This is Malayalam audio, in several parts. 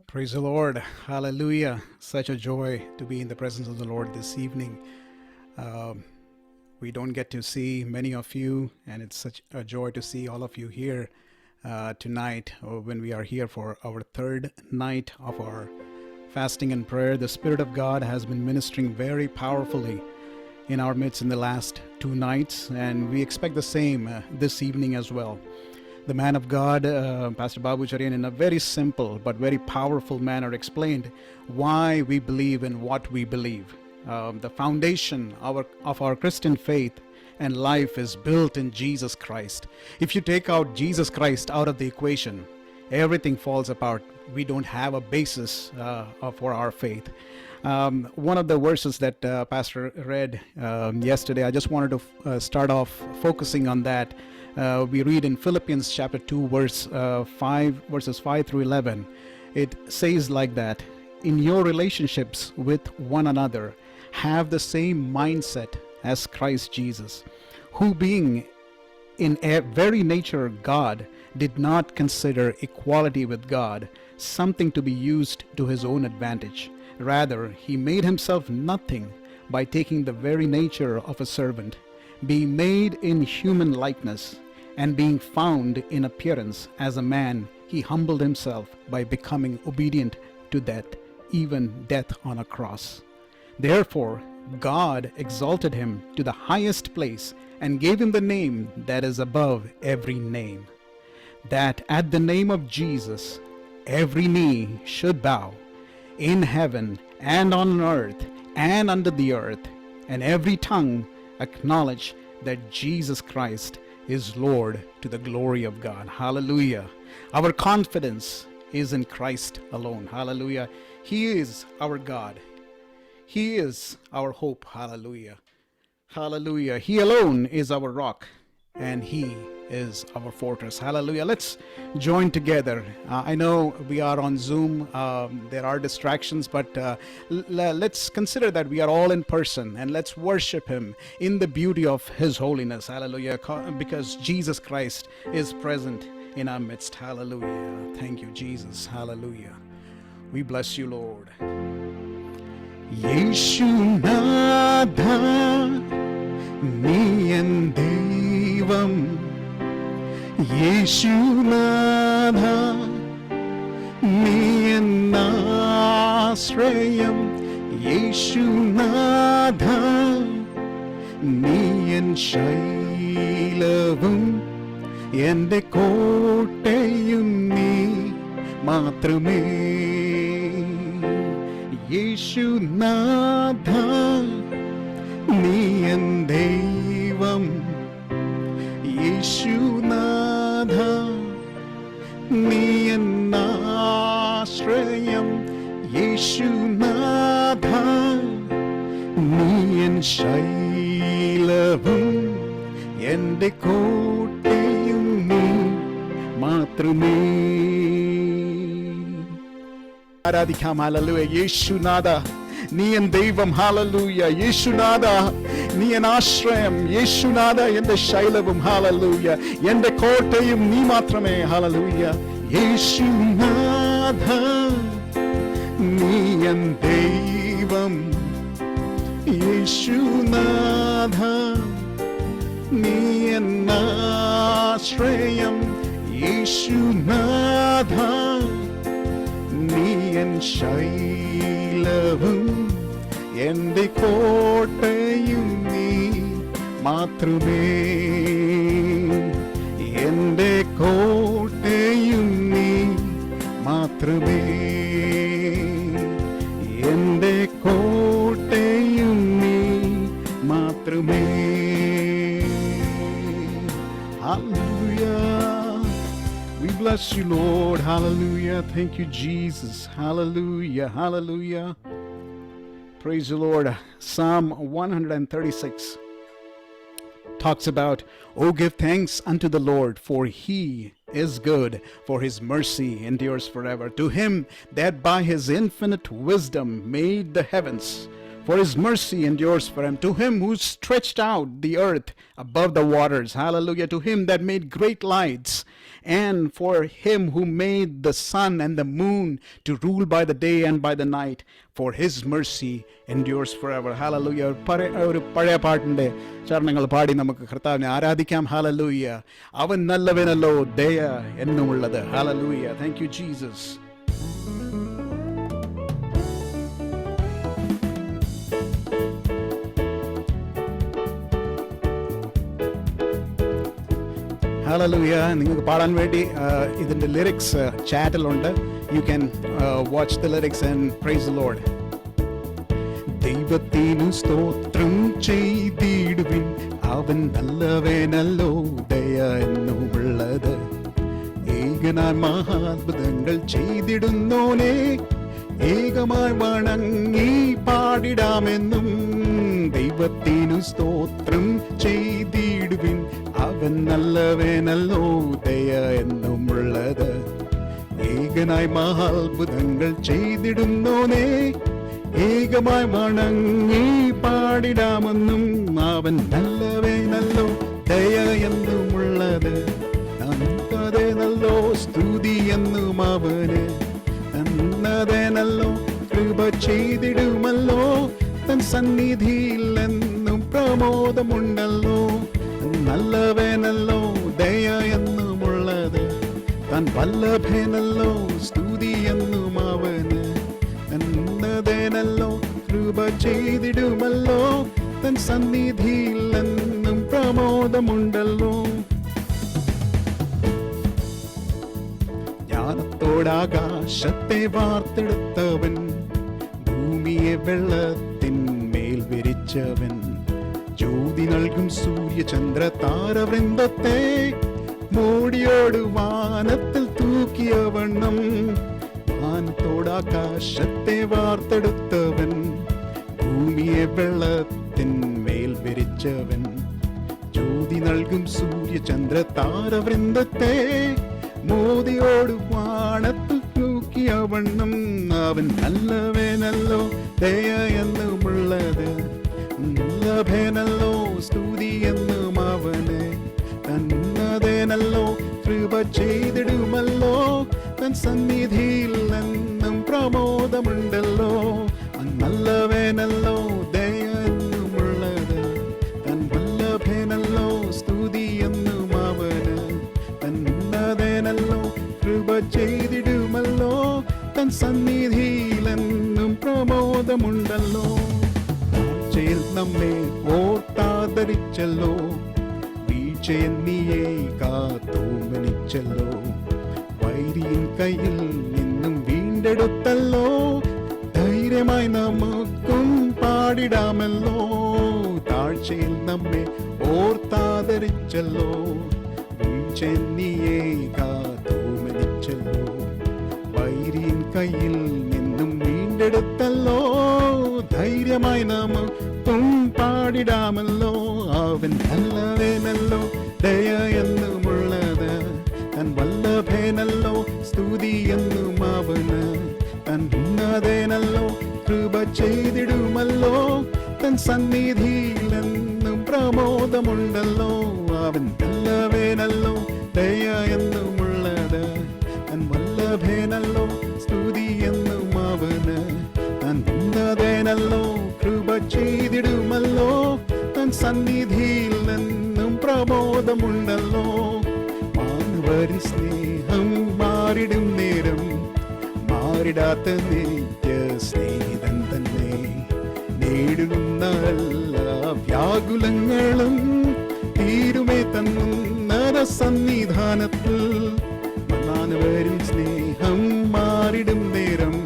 Praise the Lord. Hallelujah. Such a joy to be in the presence of the Lord this evening. Um, we don't get to see many of you, and it's such a joy to see all of you here tonight when we are here for our third night of our fasting and prayer. The Spirit of God has been ministering very powerfully in our midst in the last two nights, and we expect the same this evening as well. The man of God, Pastor Babu Charian, in a very simple but very powerful manner explained why we believe in what we believe. The foundation of our Christian faith and life is built in Jesus Christ. If you take out Jesus Christ out of the equation, everything falls apart. We don't have a basis for our faith. One of the verses that Pastor read yesterday, I just wanted to start off focusing on that. We read in Philippians chapter 2 verses 5 through 11. It says like that: in your relationships with one another, have the same mindset as Christ Jesus, who being in a very nature God, did not consider equality with God something to be used to his own advantage. Rather, he made himself nothing by taking the very nature of a servant, being made in human likeness, and being found in appearance as a man, he humbled himself by becoming obedient to death, even death on a cross. Therefore, God exalted him to the highest place and gave him the name that is above every name, that at the name of Jesus every knee should bow, in heaven and on earth and under the earth, and every tongue acknowledge that Jesus Christ is Lord, to the glory of God. Hallelujah. Our confidence is in Christ alone. Hallelujah. He is our God. He is our hope. Hallelujah. Hallelujah. He alone is our rock, and He is our fortress. Hallelujah. Let's join together. I know we are on Zoom. There are distractions, but let's consider that we are all in person, and let's worship Him in the beauty of His holiness. Hallelujah. Because Jesus Christ is present in our midst. Hallelujah. Thank you, Jesus. Hallelujah. We bless you, Lord. Yeshunada Niyan Devam Yeshunada Niyanasrayam Yeshunada Niyan Shailavam Ende Kotayum Ni Matrame Yeshunada Niyan Devam Yeshunada Niyanasrayam Yeshunada Niyan Shailavam Ende Kotayum Ni Matrame. ആരാധിക്കാം. ഹല്ലേലൂയ. യേശുനാഥ നീയൻ ദൈവം. ഹല്ലേലൂയ. യേശുനാഥ നീയൻ ആശ്രയം. യേശുനാഥ എന്റെ ശൈലവും. ഹല്ലേലൂയ. എന്റെ കോട്ടയും നീ മാത്രമേ. ഹല്ലേലൂയ. യേശുനാഥ നീയൻ ദൈവം. യേശുനാഥ നീയൻ ആശ്രയം. യേശുനാഥ നീയൻ ശൈലവും എന്റെ കോട്ടയും നീ മാത്രമേ. എന്റെ കോട്ടയും നീ മാത്രമേ. എന്റെ കോട്ടയും നീ മാത്രമേ. Hallelujah. We bless you, Lord. Hallelujah. Thank you, Jesus. Hallelujah. Hallelujah. Praise the Lord. Psalm 136 talks about, "Oh, give thanks unto the Lord, for He is good, for His mercy endures forever. To Him that by His infinite wisdom made the heavens, For his mercy endures forever. To him who stretched out the earth above the waters. Hallelujah. To him that made great lights. And for him who made the sun and the moon to rule by the day and by the night. For his mercy endures forever. Hallelujah. ഒരു പഴയ പാട്ടിൻ്റെ ചരണങ്ങൾ പാടി നമുക്ക് കർത്താവിനെ ആരാധിക്കാം. Hallelujah. അവൻ നല്ലവനല്ലോ ദയ എന്നുമുള്ളത്. Hallelujah. Thank you, Jesus. Hallelujah. നിങ്ങൾക്ക് പാടാൻ വേണ്ടി ഇതിൻ്റെ ലിറിക്സ് ചാറ്റിലുണ്ട്. You can watch the lyrics and praise the Lord. ദൈവത്തിനു സ്തോത്രം ചെയ്തിടുവിൻ, അവൻ നല്ലവനല്ലോ ദയ എന്നുമുള്ളത്. ഏകനായി മഹാത്ഭുതങ്ങൾ ചെയ്തിടുന്നോനെ ഏകമായി വണങ്ങി പാടിടാമെന്നും. ദൈവത്തിനു സ്തോത്രം ചെയ്തിടുവിൻ, അവൻ നല്ലവനല്ലോ ദയ എന്നുമുള്ളത്. ഏകനായി മഹാത്ഭുതങ്ങൾ ചെയ്തിടുന്നോനെ ഏകമായി വണങ്ങി പാടിടാമെന്നും. അവൻ നല്ലവനല്ലോ ദയ എന്നുമുള്ളത്. നന്നതേ നല്ലോ സ്തുതി എന്നും അവന്. നന്നതേനല്ലോ കൃപ ചെയ്തിടുമല്ലോ. തൻ സന്നിധിയിൽ എന്നും പ്രമോദമുണ്ടല്ലോ. നല്ലവനല്ലോ ദയ എന്നുമുള്ളത്. താൻ വല്ലഭനല്ലോ സ്തുതി എന്നും അവന്. നന്നതേനല്ലോ കൃപ ചെയ്തിടുമല്ലോ. തൻ സന്നിധിയിൽ എന്നും പ്രമോദമുണ്ടല്ലോ. ജ്ഞാനത്തോടാകാശത്തെ വാർത്തെടുത്തവൻ, ഭൂമിയെ വെള്ളത്തിന്മേൽ വിരിച്ചവൻ. ജ്യോതി നൽകും സൂര്യചന്ദ്ര താരവൃന്ദത്തെ മോടിയോട് വാനത്തിൽ തൂക്കിയവണ്ണം. വാനത്തോടാകാശത്തെ വാർത്തെടുത്തവൻ, ഭൂമിയെ വെള്ളത്തിന്മേൽ വിരിച്ചവൻ. ജ്യോതി നൽകും സൂര്യചന്ദ്ര താരവൃന്ദത്തെ മോദിയോട് വാനത്തിൽ തൂക്കിയവണ്ണം. അവൻ നല്ലവനല്ലോ ദയ എന്നുമുള്ളത്. നല്ലവനല്ലോ സ്തുതി എന്നും അവന്. തന്നതേനല്ലോ കൃപ ചെയ്തിടുമല്ലോ. തൻ സന്നിധിയിൽ എന്നും പ്രമോദമുണ്ടല്ലോ. നല്ലവനല്ലോ ദയ എന്നുമുള്ളത്. തൻ വല്ലഭനല്ലോ സ്തുതി എന്നും അവന്. തന്നതേനല്ലോ കൃപ ചെയ്തിടുമല്ലോ. തൻ സന്നിധിയിൽ എന്നും പ്രമോദമുണ്ടല്ലോ. നമ്മെ ഓർത്താദരിച്ചല്ലോ. വീഴ്ചയെന്നിയെ കാത്തോമനിച്ചല്ലോ. വൈരിയിൻ കയ്യിൽ നിന്നും വീണ്ടെടുത്തല്ലോ. ധൈര്യമായി നമുക്കും പാടിടാമല്ലോ. താഴ്ചയിൽ നമ്മെ ഓർത്താദരിച്ചല്ലോ. വീഴ്ചയെന്നിയെ കാത്തോമനിച്ചല്ലോ. വൈരിയിൻ കയ്യിൽ നിന്നും വീണ്ടെടുത്തല്ലോ. ധൈര്യമായി നമുക്കും പാടിടാമല്ലോ. അവൻ നല്ലവനല്ലോ ദയ എന്നുമുള്ളത്. തൻ വല്ലഭനല്ലോ സ്തുതി എന്നും അവന്. തൻ ഉന്നതനല്ലോ കൃപ ചെയ്തിടുമല്ലോ. തൻ സന്നിധിയിൽ എന്നും പ്രമോദമുണ്ടല്ലോ. അവൻ നല്ലവനല്ലോ ദയ എന്നുമുള്ളത്. തൻ വല്ലഭനല്ലോ സ്തുതി എന്നും അവന്. തൻ ഉന്നതനല്ലോ കൃപ ചെയ്തിടുമല്ലോ. തൻ സന്നിധിയിൽ നിന്നും പ്രമോദമുണ്ടല്ലോ. മാനവരി സ്നേഹം മാറിടും നേരം മാറിടാത്ത നിത്യ സ്നേഹിതൻ തന്നെ. നേടുന്ന എല്ലാ വ്യാകുലങ്ങളും തീരുമേ തന്നുന്നത സന്നിധാനത്തിൽ. മാനവരിൻ സ്നേഹം മാറിടും നേരം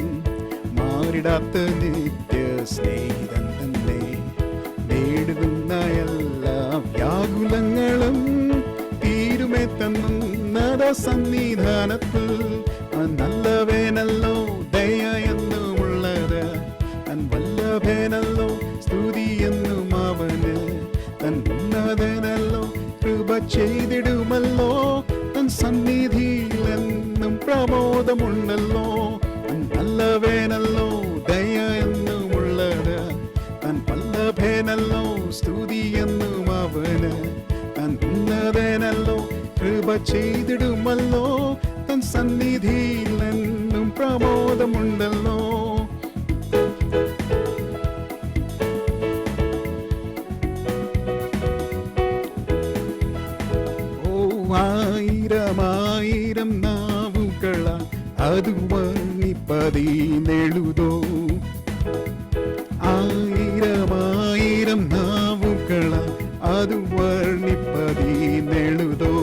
മാറിടാത്ത നിത്യ സ്നേഹിതൻ തന്നെ. നേടുന്ന എല്ലാ വ്യാകുലങ്ങളും തീരുമേ തന്നുന്നത സന്നിധാനത്തിൽ. നല്ലവനല്ലോ ദയ എന്നുമുള്ളത്. തൻ വല്ലഭനല്ലോ സ്തുതി എന്നും അവന്. തൻ ഉന്നതനല്ലോ കൃപ ചെയ്തിടുമല്ലോ. തൻ സന്നിധിയിൽ എന്നും പ്രമോദമുണ്ടല്ലോ. നല്ലവനല്ലോ ദയ എന്നുമുള്ളത്. ചെയ്തിടുമല്ലോ. തൻ സന്നിധിയിൽ എന്നും പ്രമോദമുണ്ടല്ലോ. ആയിരമായിരം നാവുകളാൽ അത് വർണ്ണിപ്പതിനെഴുതോ. ആയിരമായിരം നാവുകളാൽ അത് വർണ്ണിപ്പതിനെഴുതോ.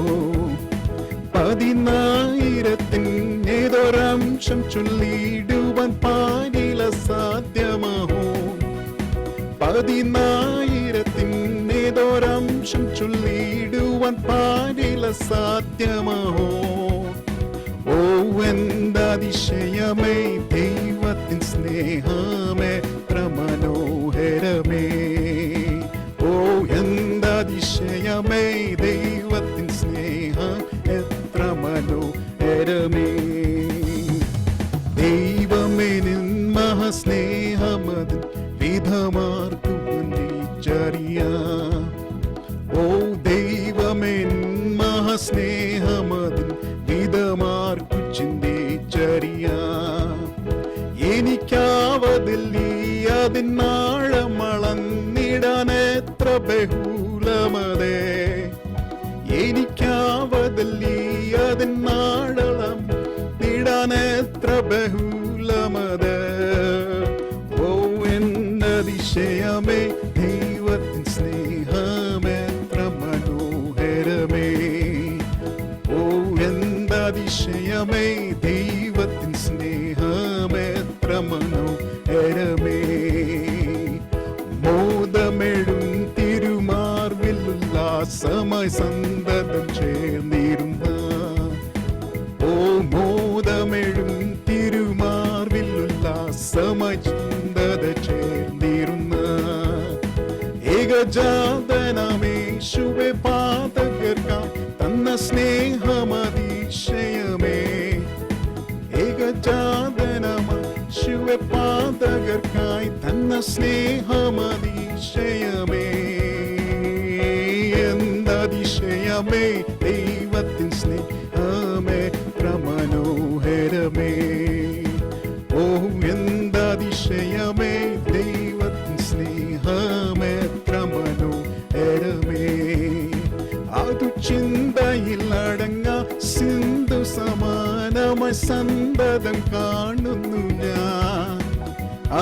10,000-ത്തിനേതൊരംശം ചൊല്ലിടുവാൻ പാരില സാധ്യമഹോ. 10,000-ത്തിനേതൊരംശം ചൊല്ലിടുവാൻ പാരില സാധ്യമഹോ. ഓ എന്തതിശയമേ ദൈവത്തിൻ സ്നേഹമേ മനോഹരമേ. ഓ എന്തതിശയമേ ദൈവത്തിൻ സ്നേഹം എത്ര മനോഹരമേ. ദൈവമേ നിൻ മഹാസ്നേഹമത് വിധമാർക്കു തിരിച്ചറിയാം. ഓ ദൈവമേ നിൻ മഹാസ്നേഹമത് വിധമാർക്കു ചിന്തിച്ചറിയാം. എനിക്കാവതില്ലീ അതിനാഴമളന്നിടാൻ എത്ര ബഹുലമതേ. എനിക്കാവതില്ലീ അതിനാഴം നിടാൻ എത്ര ബഹുലമത്. ഓ എന്നതിശയമേ ദൈവത്തിൻ സ്നേഹമെത്ര മനോഹരമേ. ഓ എന്തതിശയമേ ദൈവത്തിൻ സ്നേഹമെത്ര മനോഹരമേ. മോദമെഴും തിരുമാർവിൽ ഉല്ലാസമായി സന്തതം ചേർന്നിരുന്ന. ഓ മോദമെഴും തിരുമാർവിൽ ഉല്ലാസമായി സന്തത ചേർന്നിരുന്ന. ഏകജാതനമേശുവേ പാതകർക്കായി തന്ന സ്നേഹമതിശയമേ. ഏകജാതനമേശുവേ പാതകർക്കായി തന്ന സ്നേഹമതിശയമേ. എന്തതിശയമേ ദൈവത്തിൻ സ്നേഹമെത്ര മനോഹരമേ. ഓ എന്തതിശയമേ ദൈവത്തിൻ സ്നേഹമെത്ര മനോഹരമേ. അതു ചിന്തയിൽ അടങ്ങ സിന്ധു സമാനമായി സന്തതം കാണുന്നു ഞാൻ.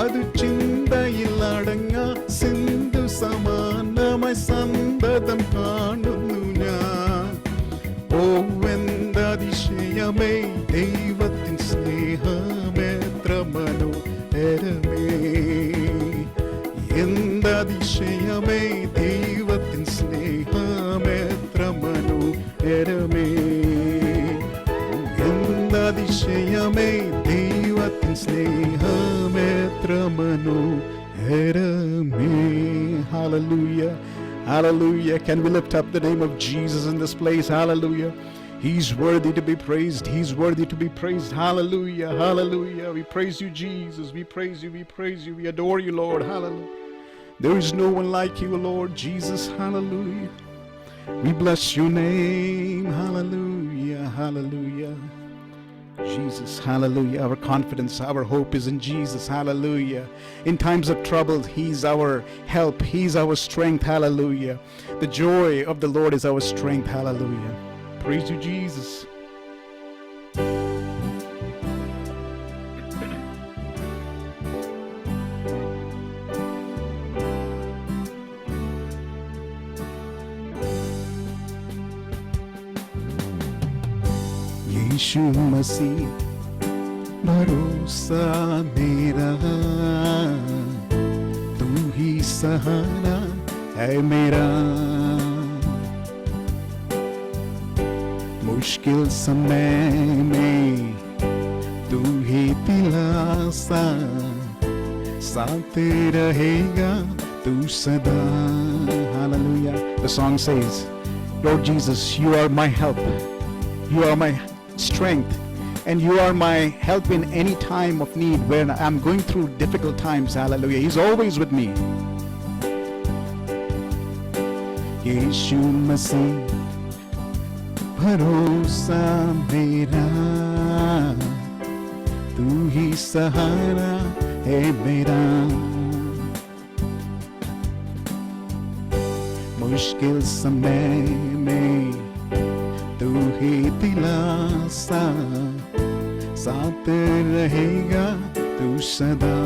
അതു ചിന്തയിൽ അടങ്ങ സിന്ധു സമാനമായി സന്തതം കാണുന്നു ഞാൻ. ഓ എന്തതിശയമേ ദൈവത്തിൻ സ്നേഹമെത്ര മനോഹരമേ. എന്തതിശയമേ ദൈവത്തിൻ സ്നേഹമെത്ര മനോഹരമേ. എന്തതിശയമേ ദൈവത്തിൻ സ്നേഹമെത്ര മനോഹരമേ. Hallelujah. Hallelujah. Can we lift up the name of Jesus in this place? Hallelujah. He's worthy to be praised. He's worthy to be praised. Hallelujah. Hallelujah. We praise you, Jesus. We praise you. We praise you. We adore you, Lord. Hallelujah. There is no one like you, Lord Jesus. Hallelujah. We bless your name. Hallelujah. Hallelujah. Jesus, hallelujah. Our confidence, our hope is in Jesus. Hallelujah. In times of trouble, He's our help. He's our strength. Hallelujah. The joy of the Lord is our strength. Hallelujah. Praise you, Jesus. यीशु मसीह भरोसा मेरा, तू ही सहारा है मेरा. मुश्किल समय में तू ही दिलासा, साथ रहेगा तू सदा. Hallelujah. The song says, Lord Jesus, you are my help. You are my strength, and you are my help in any time of need when I'm going through difficult times. Hallelujah. He's always with me. यीशु मसीह भरोसा मेरा, तू ही सहारा है मेरा। मुश्किल समय में तू ही दिलासा, साथ रहेगा तू सदा।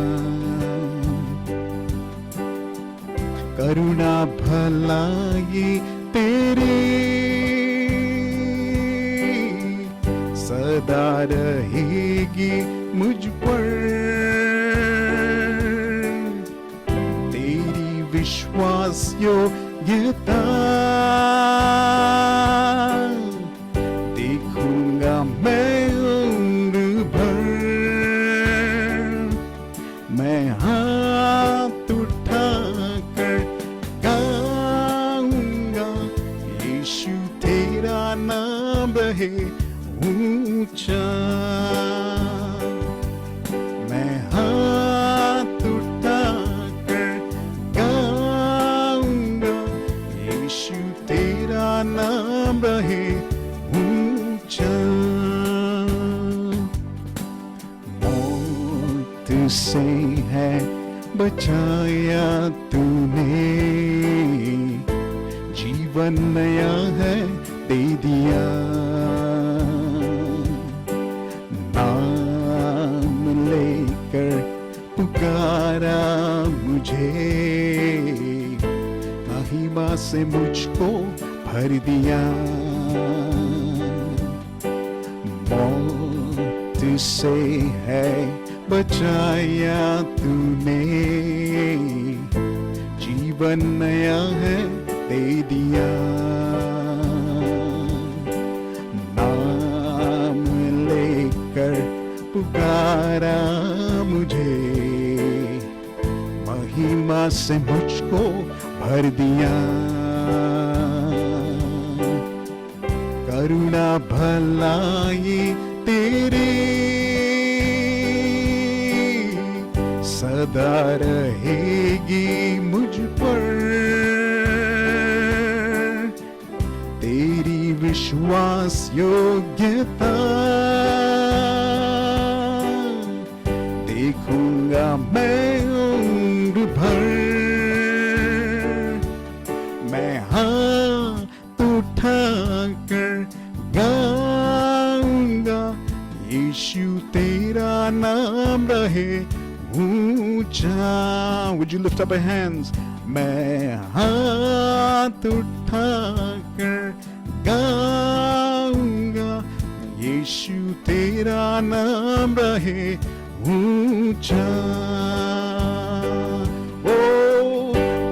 करुणा भलाई तेरी सदा रहेगी मुझ पर। तेरी विश्वास योग्यता देखूंगा मैं उम्र भर। मैं हाथ उठा कर गाऊंगा, यीशु तेरा नाम रहे ऊंचा। मैं हाथ उठा कर गाऊंगा, यीशु तेरा नाम रहे ऊंचा। मौत से है बचाया तूने, जीवन नया है दे दिया। नाम लेकर पुकारा मुझे, महिमा से मुझको भर दिया। मौत से है बचाया तूने, जीवन नया है दे दिया। नाम लेकर पुकारा मुझे, महिमा से मुझको भर दिया। करुणा भलाई तेरी सदा रहेगी मुझ पर। तेरी विश्वास योग्यता देखूंगा मैं उम्र भर। मैं हाथ उठा कर गाऊंगा, यीशु तेरा नाम रहे ऊंचा। Would you lift up your hands? मैं हाथ उठा कर गाऊंगा, यीशु तेरा नाम रहे ऊंचा। ओ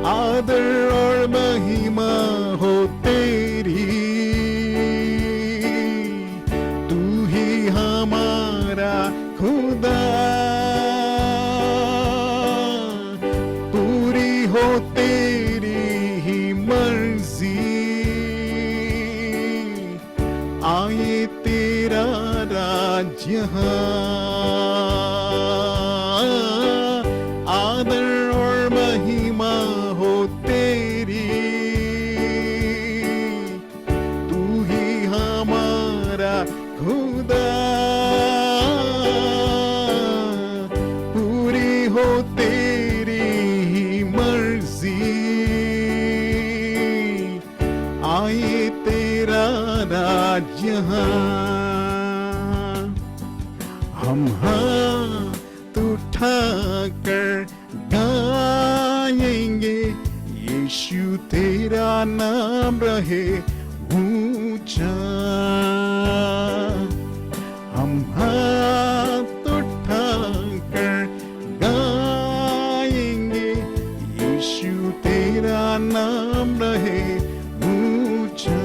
आदर और महिमा हो तेरी, तू ही हमारा खुदा। पूरी हो तेरी ही मर्जी, आए तेरा राज्य। आदर और महिमा हो तेरी, तू ही हमारा खुदा। पूरी हो तेरी ही मर्जी, आए तेरा राज्य। हम हाथ उठा कर गाएंगे, यीशु तेरा नाम रहे ऊंचा। हम हाथ उठा कर गाएंगे, यीशु तेरा नाम रहे ऊंचा।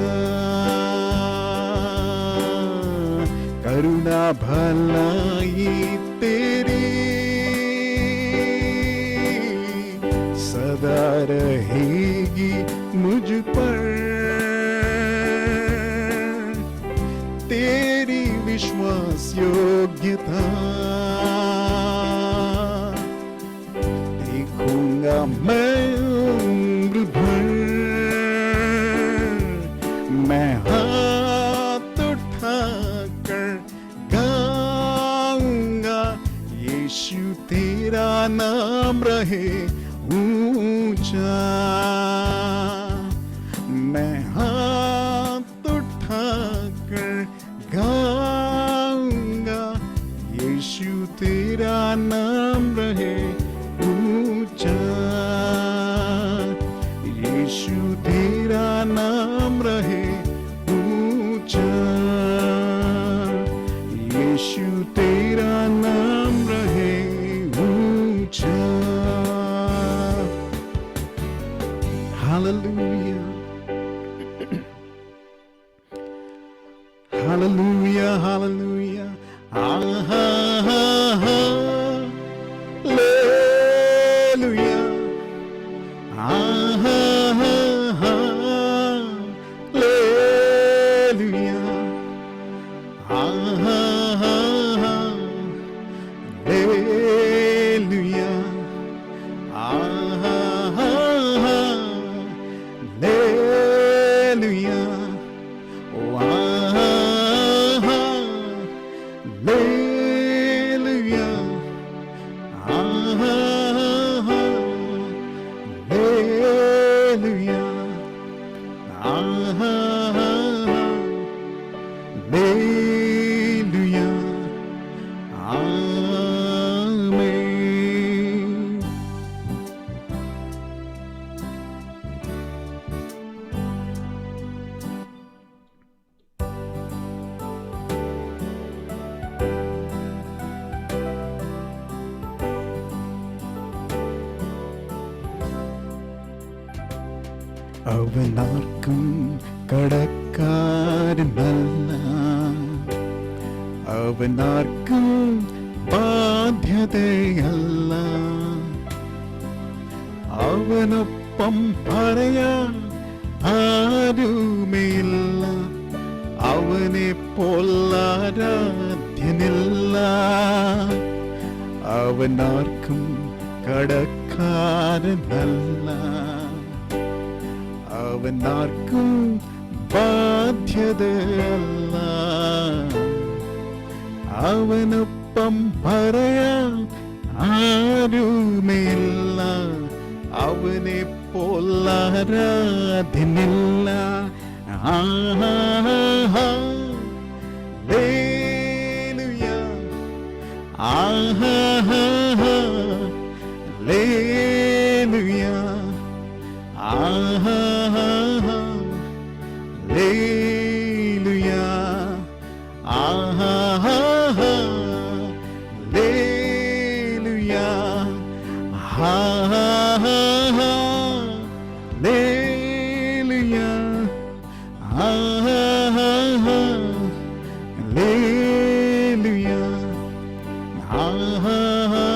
करुणा भलाई तेरी सदा रहेगी मुझ पर। तेरी विश्वास योग्यता देखूंगा मैं उम्र भर। मैं हाथ यीशु तेरा नाम रहे ऊंचा। मैं हाथ उठाकर गाऊंगा, यीशु तेरा नाम रहे ऊंचा। यीशु तेरा नाम रहे ऊंचा। यीशु तेरा नाम रहे ऊंचा। Hallelujah. Hallelujah, hallelujah. Hallelujah. Hallelujah. Hallelujah. Hallelujah. Oh, hallelujah. Hallelujah. Hallelujah. Amen. അവനാർക്കും കടക്കാരനല്ല, അവനാർക്കും ബാധ്യതയല്ല. അവനൊപ്പം പറയാൻ ആരുമേയില്ല, അവനെ പോലാരാധ്യനില്ല. അവനാർക്കും കടക്കാരനല്ല, അവനാർക്കും ബാധ്യതയല്ല. അവനൊപ്പം പറയാൻ ആരുമില്ല, അവനെ പോലാരാധ്യനില്ല. Hallelujah. Hallelujah. Hallelujah. Hallelujah. Hallelujah. Hallelujah. Hallelujah.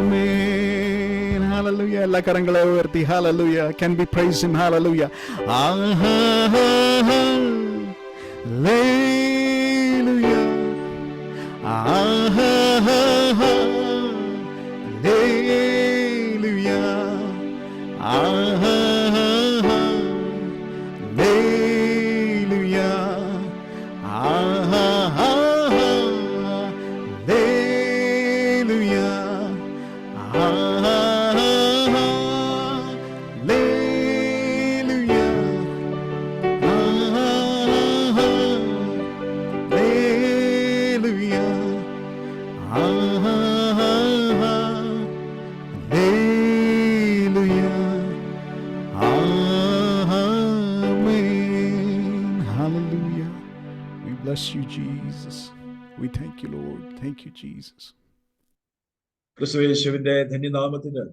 Amen. Hallelujah. എല്ലാ കരങ്ങളെ ഉയർത്തി hallelujah. Can we praise him? Hallelujah. Hallelujah. Hallelujah. Hallelujah. Bless you, Jesus. We thank you, Lord. Thank you, Jesus. ക്രിസ്തുയേശുവിന്റെ ധന്യനാമത്തിന്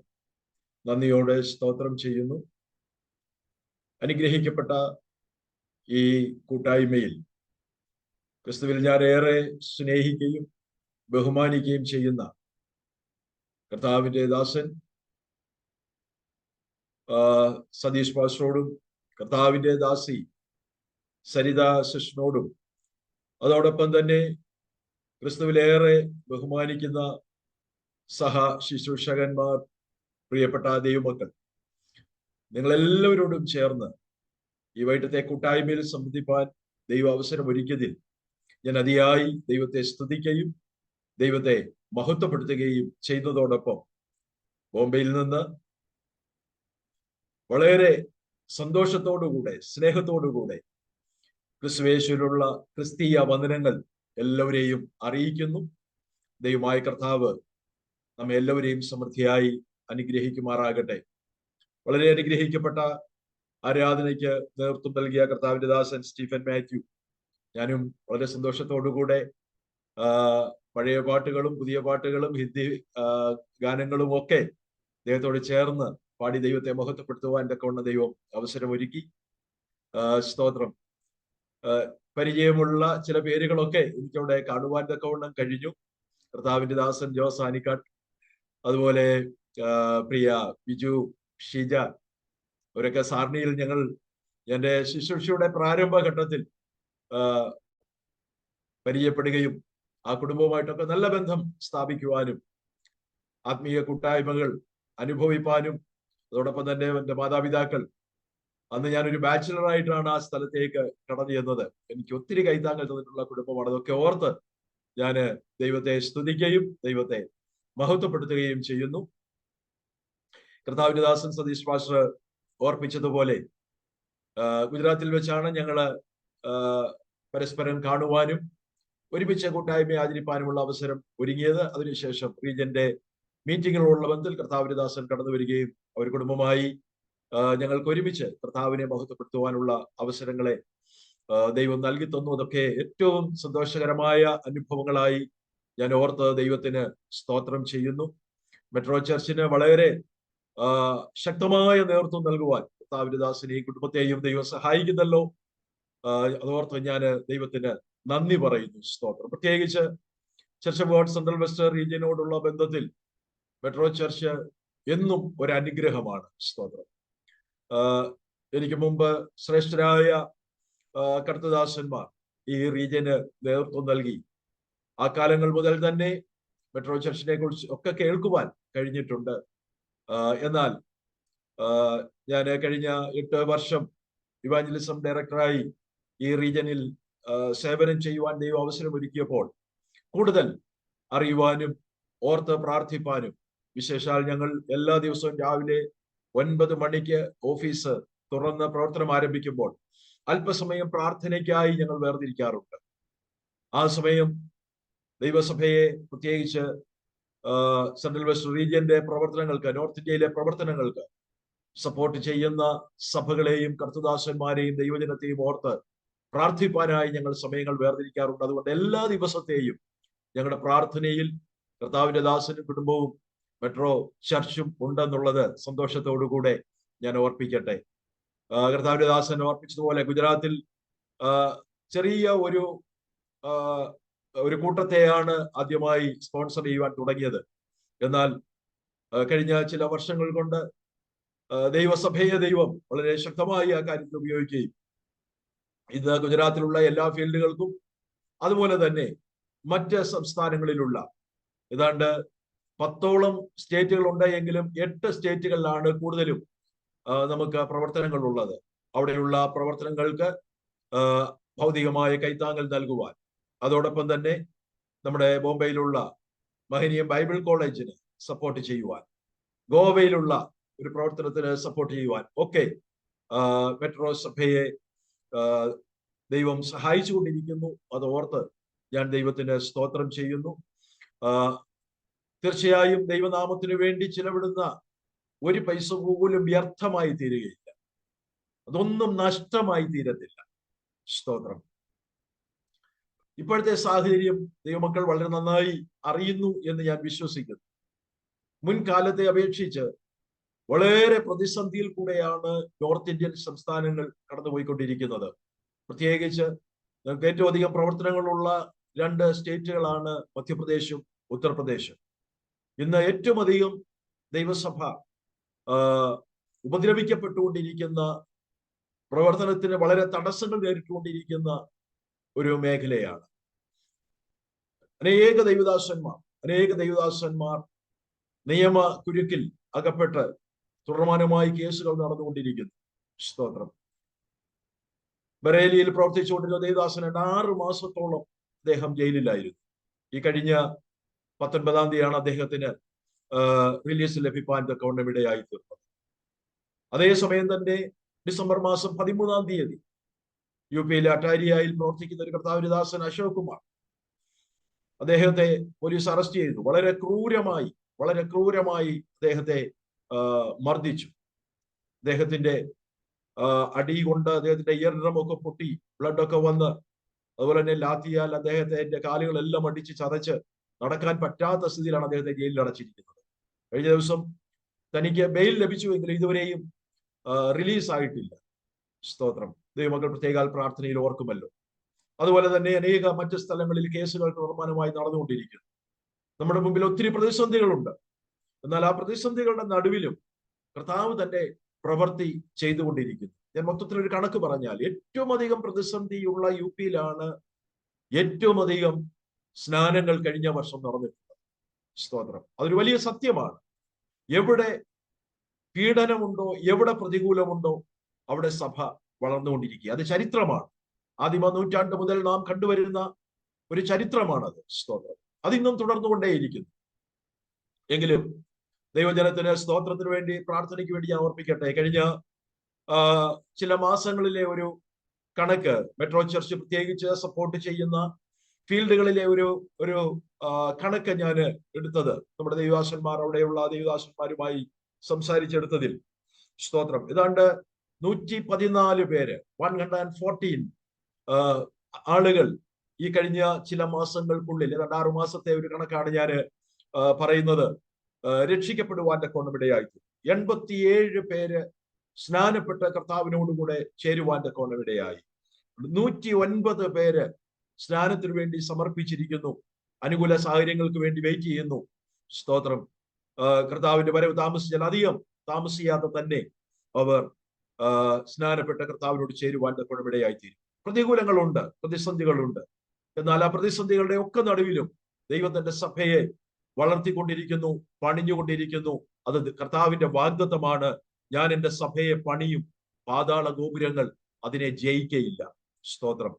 നന്ദിയോടെ സ്തോത്രം ചെയ്യുന്നു. അനുഗ്രഹിക്കപ്പെട്ട ഈ കൂട്ടായ്മയിൽ ക്രിസ്തുവിൽ ഞാൻ ഏറെ സ്നേഹിക്കുകയും ബഹുമാനിക്കുകയും ചെയ്യുന്ന കർത്താവിന്റെ ദാസൻ സതീഷ് പാസ്റ്ററോടും കർത്താവിന്റെ ദാസി സരിത സിസ്റ്ററിനോടും അതോടൊപ്പം തന്നെ ക്രിസ്തുവിലേറെ ബഹുമാനിക്കുന്ന സഹ ശുശ്രൂഷകന്മാർ, പ്രിയപ്പെട്ട ദൈവമക്കൾ, നിങ്ങളെല്ലാവരോടും ചേർന്ന് ഈ വൈകിട്ടത്തെ കൂട്ടായ്മയിൽ സംബന്ധിപ്പാൻ ദൈവ അവസരം ഒരുക്കിയതിൽ ഞാൻ അതിയായി ദൈവത്തെ സ്തുതിക്കുകയും ദൈവത്തെ മഹത്വപ്പെടുത്തുകയും ചെയ്യുന്നതോടൊപ്പം ബോംബെയിൽ നിന്ന് വളരെ സന്തോഷത്തോടുകൂടെ സ്നേഹത്തോടുകൂടെ ക്രിസ്തുവേശുവിലുള്ള ക്രിസ്തീയ വന്ദനങ്ങൾ എല്ലാവരെയും അറിയിക്കുന്നു. ദൈവമായ കർത്താവ് നമ്മെ എല്ലാവരെയും സമൃദ്ധിയായി അനുഗ്രഹിക്കുമാറാകട്ടെ. വളരെ അനുഗ്രഹിക്കപ്പെട്ട ആരാധനയ്ക്ക് നേതൃത്വം നൽകിയ കർത്താവിന്റെ ദാസൻ സ്റ്റീഫൻ മാത്യു, ഞാനും വളരെ സന്തോഷത്തോടുകൂടെ പഴയ പാട്ടുകളും പുതിയ പാട്ടുകളും ഹിന്ദി ഗാനങ്ങളും ഒക്കെ ദൈവത്തോട് ചേർന്ന് പാടി ദൈവത്തെ മഹത്വപ്പെടുത്തുവാൻ തക്കവണ്ണം ദൈവം അവസരം ഒരുക്കി. സ്തോത്രം. പരിചയമുള്ള ചില പേരുകളൊക്കെ എനിക്കവിടെ കാണുവാൻ തക്കവണ്ണം കഴിഞ്ഞു. കർത്താവിന്റെ ദാസൻ ജോസ് ആനിക്കാട്ട്, അതുപോലെ പ്രിയ ബിജു, ഷീജ, അവരൊക്കെ സാർണിയിൽ എന്റെ ശുശ്രൂഷയുടെ പ്രാരംഭഘട്ടത്തിൽ പരിചയപ്പെടുകയും ആ കുടുംബവുമായിട്ടൊക്കെ നല്ല ബന്ധം സ്ഥാപിക്കുവാനും ആത്മീയ കൂട്ടായ്മകൾ അനുഭവിപ്പാനും, അതോടൊപ്പം തന്നെ എൻ്റെ മാതാപിതാക്കൾ, അന്ന് ഞാനൊരു ബാച്ചിലറായിട്ടാണ് ആ സ്ഥലത്തേക്ക് കടന്നു ചെന്നത്. എനിക്ക് ഒത്തിരി കൈത്താങ്ങൾ തന്നിട്ടുള്ള കുടുംബമാണ്. അതൊക്കെ ഓർത്ത് ഞാൻ ദൈവത്തെ സ്തുതിക്കുകയും ദൈവത്തെ മഹത്വപ്പെടുത്തുകയും ചെയ്യുന്നു. കർത്താവിന്റെ ദാസൻ സതീഷ് പാസ്റ്റർ ഓർപ്പിച്ചതുപോലെ ഗുജറാത്തിൽ വെച്ചാണ് ഞങ്ങള് പരസ്പരം കാണുവാനും ഒരുമിച്ച് കൂട്ടായ്മ ആചരിപ്പാനുമുള്ള അവസരം ഒരുങ്ങിയത്. അതിനുശേഷം റീജന്റെ മീറ്റിങ്ങുകളുള്ള ബന്ധത്തിൽ കർത്താവിന്റെ ദാസൻ കടന്നു വരികയും അവർ കുടുംബമായി ഞങ്ങൾക്ക് ഒരുമിച്ച് കർത്താവിനെ മഹത്വപ്പെടുത്തുവാനുള്ള അവസരങ്ങളെ ദൈവം നൽകി തന്നു. അതൊക്കെ ഏറ്റവും സന്തോഷകരമായ അനുഭവങ്ങളായി ഞാൻ ഓർത്ത് ദൈവത്തിന് സ്തോത്രം ചെയ്യുന്നു. മെട്രോ ചർച്ചിന് വളരെ ശക്തമായ നേതൃത്വം നൽകുവാൻ കർത്താവിന്റെ ദാസനെയും കുടുംബത്തെയും ദൈവം സഹായിക്കുന്നല്ലോ. അതോർത്ത് ഞാൻ ദൈവത്തിന് നന്ദി പറയുന്നു. സ്തോത്രം. പ്രത്യേകിച്ച് church of God central western റീജിയനോടുള്ള ബന്ധത്തിൽ മെട്രോ ചർച്ച് എന്നും ഒരു അനുഗ്രഹമാണ്. സ്തോത്രം. എനിക്ക് മുമ്പ് ശ്രേഷ്ഠരായ കർത്തദാസന്മാർ ഈ റീജിയന് നേതൃത്വം നൽകി. ആ കാലങ്ങൾ മുതൽ തന്നെ മെട്രോ ചർച്ചിനെ കുറിച്ച് ഒക്കെ കേൾക്കുവാൻ കഴിഞ്ഞിട്ടുണ്ട്. എന്നാൽ ഞാൻ കഴിഞ്ഞ 8 വർഷം ഇവാഞ്ചലിസം ഡയറക്ടറായി ഈ റീജിയനിൽ സേവനം ചെയ്യുവാൻ ദൈവം അവസരം ഒരുക്കിയപ്പോൾ കൂടുതൽ അറിയുവാനും ഓർത്ത് പ്രാർത്ഥിപ്പാനും, വിശേഷാൽ ഞങ്ങൾ എല്ലാ ദിവസവും രാവിലെ 9 മണിക്ക് ഓഫീസ് തുറന്ന് പ്രവർത്തനം ആരംഭിക്കുമ്പോൾ അല്പസമയം പ്രാർത്ഥനയ്ക്കായി ഞങ്ങൾ വേർതിരിക്കാറുണ്ട്. ആ സമയം ദൈവസഭയെ, പ്രത്യേകിച്ച് സെൻട്രൽ വെസ്റ്റ് റീജിയന്റെ പ്രവർത്തനങ്ങൾക്ക്, നോർത്ത് ഇന്ത്യയിലെ പ്രവർത്തനങ്ങൾക്ക് സപ്പോർട്ട് ചെയ്യുന്ന സഭകളെയും കർത്തദാസന്മാരെയും ദൈവജനത്തെയും ഓർത്ത് പ്രാർത്ഥിപ്പാനായി ഞങ്ങൾ സമയങ്ങൾ വേർതിരിക്കാറുണ്ട്. അതുകൊണ്ട് എല്ലാ ദിവസത്തെയും ഞങ്ങളുടെ പ്രാർത്ഥനയിൽ കർത്താവിന്റെ ദാസനും കുടുംബവും മെട്രോ ചർച്ചും ഉണ്ടെന്നുള്ളത് സന്തോഷത്തോടുകൂടെ ഞാൻ ഓർപ്പിക്കട്ടെ. കർത്താവിന്റെ ദാസൻ ഓർപ്പിച്ചതുപോലെ ഗുജറാത്തിൽ ചെറിയ ഒരു കൂട്ടത്തെയാണ് ആദ്യമായി സ്പോൺസർ ചെയ്യുവാൻ തുടങ്ങിയത്. എന്നാൽ കഴിഞ്ഞ ചില വർഷങ്ങൾ കൊണ്ട് ദൈവസഭയെ ദൈവം വളരെ ശക്തമായി ആ കാര്യത്തിൽ ഉപയോഗിക്കുകയും ഇന്ന് ഗുജറാത്തിലുള്ള എല്ലാ ഫീൽഡുകൾക്കും, അതുപോലെ തന്നെ മറ്റ് സംസ്ഥാനങ്ങളിലുള്ള ഏതാണ്ട് 10ഓളം സ്റ്റേറ്റുകൾ ഉണ്ട് എങ്കിലും 8 സ്റ്റേറ്റുകളിലാണ് കൂടുതലും നമുക്ക് പ്രവർത്തനങ്ങൾ ഉള്ളത്. അവിടെയുള്ള പ്രവർത്തനങ്ങൾക്ക് ഭൗതികമായ കൈത്താങ്ങൽ നൽകുവാൻ, അതോടൊപ്പം തന്നെ നമ്മുടെ ബോംബെയിലുള്ള മഹനീയം ബൈബിൾ കോളേജിന് സപ്പോർട്ട് ചെയ്യുവാൻ, ഗോവയിലുള്ള ഒരു പ്രവർത്തനത്തിന് സപ്പോർട്ട് ചെയ്യുവാൻ ഒക്കെ മെട്രോ സഭയെ ദൈവം സഹായിച്ചുകൊണ്ടിരിക്കുന്നു. അത് ഓർത്ത് ഞാൻ ദൈവത്തിന് സ്തോത്രം ചെയ്യുന്നു. തീർച്ചയായും ദൈവനാമത്തിന് വേണ്ടി ചിലവിടുന്ന ഒരു പൈസ പോലും വ്യർത്ഥമായി തീരുകയില്ല. അതൊന്നും നഷ്ടമായി തീരത്തില്ല. സ്തോത്രം. ഇപ്പോഴത്തെ സാഹചര്യം ദൈവമക്കൾ വളരെ നന്നായി അറിയുന്നു എന്ന് ഞാൻ വിശ്വസിക്കുന്നു. മുൻകാലത്തെ അപേക്ഷിച്ച് വളരെ പ്രതിസന്ധിയിൽ കൂടെയാണ് നോർത്ത് ഇന്ത്യൻ സംസ്ഥാനങ്ങൾ കടന്നുപോയിക്കൊണ്ടിരിക്കുന്നത്. പ്രത്യേകിച്ച് നമുക്ക് ഏറ്റവും അധികം പ്രവർത്തനങ്ങളുള്ള 2 സ്റ്റേറ്റുകളാണ് മധ്യപ്രദേശും ഉത്തർപ്രദേശും. ഇന്ന് ഏറ്റവും അധികം ദൈവസഭ ഉപദ്രവിക്കപ്പെട്ടുകൊണ്ടിരിക്കുന്ന, പ്രവർത്തനത്തിന് വളരെ തടസ്സങ്ങൾ നേരിട്ടുകൊണ്ടിരിക്കുന്ന ഒരു മേഖലയാണ്. അനേക ദൈവദാസന്മാർ നിയമ കുരുക്കിൽ അകപ്പെട്ട് തുടർമാനമായി കേസുകൾ നടന്നുകൊണ്ടിരിക്കുന്നു. സ്തോത്രം. ബറേലിയിൽ പ്രവർത്തിച്ചുകൊണ്ടിരുന്ന ദേവദാസൻ 6 മാസത്തോളം അദ്ദേഹം ജയിലിലായിരുന്നു. ഈ കഴിഞ്ഞ 19-ാം തീയതിയാണ് അദ്ദേഹത്തിന് റിലീസ് ലഭിക്കാൻ തക്കവണ്ണം ഇടയായി തീർന്നത്. അതേസമയം തന്നെ ഡിസംബർ മാസം 13-ാം തീയതി യുപിയിലെ അട്ടാരിയയിൽ പ്രവർത്തിക്കുന്ന ഒരു കർത്താവിന്റെ ദാസൻ അശോക് കുമാർ, അദ്ദേഹത്തെ പോലീസ് അറസ്റ്റ് ചെയ്തു. വളരെ ക്രൂരമായി അദ്ദേഹത്തെ മർദ്ദിച്ചു. അദ്ദേഹത്തിന്റെ അടി കൊണ്ട് അദ്ദേഹത്തിന്റെ ഇയർ ഡ്രം ഒക്കെ പൊട്ടി, ബ്ലഡ് ഒക്കെ വന്ന്, അതുപോലെ തന്നെ ലാത്തിയാൽ അദ്ദേഹത്തിന്റെ കാലുകളെല്ലാം അടിച്ച് ചതച്ച് നടക്കാൻ പറ്റാത്ത സ്ഥിതിയിലാണ് അദ്ദേഹത്തെ ജയിലിൽ അടച്ചിരിക്കുന്നത്. കഴിഞ്ഞ ദിവസം തനിക്ക് ബെയിൽ ലഭിച്ചുവെങ്കിലും ഇതുവരെയും റിലീസ് ആയിട്ടില്ല. സ്തോത്രം. ദൈവമക്കൾ പ്രത്യേക പ്രാർത്ഥനയിൽ ഓർക്കുമല്ലോ. അതുപോലെ തന്നെ അനേക മറ്റ് സ്ഥലങ്ങളിൽ കേസുകൾ നിർമ്മാണമായി നടന്നുകൊണ്ടിരിക്കുന്നു. നമ്മുടെ മുമ്പിൽ ഒത്തിരി പ്രതിസന്ധികളുണ്ട്. എന്നാൽ ആ പ്രതിസന്ധികളുടെ നടുവിലും കർത്താവ് തന്റെ പ്രവൃത്തി ചെയ്തുകൊണ്ടിരിക്കുന്നു. ഞാൻ മൊത്തത്തിൽ ഒരു കണക്ക് പറഞ്ഞാൽ, ഏറ്റവും അധികം പ്രതിസന്ധിയുള്ള യുപിയിലാണ് ഏറ്റവും അധികം സ്നാനങ്ങൾ കഴിഞ്ഞ വർഷം നടന്നിട്ടുണ്ട്. സ്തോത്രം. അതൊരു വലിയ സത്യമാണ്. എവിടെ പീഡനമുണ്ടോ, എവിടെ പ്രതികൂലമുണ്ടോ, അവിടെ സഭ വളർന്നുകൊണ്ടിരിക്കുക. അത് ചരിത്രമാണ്. ആദിമ നൂറ്റാണ്ട് മുതൽ നാം കണ്ടുവരുന്ന ഒരു ചരിത്രമാണത്. സ്തോത്രം. അതിന്നും തുടർന്നുകൊണ്ടേയിരിക്കുന്നു. എങ്കിലും ദൈവജനത്തിന് സ്തോത്രത്തിന് വേണ്ടി, പ്രാർത്ഥനയ്ക്ക് വേണ്ടി ഞാൻ ഓർപ്പിക്കട്ടെ. കഴിഞ്ഞ ചില മാസങ്ങളിലെ ഒരു കണക്ക്, മെട്രോ ചർച്ച് പ്രത്യേകിച്ച് സപ്പോർട്ട് ചെയ്യുന്ന ഫീൽഡുകളിലെ ഒരു കണക്ക് ഞാൻ എടുത്തത്, നമ്മുടെ ദൈവദാസന്മാർ, അവിടെയുള്ള ദൈവദാസന്മാരുമായി സംസാരിച്ചെടുത്തതിൽ, സ്തോത്രം, ഏതാണ്ട് 114 പേര്, 114 ആളുകൾ ഈ കഴിഞ്ഞ ചില മാസങ്ങൾക്കുള്ളിൽ, ഏതാണ്ട് 6 മാസത്തെ ഒരു കണക്കാണ് ഞാൻ പറയുന്നത്, രക്ഷിക്കപ്പെടുവാൻ തക്കവണ്ണമിടയായി. 87 പേര് സ്നാനപ്പെട്ട കർത്താവിനോടുകൂടെ ചേരുവാൻ തക്കവണ്ണമിടയായി. 109 പേര് സ്നാനത്തിന് വേണ്ടി സമർപ്പിച്ചിരിക്കുന്നു. അനുകൂല സാഹചര്യങ്ങൾക്ക് വേണ്ടി വെയിറ്റ് ചെയ്യുന്നു. സ്തോത്രം. കർത്താവിന്റെ വരവ് അധികം താമസിയാതെ തന്നെ അവർ സ്നാനപ്പെട്ട കർത്താവിനോട് ചേരുവാൻ തക്കവണ്ണമിടയായിത്തീരും. പ്രതികൂലങ്ങളുണ്ട്, പ്രതിസന്ധികളുണ്ട്. എന്നാൽ ആ പ്രതിസന്ധികളുടെ ഒക്കെ നടുവിലും ദൈവം തന്റെ സഭയെ വളർത്തിക്കൊണ്ടിരിക്കുന്നു, പണിഞ്ഞുകൊണ്ടിരിക്കുന്നു. അത് കർത്താവിന്റെ വാഗ്ദത്തമാണ്. ഞാൻ എൻ്റെ സഭയെ പണിയും, പാതാള ഗോപുരങ്ങൾ അതിനെ ജയിക്കയില്ല. സ്തോത്രം.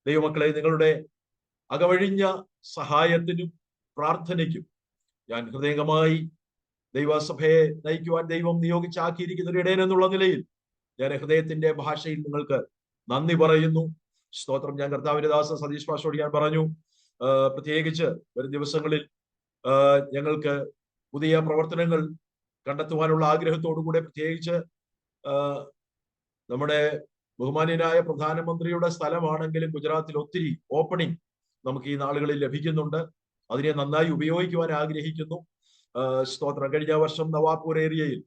ദൈവമക്കളെ, നിങ്ങളുടെ അകവഴിഞ്ഞ സഹായത്തിനും പ്രാർത്ഥനയ്ക്കും ഞാൻ ഹൃദയംഗമായി ദൈവസഭയെ നയിക്കുവാൻ ദൈവം നിയോഗിച്ചാക്കിയിരിക്കുന്ന ഒരു ഇടയൻ എന്നുള്ള നിലയിൽ ഞാൻ ഹൃദയത്തിന്റെ ഭാഷയിൽ നിങ്ങൾക്ക് നന്ദി പറയുന്നു. സ്തോത്രം. ഞാൻ കർത്താവിന്റെ ദാസൻ സതീഷ് പാസ്റ്ററോട് ഞാൻ പറഞ്ഞു, പ്രത്യേകിച്ച് വരും ദിവസങ്ങളിൽ ഞങ്ങൾക്ക് പുതിയ പ്രവർത്തനങ്ങൾ കണ്ടെത്തുവാനുള്ള ആഗ്രഹത്തോടുകൂടെ, പ്രത്യേകിച്ച് നമ്മുടെ ബഹുമാന്യനായ പ്രധാനമന്ത്രിയുടെ സ്ഥലമാണെങ്കിലും ഗുജറാത്തിൽ ഒത്തിരി ഓപ്പണിംഗ് നമുക്ക് ഈ നാളുകളിൽ ലഭിക്കുന്നുണ്ട്. അതിനെ നന്നായി ഉപയോഗിക്കുവാൻ ആഗ്രഹിക്കുന്നു. സ്തോത്രം. കഴിഞ്ഞ വർഷം നവാപൂർ ഏരിയയിൽ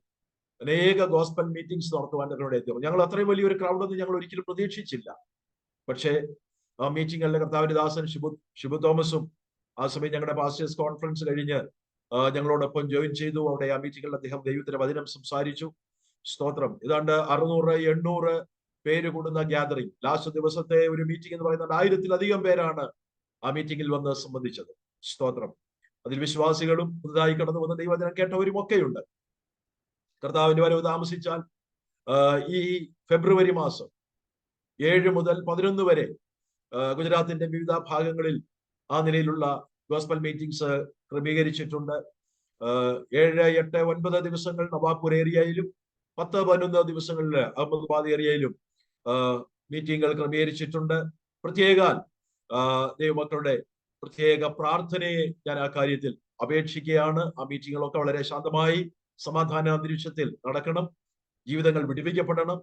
അനേക ഗോസ്പൽ മീറ്റിംഗ്സ് നടത്തുവാൻ ഞങ്ങളുടെ എത്തി. ഞങ്ങൾ അത്രയും വലിയൊരു ക്രൗഡൊന്നും ഞങ്ങൾ ഒരിക്കലും പ്രതീക്ഷിച്ചില്ല. പക്ഷേ ആ മീറ്റിംഗിലെ കർത്താവിന്റെ ദാസൻ ഷിബു തോമസും ആ സമയം ഞങ്ങളുടെ പാസ്റ്റേഴ്സ് കോൺഫറൻസ് കഴിഞ്ഞ് ഞങ്ങളോടൊപ്പം ജോയിൻ ചെയ്തു. അവിടെ ആ മീറ്റിംഗിൽ അദ്ദേഹം ദൈവത്തിന്റെ വചനം സംസാരിച്ചു. സ്തോത്രം. ഏതാണ്ട് 600-800 പേര് കൂടുന്ന ഗ്യാതറിംഗ്. ലാസ്റ്റ് ദിവസത്തെ ഒരു മീറ്റിംഗ് എന്ന് പറയുന്നത് 1000-ലധികം പേരാണ് ആ മീറ്റിംഗിൽ വന്ന് സംബന്ധിച്ചത്. സ്തോത്രം. അതിൽ വിശ്വാസികളും പുതുതായി കടന്നു വന്ന ദൈവവചനം കേട്ടവരും ഒക്കെയുണ്ട്. കർത്താവിന്റെ വരവ് താമസിച്ചാൽ ഈ ഫെബ്രുവരി മാസം 7 മുതൽ 11 വരെ ഗുജറാത്തിന്റെ വിവിധ ഭാഗങ്ങളിൽ ആ നിലയിലുള്ള ഗോസ്പൽ മീറ്റിംഗ്സ് ക്രമീകരിച്ചിട്ടുണ്ട്. 7, 8, 9 ദിവസങ്ങൾ നവാപൂർ ഏരിയയിലും 10, 11 ദിവസങ്ങളിൽ അഹമ്മദാബാദ് ഏരിയയിലും മീറ്റിംഗുകൾ ക്രമീകരിച്ചിട്ടുണ്ട്. പ്രത്യേക ദൈവമക്കളുടെ പ്രത്യേക പ്രാർത്ഥനയെ ഞാൻ ആ കാര്യത്തിൽ അപേക്ഷിക്കുകയാണ്. ആ മീറ്റിങ്ങുകളൊക്കെ വളരെ ശാന്തമായി സമാധാന അന്തരീക്ഷത്തിൽ നടക്കണം. ജീവിതങ്ങൾ വിടുവിക്കപ്പെടണം.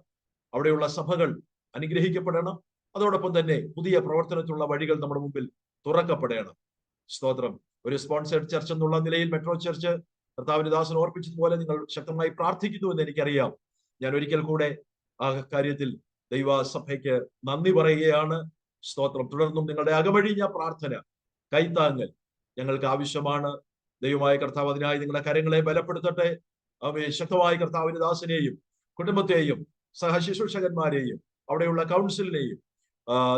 അവിടെയുള്ള സഭകൾ അനുഗ്രഹിക്കപ്പെടണം. അതോടൊപ്പം തന്നെ പുതിയ പ്രവർത്തനത്തിലുള്ള വഴികൾ നമ്മുടെ മുമ്പിൽ തുറക്കപ്പെടണം. സ്തോത്രം. ഒരു സ്പോൺസേഡ് ചർച്ച് എന്നുള്ള നിലയിൽ മെട്രോ ചർച്ച് കർത്താവിന്റെ ദാസൻ ഓർപ്പിച്ചതുപോലെ നിങ്ങൾ ശക്തമായി പ്രാർത്ഥിക്കുന്നു എന്ന് എനിക്കറിയാം. ഞാൻ ഒരിക്കൽ കൂടെ ആ കാര്യത്തിൽ ദൈവസഭയ്ക്ക് നന്ദി പറയുകയാണ്. സ്തോത്രം. തുടർന്നും നിങ്ങളുടെ അകമഴിഞ്ഞ പ്രാർത്ഥന, കൈത്താങ്ങൽ ഞങ്ങൾക്ക് ആവശ്യമാണ്. ദൈവമായ കർത്താവ് അതിനായി നിങ്ങളുടെ കരങ്ങളെ ബലപ്പെടുത്തട്ടെ. ശക്തമായ കർത്താവിന്റെ ദാസനെയും കുടുംബത്തെയും സഹശുശ്രൂഷകന്മാരെയും അവിടെയുള്ള കൗൺസിലിനെയും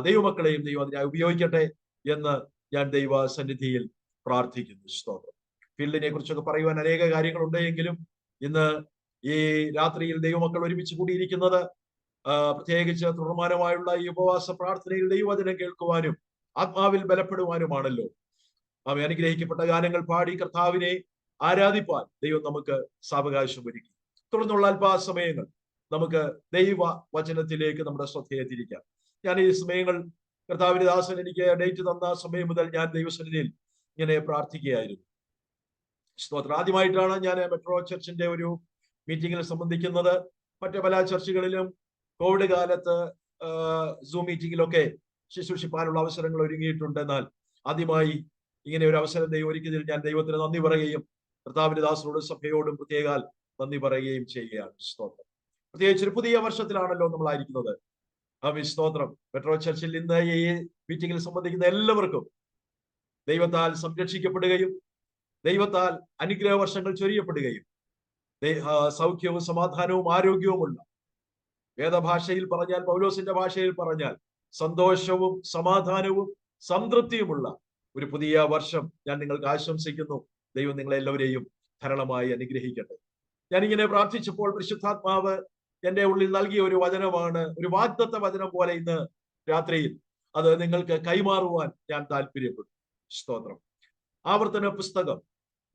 ദൈവമക്കളെയും ദൈവം അതിനായി ഉപയോഗിക്കട്ടെ എന്ന് ഞാൻ ദൈവ സന്നിധിയിൽ പ്രാർത്ഥിക്കുന്നു. സ്തോത്രം. ഫീൽഡിനെ കുറിച്ചൊക്കെ പറയുവാൻ അനേക കാര്യങ്ങളുണ്ടെങ്കിലും ഇന്ന് ഈ രാത്രിയിൽ ദൈവമക്കൾ ഒരുമിച്ച് കൂടിയിരിക്കുന്നത് പ്രത്യേകിച്ച് തുടർമാനമായുള്ള ഈ ഉപവാസ പ്രാർത്ഥനയിൽ ദൈവവചനം കേൾക്കുവാനും ആത്മാവിൽ ബലപ്പെടുവാനുമാണല്ലോ. അവ അനുഗ്രഹിക്കപ്പെട്ട ഗാനങ്ങൾ പാടി കർത്താവിനെ ആരാധിപ്പാൻ ദൈവം നമുക്ക് സാവകാശം ഒരുക്കി. തുടർന്നുള്ള അല്പസമയങ്ങൾ നമുക്ക് ദൈവ വചനത്തിലേക്ക് നമ്മുടെ ശ്രദ്ധയെ തിരിക്കാം. ഞാൻ ഈ സമയങ്ങൾ കർത്താവിന്റെ ദാസൻ എനിക്ക് ഡേറ്റ് തന്ന സമയം മുതൽ ഞാൻ ദൈവസന്നിധിയിൽ ഇങ്ങനെ പ്രാർത്ഥിക്കുകയായിരുന്നു. സ്തോത്രം. ആദ്യമായിട്ടാണ് ഞാൻ മെട്രോ ചർച്ചിന്റെ ഒരു മീറ്റിങ്ങിൽ സംബന്ധിക്കുന്നത്. മറ്റു പല ചർച്ചുകളിലും കോവിഡ് കാലത്ത് സൂം മീറ്റിങ്ങിലൊക്കെ ശുശ്രൂഷിപ്പാനുള്ള അവസരങ്ങൾ ഒരുങ്ങിയിട്ടുണ്ട്. എന്നാൽ ആദ്യമായി ഇങ്ങനെ ഒരു അവസരം ദൈവം ഒരുക്കിയതിൽ ഞാൻ ദൈവത്തിന് നന്ദി പറയുകയും കർത്താവിന്റെ ദാസനോടും സഭയോടും പ്രത്യേകാൽ നന്ദി പറയുകയും ചെയ്യുകയാണ്. സ്തോത്രം. പ്രത്യേകിച്ച് ഒരു പുതിയ വർഷത്തിലാണല്ലോ നമ്മളായിരിക്കുന്നത്. സ്തോത്രം. മെട്രോ ചർച്ചിൽ ഇന്ന് ഈ മീറ്റിങ്ങിൽ സംബന്ധിക്കുന്ന എല്ലാവർക്കും ദൈവത്താൽ സംരക്ഷിക്കപ്പെടുകയും ദൈവത്താൽ അനുഗ്രഹ വർഷങ്ങൾ ചൊരിയപ്പെടുകയും സൗഖ്യവും സമാധാനവും ആരോഗ്യവുമുള്ള, വേദഭാഷയിൽ പറഞ്ഞാൽ, പൗലോസിന്റെ ഭാഷയിൽ പറഞ്ഞാൽ, സന്തോഷവും സമാധാനവും സംതൃപ്തിയുമുള്ള ഒരു പുതിയ വർഷം ഞാൻ നിങ്ങൾക്ക് ആശംസിക്കുന്നു. ദൈവം നിങ്ങളെല്ലാവരെയും ധാരാളമായി അനുഗ്രഹിക്കട്ടെ. ഞാനിങ്ങനെ പ്രാർത്ഥിച്ചപ്പോൾ പരിശുദ്ധാത്മാവ് എന്റെ ഉള്ളിൽ നൽകിയ ഒരു വചനമാണ്, ഒരു വാഗ്ദത്ത വചനം പോലെ ഇന്ന് രാത്രിയിൽ അത് നിങ്ങൾക്ക് കൈമാറുവാൻ ഞാൻ താല്പര്യപ്പെടും. സ്തോത്രം. ആവർത്തന പുസ്തകം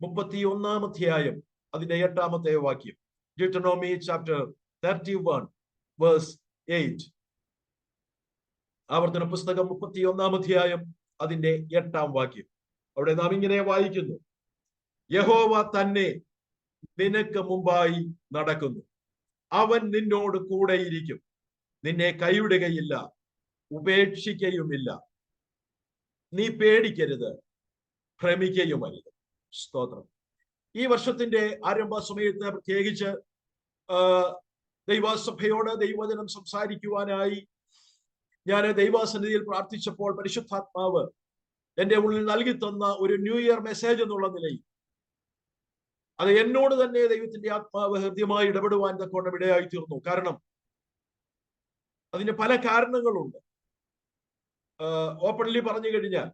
31-ാം അധ്യായം അതിന്റെ 8-ാമത്തെ വാക്യം. Deuteronomy chapter 31 verse 8. ആവർത്തന പുസ്തകം 31-ാം അധ്യായം അതിന്റെ 8-ാം വാക്യം. അവിടെ നാം ഇങ്ങനെ വായിക്കുന്നു: യഹോവ തന്നെ നിനക്ക് മുമ്പായി നടക്കുന്നു, അവൻ നിന്നോട് കൂടെയിരിക്കും, നിന്നെ കൈവിടുകയില്ല, ഉപേക്ഷിക്കുകയുമില്ല, നീ പേടിക്കരുത്, ഭ്രമിക്കുകയുമരുത്. സ്തോത്രം. ഈ വർഷത്തിന്റെ ആരംഭ സമയത്ത് പ്രത്യേകിച്ച് ദൈവസഭയോട് ദൈവവചനം സംസാരിക്കുവാനായി ഞാൻ ദൈവസന്നിധിയിൽ പ്രാർത്ഥിച്ചപ്പോൾ പരിശുദ്ധാത്മാവ് എന്റെ ഉള്ളിൽ നൽകി തന്ന ഒരു ന്യൂ ഇയർ മെസ്സേജ് എന്നുള്ള നിലയിൽ അത് എന്നോട് തന്നെ ദൈവത്തിന്റെ ആത്മാവ് ഹൃദ്യമായി ഇടപെടുവാൻ തക്കോണം ഇടയായി തീർന്നു. കാരണം അതിന് പല കാരണങ്ങളുണ്ട്. ഓപ്പൺലി പറഞ്ഞു കഴിഞ്ഞാൽ,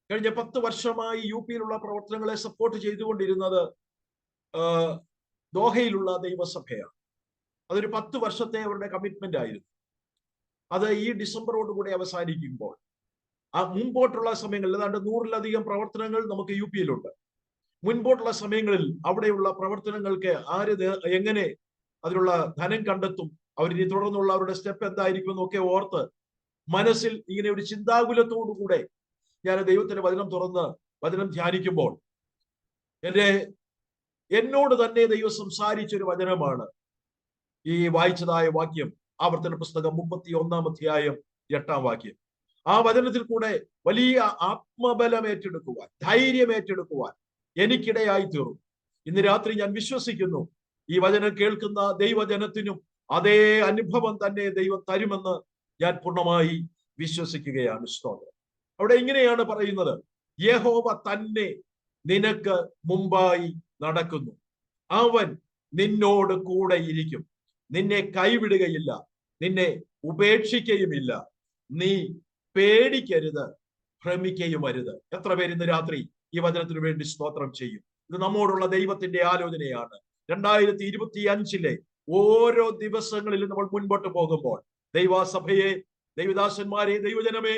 കഴിഞ്ഞ 10 വർഷമായി UP-യിലുള്ള പ്രവർത്തനങ്ങളെ സപ്പോർട്ട് ചെയ്തുകൊണ്ടിരുന്നത് ദോഹയിലുള്ള ദൈവസഭയാണ്. അതൊരു 10 വർഷത്തെ അവരുടെ കമ്മിറ്റ്മെന്റ് ആയിരുന്നു. അത് ഈ ഡിസംബറോടുകൂടി അവസാനിക്കുമ്പോൾ മുൻപോട്ടുള്ള സമയങ്ങളിൽ ഏതാണ്ട് 100-ലധികം പ്രവർത്തനങ്ങൾ നമുക്ക് UP-യിലുണ്ട്. മുൻപോട്ടുള്ള സമയങ്ങളിൽ അവിടെയുള്ള പ്രവർത്തനങ്ങൾക്ക് എങ്ങനെ അതിനുള്ള ധനം കണ്ടെത്തും, അവരിനി തുടർന്നുള്ള അവരുടെ സ്റ്റെപ്പ് എന്തായിരിക്കും എന്നൊക്കെ ഓർത്ത് മനസ്സിൽ ഇങ്ങനെ ഒരു ചിന്താകുലത്തോടുകൂടെ ഞാൻ ദൈവത്തിന്റെ വചനം തുറന്ന് വചനം ധ്യാനിക്കുമ്പോൾ എന്നോട് തന്നെ ദൈവം സംസാരിച്ചൊരു വചനമാണ് ഈ വായിച്ചതായ വാക്യം. ആവർത്തന പുസ്തകം 31-ാം അധ്യായം 8-ാം വാക്യം. ആ വചനത്തിൽ കൂടെ വലിയ ആത്മബലം ഏറ്റെടുക്കുവാൻ, ധൈര്യം ഏറ്റെടുക്കുവാൻ എനിക്കിടയായി തീർന്നു. ഇന്ന് രാത്രി ഞാൻ വിശ്വസിക്കുന്നു ഈ വചനം കേൾക്കുന്ന ദൈവജനത്തിനും അതേ അനുഭവം തന്നെ ദൈവം തരുമെന്ന് ഞാൻ പൂർണ്ണമായി വിശ്വസിക്കുകയാണ്. സ്തോത്രം. അവിടെ ഇങ്ങനെയാണ് പറയുന്നത്: യഹോവ തന്നെ നിനക്ക് മുമ്പായി നടക്കുന്നു, അവൻ നിന്നോട് കൂടെ ഇരിക്കും, നിന്നെ കൈവിടുകയില്ല, നിന്നെ ഉപേക്ഷിക്കുകയുമില്ല, നീ പേടിക്കരുത്, ഭ്രമിക്കുകയുമരുത്. എത്ര പേര് ഇന്ന് രാത്രി ഈ വചനത്തിന് വേണ്ടി സ്തോത്രം ചെയ്യും? ഇത് നമ്മോടുള്ള ദൈവത്തിന്റെ ആലോചനയാണ്. 2025-ലെ ഓരോ ദിവസങ്ങളിലും നമ്മൾ മുൻപോട്ട് പോകുമ്പോൾ ദൈവസഭയെ, ദൈവദാസന്മാരെ, ദൈവജനമേ,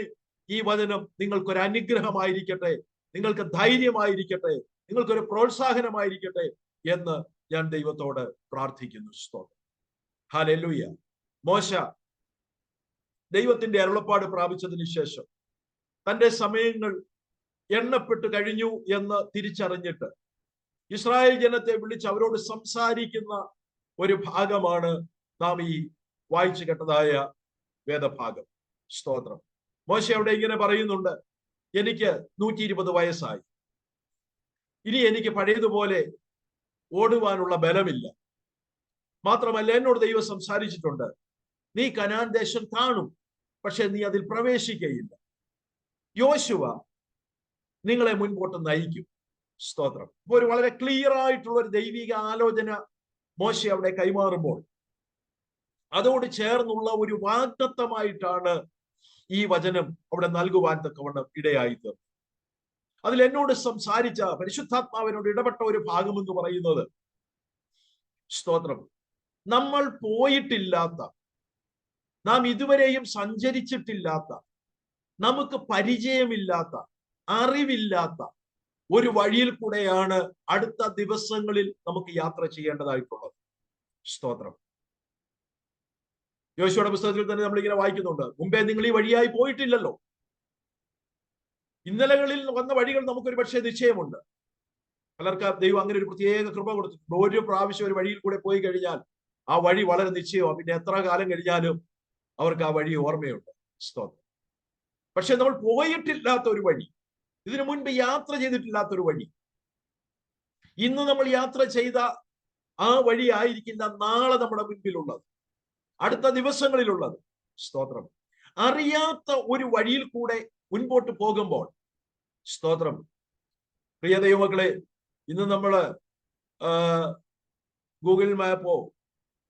ഈ വചനം നിങ്ങൾക്കൊരു അനുഗ്രഹമായിരിക്കട്ടെ, നിങ്ങൾക്ക് ധൈര്യമായിരിക്കട്ടെ, നിങ്ങൾക്കൊരു പ്രോത്സാഹനമായിരിക്കട്ടെ എന്ന് ഞാൻ ദൈവത്തോട് പ്രാർത്ഥിക്കുന്നു. സ്തോത്രം. ഹല്ലേലൂയ. മോശ ദൈവത്തിന്റെ അരുളപ്പാട് പ്രാപിച്ചതിന് ശേഷം തന്റെ സമയങ്ങൾ എണ്ണപ്പെട്ടു കഴിഞ്ഞു എന്ന് തിരിച്ചറിഞ്ഞിട്ട് ഇസ്രായേൽ ജനത്തെ വിളിച്ച് അവരോട് സംസാരിക്കുന്ന ഒരു ഭാഗമാണ് നാം ഈ വായിച്ചു കേട്ടതായ വേദഭാഗം. സ്തോത്രം. മോശ അവിടെ ഇങ്ങനെ പറയുന്നുണ്ട്: എനിക്ക് 120 വയസ്സായി, ഇനി എനിക്ക് പഴയതുപോലെ ഓടുവാനുള്ള ബലമില്ല. മാത്രമല്ല, എന്നോട് ദൈവം സംസാരിച്ചിട്ടുണ്ട്, നീ കനാൻ ദേശം കാണും, പക്ഷെ നീ അതിൽ പ്രവേശിക്കുകയില്ല. യോശുവ നിങ്ങളെ മുൻപോട്ട് നയിക്കും. സ്തോത്രം. ഇപ്പൊ ഒരു വളരെ ക്ലിയർ ആയിട്ടുള്ള ഒരു ദൈവിക ആലോചന മോശ അവിടെ കൈമാറുമ്പോൾ അതോട് ചേർന്നുള്ള ഒരു വാഗ്ദത്തമായിട്ടാണ് ഈ വചനം അവിടെ നൽകുവാൻ തക്കവണ്ണം ഇടയായി തീർന്നു. അതിൽ എന്നോട് സംസാരിച്ച പരിശുദ്ധാത്മാവിനോട് ഇടപെട്ട ഒരു ഭാഗം എന്ന് പറയുന്നത്, സ്തോത്രം, നമ്മൾ പോയിട്ടില്ലാത്ത, നാം ഇതുവരെയും സഞ്ചരിച്ചിട്ടില്ലാത്ത, നമുക്ക് പരിചയമില്ലാത്ത, അറിവില്ലാത്ത ഒരു വഴിയിൽ കൂടെയാണ് അടുത്ത ദിവസങ്ങളിൽ നമുക്ക് യാത്ര ചെയ്യേണ്ടതായിട്ടുള്ളത്. സ്തോത്രം. യോശുവയുടെ പുസ്തകത്തിൽ തന്നെ നമ്മൾ ഇങ്ങനെ വായിക്കുന്നുണ്ട്, മുമ്പേ നിങ്ങൾ ഈ വഴിയായി പോയിട്ടില്ലല്ലോ. ഇന്നലകളിൽ വന്ന വഴികൾ നമുക്കൊരു പക്ഷേ നിശ്ചയമുണ്ട്. പലർക്ക് ദൈവം അങ്ങനെ ഒരു പ്രത്യേക കൃപ കൊടുത്തിട്ടുണ്ട്. ഒരു പ്രാവശ്യം ഒരു വഴിയിൽ കൂടെ പോയി കഴിഞ്ഞാൽ ആ വഴി വളരെ നിശ്ചയമാണ്. പിന്നെ എത്ര കാലം കഴിഞ്ഞാലും അവർക്ക് ആ വഴി ഓർമ്മയുണ്ട്. സ്തോത്രം. പക്ഷെ നമ്മൾ പോയിട്ടില്ലാത്ത ഒരു വഴി, ഇതിനു മുൻപ് യാത്ര ചെയ്തിട്ടില്ലാത്തൊരു വഴി, ഇന്ന് നമ്മൾ യാത്ര ചെയ്ത ആ വഴി ആയിരിക്കില്ല നാളെ നമ്മുടെ മുൻപിലുള്ളത്, അടുത്ത ദിവസങ്ങളിലുള്ളത്. സ്തോത്രം. അറിയാത്ത ഒരു വഴിയിൽ കൂടെ മുൻപോട്ട് പോകുമ്പോൾ, സ്തോത്രം, പ്രിയ ദൈവമക്കളെ, ഇന്ന് നമ്മള് ഗൂഗിൾ മാപ്പോ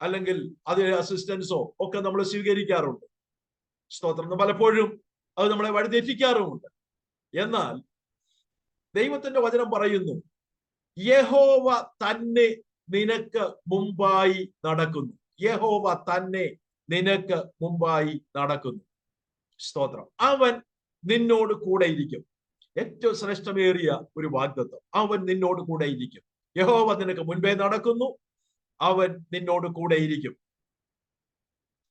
അല്ലെങ്കിൽ അതിന് അസിസ്റ്റൻസോ ഒക്കെ നമ്മൾ സ്വീകരിക്കാറുണ്ട്. സ്തോത്രം. പലപ്പോഴും അത് നമ്മളെ വഴിതെറ്റിക്കാറുമുണ്ട്. എന്നാൽ ദൈവത്തിന്റെ വചനം പറയുന്നു, യഹോവ തന്നെ നിനക്ക് മുമ്പായി നടക്കുന്നു. യഹോവ തന്നെ നിനക്ക് മുമ്പായി നടക്കുന്നു. സ്തോത്രം. അവൻ നിന്നോട് കൂടെ ഇരിക്കും. ഏറ്റവും ശ്രേഷ്ഠമേറിയ ഒരു വാഗ്ദത്തം. അവൻ നിന്നോട് കൂടെ ഇരിക്കും. യഹോവ നിനക്ക് മുൻപേ നടക്കുന്നു, അവൻ നിന്നോട് കൂടെ ഇരിക്കും.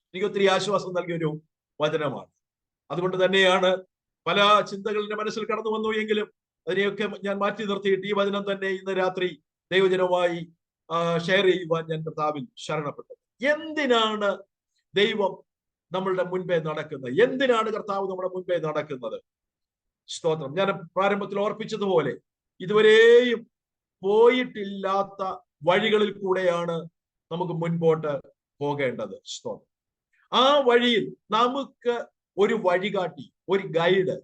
എനിക്ക് ഒത്തിരി ആശ്വാസം നൽകിയൊരു വചനമാണ്. അതുകൊണ്ട് തന്നെയാണ് പല ചിന്തകൾ എന്റെ മനസ്സിൽ കടന്നു വന്നു എങ്കിലും അതിനെയൊക്കെ ഞാൻ മാറ്റി നിർത്തിയിട്ട് ഈ വചനം തന്നെ ഇന്ന് രാത്രി ദൈവജനവുമായി ഷെയർ ചെയ്യുവാൻ ഞാൻ കർത്താവിൽ ശരണപ്പെട്ടത്. എന്തിനാണ് ദൈവം നമ്മളുടെ മുൻപേ നടക്കുന്നത്? എന്തിനാണ് കർത്താവ് നമ്മുടെ മുൻപേ നടക്കുന്നത്? സ്തോത്രം. ഞാൻ പ്രാരംഭത്തിൽ ഓർപ്പിച്ചതുപോലെ ഇതുവരെയും പോയിട്ടില്ലാത്ത വഴികളിൽ കൂടെയാണ് നമുക്ക് മുൻപോട്ട് പോകേണ്ടത്. സ്തോത്രം. ആ വഴിയിൽ നമുക്ക് ഒരു വഴികാട്ടി, ഒരു ഗൈഡ്,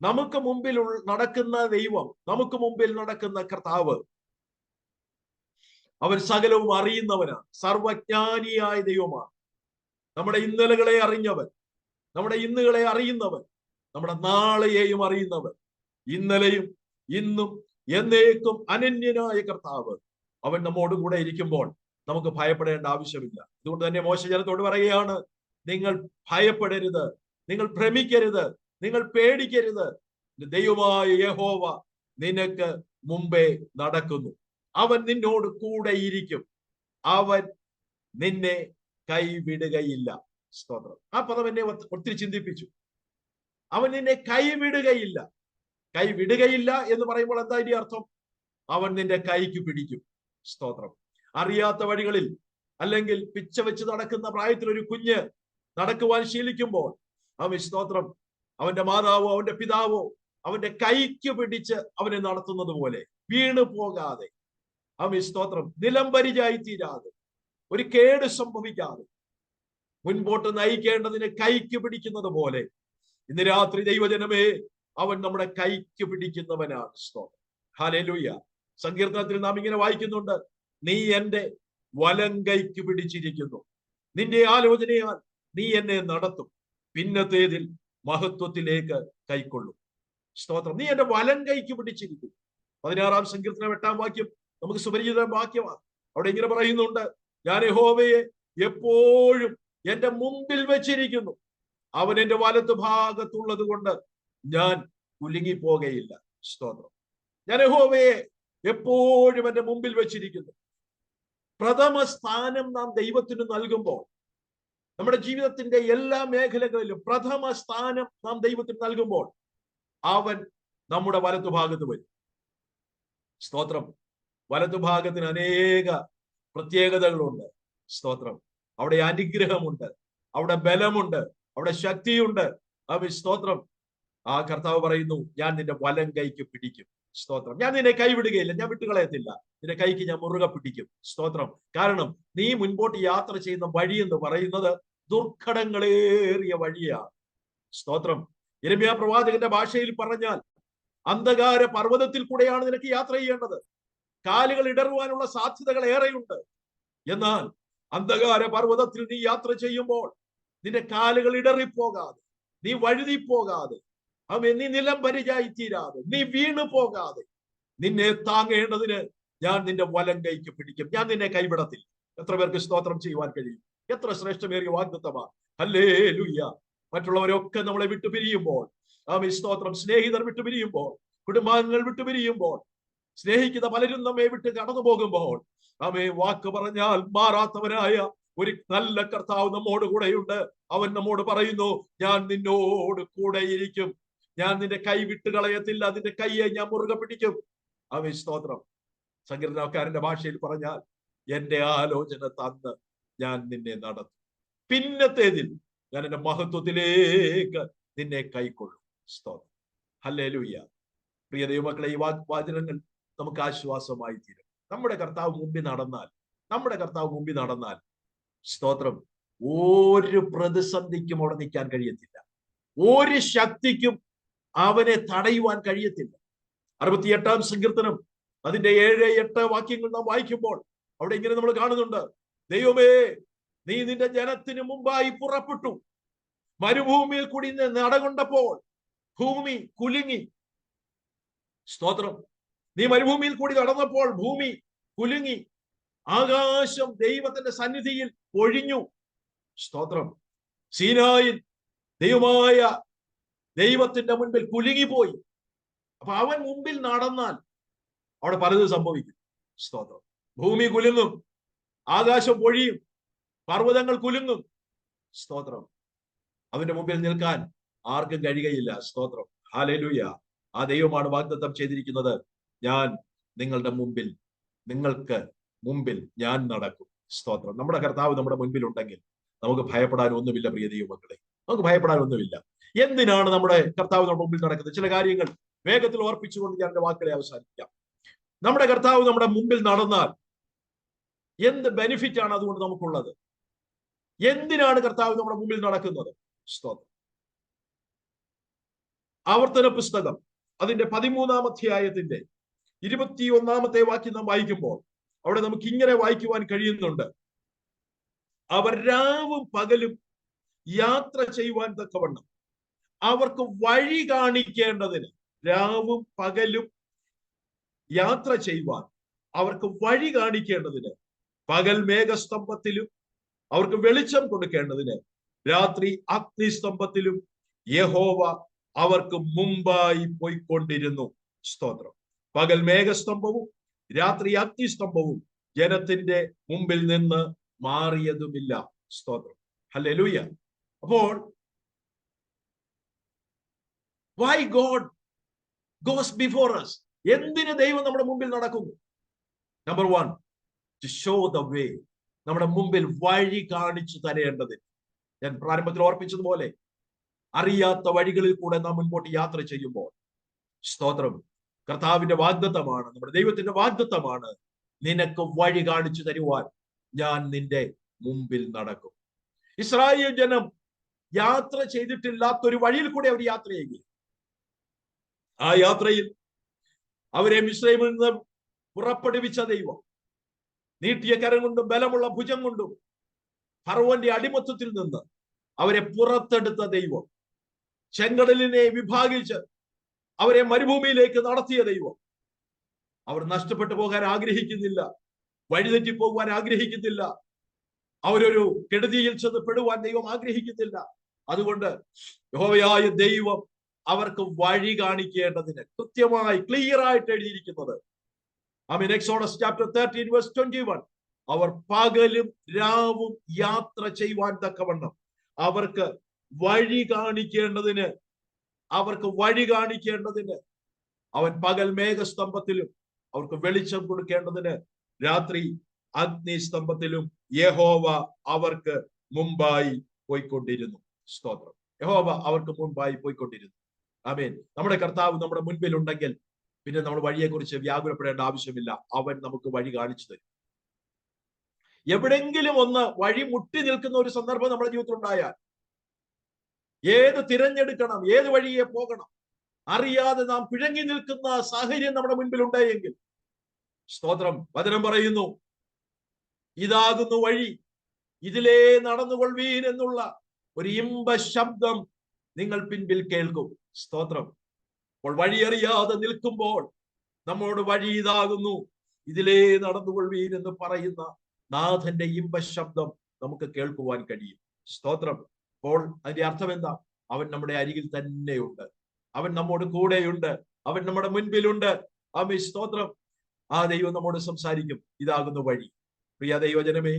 നമുക്ക് മുമ്പിൽ നടക്കുന്ന ദൈവം, നമുക്ക് മുമ്പിൽ നടക്കുന്ന കർത്താവ്, അവൻ സകലവും അറിയുന്നവനാണ്. സർവജ്ഞാനിയായ ദൈവമാണ്. നമ്മുടെ ഇന്നലകളെ അറിഞ്ഞവൻ, നമ്മുടെ ഇന്നുകളെ അറിയുന്നവൻ, നമ്മുടെ നാളെയെയും അറിയുന്നവൻ, ഇന്നലെയും ഇന്നും എന്നേക്കും അനന്യനായ കർത്താവ്, അവൻ നമ്മോട് കൂടെ ഇരിക്കുമ്പോൾ നമുക്ക് ഭയപ്പെടേണ്ട ആവശ്യമില്ല. അതുകൊണ്ട് തന്നെ മോശെ ജനത്തോട് പറയുകയാണ്, നിങ്ങൾ ഭയപ്പെടരുത്, നിങ്ങൾ ഭ്രമിക്കരുത്, നിങ്ങൾ പേടിക്കരുത്. ദൈവമായ യഹോവ നിനക്ക് മുമ്പേ നടക്കുന്നു. അവൻ നിന്നോട് കൂടെ ഇരിക്കും, അവൻ നിന്നെ കൈവിടുകയില്ല. സ്തോത്രം. ആ പദം എന്നെ ഒത്തിരി ചിന്തിപ്പിച്ചു. അവൻ നിന്നെ കൈവിടുകയില്ല. കൈവിടുകയില്ല എന്ന് പറയുമ്പോൾ എന്താ ഇതിന്റെ അർത്ഥം? അവൻ നിന്റെ കൈക്ക് പിടിക്കും. സ്തോത്രം. അറിയാത്ത വഴികളിൽ അല്ലെങ്കിൽ പിച്ച വെച്ച് നടക്കുന്ന പ്രായത്തിൽ ഒരു കുഞ്ഞ് നടക്കുവാൻ ശീലിക്കുമ്പോൾ അവൻ, സ്തോത്രം, അവന്റെ മാതാവോ അവന്റെ പിതാവോ അവന്റെ കൈക്ക് പിടിച്ച് അവനെ നടത്തുന്നത് പോലെ വീണു പോകാതെ, അവൻ, സ്തോത്രം, നിലംപരിചായി തീരാതെ, ഒരു കേട് സംഭവിക്കാതെ മുൻപോട്ട് നയിക്കേണ്ടതിന് കൈക്ക് പിടിക്കുന്നത് പോലെ ഇന്ന് രാത്രി ദൈവജനമേ, അവൻ നമ്മുടെ കൈക്ക് പിടിക്കുന്നവനാണ്. സ്തോത്രം. ഹല്ലേലൂയ. സങ്കീർത്തനത്തിൽ നാം ഇങ്ങനെ വായിക്കുന്നുണ്ട്, നീ എന്റെ വലം കൈക്ക് പിടിച്ചിരിക്കുന്നു, നിന്റെ ആലോചനയാൽ നീ എന്നെ നടത്തും, പിന്നത്തേതിൽ മഹത്വത്തിലേക്ക് കൈക്കൊള്ളും. സ്തോത്രം. നീ എന്റെ വലം കൈക്ക് പിടിച്ചിരിക്കുന്നു. 16-ാം സങ്കീർത്തനം 8-ാം വാക്യം നമുക്ക് സുപരിചിത വാക്യമാണ്. അവിടെ ഇങ്ങനെ പറയുന്നുണ്ട്, ഞാൻ യഹോവയെ എപ്പോഴും എന്റെ മുമ്പിൽ വെച്ചിരിക്കുന്നു, അവൻ എന്റെ വലത്ത് ഭാഗത്തുള്ളത് കൊണ്ട് ഞാൻ കുലുങ്ങിപ്പോകയില്ല. സ്തോത്രം. ഞാൻ യഹോവയെ എപ്പോഴും എന്റെ മുമ്പിൽ വെച്ചിരിക്കുന്നു. പ്രഥമ സ്ഥാനം നാം ദൈവത്തിന് നൽകുമ്പോൾ, നമ്മുടെ ജീവിതത്തിന്റെ എല്ലാ മേഖലകളിലും പ്രഥമ സ്ഥാനം നാം ദൈവത്തിന് നൽകുമ്പോൾ, അവൻ നമ്മുടെ വലത്തുഭാഗത്ത് വരും. സ്തോത്രം. വലത്തുഭാഗത്തിന് അനേക പ്രത്യേകതകളുണ്ട്. സ്തോത്രം. അവിടെ അനുഗ്രഹമുണ്ട്, അവിടെ ബലമുണ്ട്, അവിടെ ശക്തിയുണ്ട്. അവൻ, സ്തോത്രം, ആ കർത്താവ് പറയുന്നു, ഞാൻ നിന്റെ വലം കൈക്ക് പിടിക്കും. സ്തോത്രം. ഞാൻ നിന്നെ കൈവിടുകയില്ല, ഞാൻ വിട്ടുകളയത്തില്ല, നിന്റെ കൈക്ക് ഞാൻ മുറുകെ പിടിക്കും. സ്തോത്രം. കാരണം നീ മുൻപോട്ട് യാത്ര ചെയ്യുന്ന വഴി എന്ന് പറയുന്നത് ദുർഘടങ്ങളേറിയ വഴിയാണ്. സ്തോത്രം. യിരെമ്യാ പ്രവാചകന്റെ ഭാഷയിൽ പറഞ്ഞാൽ, അന്ധകാര പർവ്വതത്തിൽ കൂടെയാണ് നിനക്ക് യാത്ര ചെയ്യേണ്ടത്. കാലുകൾ ഇടറുവാനുള്ള സാധ്യതകൾ ഏറെയുണ്ട്. എന്നാൽ അന്ധകാര പർവ്വതത്തിൽ നീ യാത്ര ചെയ്യുമ്പോൾ നിന്റെ കാലുകൾ ഇടറിപ്പോകാതെ, നീ വഴുതിപ്പോകാതെ, നീ നിലം പരിചായി തീരാതെ, നീ വീണു പോകാതെ, നിന്നെ താങ്ങേണ്ടതിന് ഞാൻ നിന്റെ വലം കൈക്ക് പിടിക്കും, ഞാൻ നിന്നെ കൈവിടത്തില്ല. എത്ര പേർക്ക് സ്തോത്രം ചെയ്യുവാൻ കഴിയും? എത്ര ശ്രേഷ്ഠമേറിയ വാഗ്ദത്തമാണ്. ഹല്ലേലൂയ. മറ്റുള്ളവരൊക്കെ നമ്മളെ വിട്ടുപിരിയുമ്പോൾ, ആമേൻ, സ്തോത്രം, സ്നേഹിതർ വിട്ടുപിരിയുമ്പോൾ, കുടുംബാംഗങ്ങൾ വിട്ടുപിരിയുമ്പോൾ, സ്നേഹിക്കുന്ന പലരും നമ്മെ വിട്ട് കടന്നു പോകുമ്പോൾ, ആമേൻ, വാക്ക് പറഞ്ഞാൽ മാറാത്തവനായ ഒരു നല്ല കർത്താവ് നമ്മോട് കൂടെയുണ്ട്. അവൻ നമ്മോട് പറയുന്നു, ഞാൻ നിന്നോട് കൂടെയിരിക്കും, ഞാൻ നിന്റെ കൈ വിട്ട് കളയത്തില്ല, നിന്റെ കൈയെ ഞാൻ മുറുകെ പിടിക്കും. ആമേൻ, സ്തോത്രം. സങ്കീർത്തനക്കാരന്റെ ഭാഷയിൽ പറഞ്ഞാൽ, എന്റെ ആലോചന തന്ന് ഞാൻ നിന്നെ നടത്തും, പിന്നത്തേതിൽ ഞാൻ എന്റെ മഹത്വത്തിലേക്ക് നിന്നെ കൈക്കൊള്ളും. സ്തോത്രം. ഹല്ലേലൂയ. പ്രിയ ദൈവമക്കളെ, ഈ വാചനങ്ങൾ നമുക്ക് ആശ്വാസമായി തീരും. നമ്മുടെ കർത്താവ് മുമ്പിൽ നടന്നാൽ സ്തോത്രം, ഒരു പ്രതിസന്ധിക്കും അവിടെ നിൽക്കാൻ കഴിയത്തില്ല, ഒരു ശക്തിക്കും അവനെ തടയുവാൻ കഴിയത്തില്ല. 68-ാം സങ്കീർത്തനം അതിന്റെ 7-8 വാക്യങ്ങൾ നാം വായിക്കുമ്പോൾ അവിടെ ഇങ്ങനെ നമ്മൾ കാണുന്നുണ്ട്, ദൈവമേ, നീ നിന്റെ ജനത്തിന് മുമ്പായി പുറപ്പെട്ടു, മരുഭൂമിയിൽ കൂടി നടകൊണ്ടപ്പോൾ ഭൂമി കുലുങ്ങി. സ്തോത്രം. നീ മരുഭൂമിയിൽ കൂടി നടന്നപ്പോൾ ഭൂമി കുലുങ്ങി, ആകാശം ദൈവത്തിന്റെ സന്നിധിയിൽ ഒഴിഞ്ഞു. സ്തോത്രം. സീനായിൽ ദൈവമായ ദൈവത്തിന്റെ മുൻപിൽ കുലുങ്ങിപ്പോയി. അപ്പൊ അവൻ മുമ്പിൽ നടന്നാൽ അവിടെ പലതും സംഭവിക്കും. സ്തോത്രം. ഭൂമി കുലുങ്ങും, ആകാശം പൊഴിയും, പർവ്വതങ്ങൾ കുലുങ്ങും. സ്തോത്രം. അവന്റെ മുമ്പിൽ നിൽക്കാൻ ആർക്കും കഴിയുകയില്ല. സ്തോത്രം. ഹല്ലേലൂയ. ആ ദൈവമാണ് വാഗ്ദത്തം ചെയ്തിരിക്കുന്നത്, ഞാൻ നിങ്ങൾക്ക് മുമ്പിൽ ഞാൻ നടക്കും. സ്തോത്രം. നമ്മുടെ കർത്താവ് നമ്മുടെ മുൻപിൽ ഉണ്ടെങ്കിൽ നമുക്ക് ഭയപ്പെടാൻ ഒന്നുമില്ല. പ്രിയ ദൈവമക്കളെ, നമുക്ക് ഭയപ്പെടാൻ ഒന്നുമില്ല. എന്തിനാണ് നമ്മുടെ കർത്താവ് നമ്മുടെ മുമ്പിൽ നടക്കുന്നത്? ചില കാര്യങ്ങൾ വേഗത്തിൽ ഓർപ്പിച്ചുകൊണ്ട് ഞാൻ എന്റെ വാക്കുകളെ അവസാനിപ്പിക്കാം. നമ്മുടെ കർത്താവ് നമ്മുടെ മുമ്പിൽ നടന്നാൽ എന്ത് ബെനിഫിറ്റ് ആണ് അതുകൊണ്ട് നമുക്കുള്ളത്? എന്തിനാണ് കർത്താവ് നമ്മുടെ മുമ്പിൽ നടക്കുന്നത്? സ്തോത്രം. ആവർത്തന പുസ്തകം അതിന്റെ 13-ാം അധ്യായത്തിന്റെ 21-ാമത്തെ വാക്യം നാം വായിക്കുമ്പോൾ അവിടെ നമുക്ക് ഇങ്ങനെ വായിക്കുവാൻ കഴിയുന്നുണ്ട്, അവർ രാവും പകലും യാത്ര ചെയ്യുവാൻ തക്കവണ്ണം അവർക്ക് വഴി കാണിക്കേണ്ടതിന്, രാവും പകലും യാത്ര ചെയ്യുവാൻ അവർക്ക് വഴി കാണിക്കേണ്ടതിന്, പകൽ മേഘസ്തംഭത്തിലും അവർക്ക് വെളിച്ചം കൊടുക്കേണ്ടതിന്, രാത്രി അഗ്നിസ്തംഭത്തിലും യഹോവ അവർക്ക് മുമ്പായി പോയിക്കൊണ്ടിരുന്നു. സ്തോത്രം. പകൽ മേഘസ്തംഭവും രാത്രി അഗ്നിസ്തംഭവും ജനത്തിന്റെ മുമ്പിൽ നിന്ന് മാറിയതുമില്ല. സ്തോത്രം. ഹല്ലേലൂയ. അപ്പോൾ why God goes before us? എന്തിന് ദൈവം നമ്മുടെ മുമ്പിൽ നടക്കുന്നു? Number 1, to show the way. നമ്മുടെ മുമ്പിൽ വഴി കാണിച്ചു തരേണ്ടതിന്. ഞാൻ പ്രാരംഭത്തിൽ ഓർപ്പിച്ചതുപോലെ, അറിയാത്ത വഴികളിൽ കൂടെ നാം മുൻപോട്ട് യാത്ര ചെയ്യുമ്പോൾ, സ്തോത്രം, കർത്താവിന്റെ വാഗ്ദത്തമാണ്, നമ്മുടെ ദൈവത്തിന്റെ വാഗ്ദത്തമാണ്, നിനക്ക് വഴി കാണിച്ചു തരുവാൻ ഞാൻ നിന്റെ മുമ്പിൽ നടക്കും. ഇസ്രായേൽ ജനം യാത്ര ചെയ്തിട്ടില്ലാത്തൊരു വഴിയിൽ കൂടെ അവർ യാത്ര ചെയ്യുകയും, ആ യാത്രയിൽ അവരെ മിസ്രൈമിൽ നിന്ന് പുറപ്പെടുവിച്ച ദൈവം നീട്ടിയ കരം കൊണ്ടും ബലമുള്ള ഭുജം കൊണ്ടും ഫറവോന്റെ അടിമത്തത്തിൽ നിന്ന് അവരെ പുറത്തെടുത്ത ദൈവം, ചെങ്കടലിനെ വിഭാഗിച്ച് അവരെ മരുഭൂമിയിലേക്ക് നടത്തിയ ദൈവം, അവർ നഷ്ടപ്പെട്ടു പോകാൻ ആഗ്രഹിക്കുന്നില്ല, വഴിതെറ്റി പോകുവാൻ ആഗ്രഹിക്കുന്നില്ല, അവരൊരു കെടുതിയിൽ ചെന്ന് പെടുവാൻ ദൈവം ആഗ്രഹിക്കുന്നില്ല. അതുകൊണ്ട് യഹോവയായ ദൈവം അവർക്ക് വഴി കാണിക്കേണ്ടതിന് കൃത്യമായി ക്ലിയർ ആയിട്ട് എഴുതിയിരിക്കുന്നത്, എക്സോഡസ് ചാപ്റ്റർ 13 verse 21, അവർ പകലും രാവും യാത്ര ചെയ്യുവാൻ തക്കവണ്ണം അവർക്ക് വഴി കാണിക്കേണ്ടതിന് അവൻ പകൽ മേഘസ്തംഭത്തിലും അവർക്ക് വെളിച്ചം കൊടുക്കേണ്ടതിന് രാത്രി അഗ്നിസ്തംഭത്തിലും യഹോവ അവർക്ക് മുമ്പായി പോയിക്കൊണ്ടിരുന്നു. സ്തോത്രം. യഹോവ അവർക്ക് മുമ്പായി പോയിക്കൊണ്ടിരുന്നു. ആമേൻ. നമ്മുടെ കർത്താവ് നമ്മുടെ മുൻപിൽ ഉണ്ടെങ്കിൽ പിന്നെ നമ്മൾ വഴിയെക്കുറിച്ച് വ്യാകുലപ്പെടേണ്ട ആവശ്യമില്ല. അവൻ നമുക്ക് വഴി കാണിച്ചു തരും. എവിടെങ്കിലും ഒന്ന് വഴി മുട്ടി നിൽക്കുന്ന ഒരു സന്ദർഭം നമ്മുടെ ജീവിതത്തിൽ ഉണ്ടായാൽ, ഏത് തിരഞ്ഞെടുക്കണം, ഏത് വഴിയെ പോകണം അറിയാതെ നാം പിഴങ്ങി നിൽക്കുന്ന സാഹചര്യം നമ്മുടെ മുൻപിൽ ഉണ്ടായെങ്കിൽ, സ്തോത്രം, വചനം പറയുന്നു, ഇതാകുന്നു വഴി, ഇതിലേ നടന്നുകൊള്ളുവീൻ എന്നുള്ള ഒരു ഇമ്പ ശബ്ദം നിങ്ങൾ പിൻപിൽ കേൾക്കും. സ്തോത്രം. അപ്പോൾ വഴിയറിയാതെ നിൽക്കുമ്പോൾ നമ്മോട് വഴി ഇതാകുന്നു, ഇതിലേ നടന്നുകൊള്ളുവീൻ എന്ന് പറയുന്ന നാഥന്റെ ഇമ്പ ശബ്ദം നമുക്ക് കേൾക്കുവാൻ കഴിയും. സ്തോത്രം. അപ്പോൾ അതിന്റെ അർത്ഥം എന്താ? അവൻ നമ്മുടെ അരികിൽ തന്നെയുണ്ട്, അവൻ നമ്മോട് കൂടെയുണ്ട്, അവൻ നമ്മുടെ മുൻപിലുണ്ട്. ആമേൻ, സ്തോത്രം. ആ ദൈവം നമ്മോട് സംസാരിക്കും. ഇതാകുന്ന വഴി. പ്രിയ ദൈവജനമേ,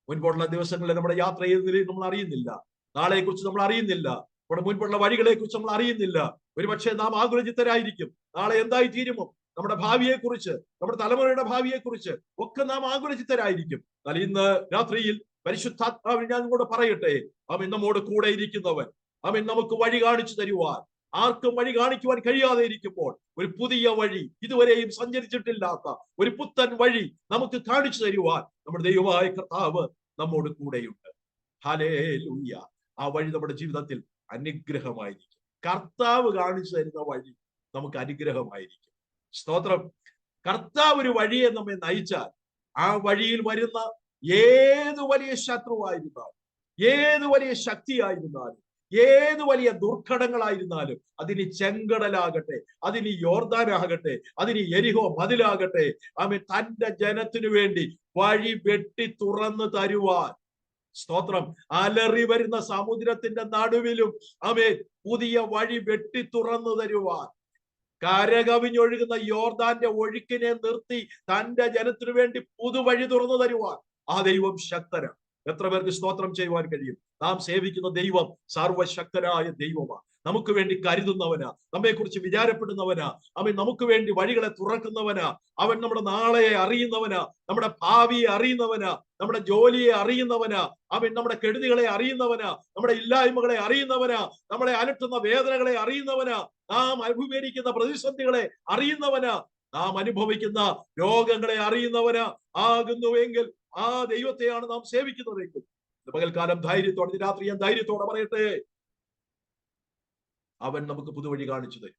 മുൻപോട്ടുള്ള ദിവസങ്ങളിൽ നമ്മുടെ യാത്ര ചെയ്തതിൽ നമ്മൾ അറിയുന്നില്ല, നാളെ കുറിച്ച് നമ്മൾ അറിയുന്നില്ല, നമ്മുടെ മുൻപോട്ടുള്ള വഴികളെ കുറിച്ച് നമ്മൾ അറിയുന്നില്ല. ഒരുപക്ഷെ നാം ആകുലചിത്തരായിരിക്കും. നാളെ എന്തായി തീരുമോ, നമ്മുടെ ഭാവിയെ കുറിച്ച്, നമ്മുടെ തലമുറയുടെ ഭാവിയെ കുറിച്ച് ഒക്കെ നാം ആകുലചിത്തരായിരിക്കും. എന്നാൽ ഇന്ന് രാത്രിയിൽ പരിശുദ്ധാത്മാവിൽ ഞാൻ കൂടെ പറയട്ടെ, അവൻ നമ്മോട് കൂടെ ഇരിക്കുന്നവൻ, അവൻ നമുക്ക് വഴി കാണിച്ചു തരുവാൻ, ആർക്കും വഴി കാണിക്കുവാൻ കഴിയാതെ ഇരിക്കുമ്പോൾ ഒരു പുതിയ വഴി, ഇതുവരെയും സഞ്ചരിച്ചിട്ടില്ലാത്ത ഒരു പുത്തൻ വഴി നമുക്ക് കാണിച്ചു തരുവാൻ നമ്മുടെ ദൈവമായ കർത്താവ് നമ്മോട് കൂടെയുണ്ട്. ഹല്ലേലൂയ. ആ വഴി നമ്മുടെ ജീവിതത്തിൽ അനുഗ്രഹമായിരിക്കും. കർത്താവ് കാണിച്ചു തരുന്ന വഴി നമുക്ക് അനുഗ്രഹമായിരിക്കും. സ്തോത്രം. കർത്താവ് ഒരു വഴിയെ നമ്മെ നയിച്ചാൽ ആ വഴിയിൽ വരുന്ന ഏത് വലിയ ശത്രുവായിരുന്നാലും, ഏത് വലിയ ശക്തിയായിരുന്നാലും, ഏത് വലിയ ദുർഘടങ്ങളായിരുന്നാലും, അതിന് ചെങ്കടലാകട്ടെ, അതിന് യോർദാനാകട്ടെ, അതിന് യെരിഹോ മതിലാകട്ടെ, അവൻ തന്റെ ജനത്തിനു വേണ്ടി വഴി വെട്ടി തുറന്നു തരുവാൻ, സ്തോത്രം, അലറി വരുന്ന സമുദ്രത്തിന്റെ നടുവിലും അവൻ പുതിയ വഴി വെട്ടി തുറന്നു തരുവാൻ, കരകവിഞ്ഞൊഴുകുന്ന യോർദാന്റെ ഒഴുക്കിനെ നിർത്തി തന്റെ ജനത്തിനു വേണ്ടി പുതുവഴി തുറന്നു തരുവാൻ ആ ദൈവം ശക്തനാണ്. എത്ര പേർക്ക് സ്തോത്രം ചെയ്യുവാൻ കഴിയും? നാം സേവിക്കുന്ന ദൈവം സർവശക്തനായ ദൈവമാണ്. നമുക്ക് വേണ്ടി കരുതുന്നവനാ, നമ്മെ കുറിച്ച് വിചാരപ്പെടുന്നവനാ, അവൻ നമുക്ക് വേണ്ടി വഴികളെ തുറക്കുന്നവനാ, അവൻ നമ്മുടെ നാളെയെ അറിയുന്നവനാ, നമ്മുടെ ഭാവിയെ അറിയുന്നവനാ, നമ്മുടെ ജോലിയെ അറിയുന്നവനാ, അവൻ നമ്മുടെ കെടുതികളെ അറിയുന്നവനാ, നമ്മുടെ ഇല്ലായ്മകളെ അറിയുന്നവനാ, നമ്മളെ അലട്ടുന്ന വേദനകളെ അറിയുന്നവനാ, നാം അഭിമുഖീകരിക്കുന്ന പ്രതിസന്ധികളെ അറിയുന്നവനാ, നാം അനുഭവിക്കുന്ന രോഗങ്ങളെ അറിയുന്നവനാ ആകുന്നുവെങ്കിൽ ആ ദൈവത്തെയാണ് നാം സേവിക്കുന്നതെങ്കിൽ പകൽക്കാലം ധൈര്യത്തോടെ, രാത്രി ഞാൻ ധൈര്യത്തോടെ പറയട്ടെ, അവൻ നമുക്ക് പുതുവഴി കാണിച്ചു തരും,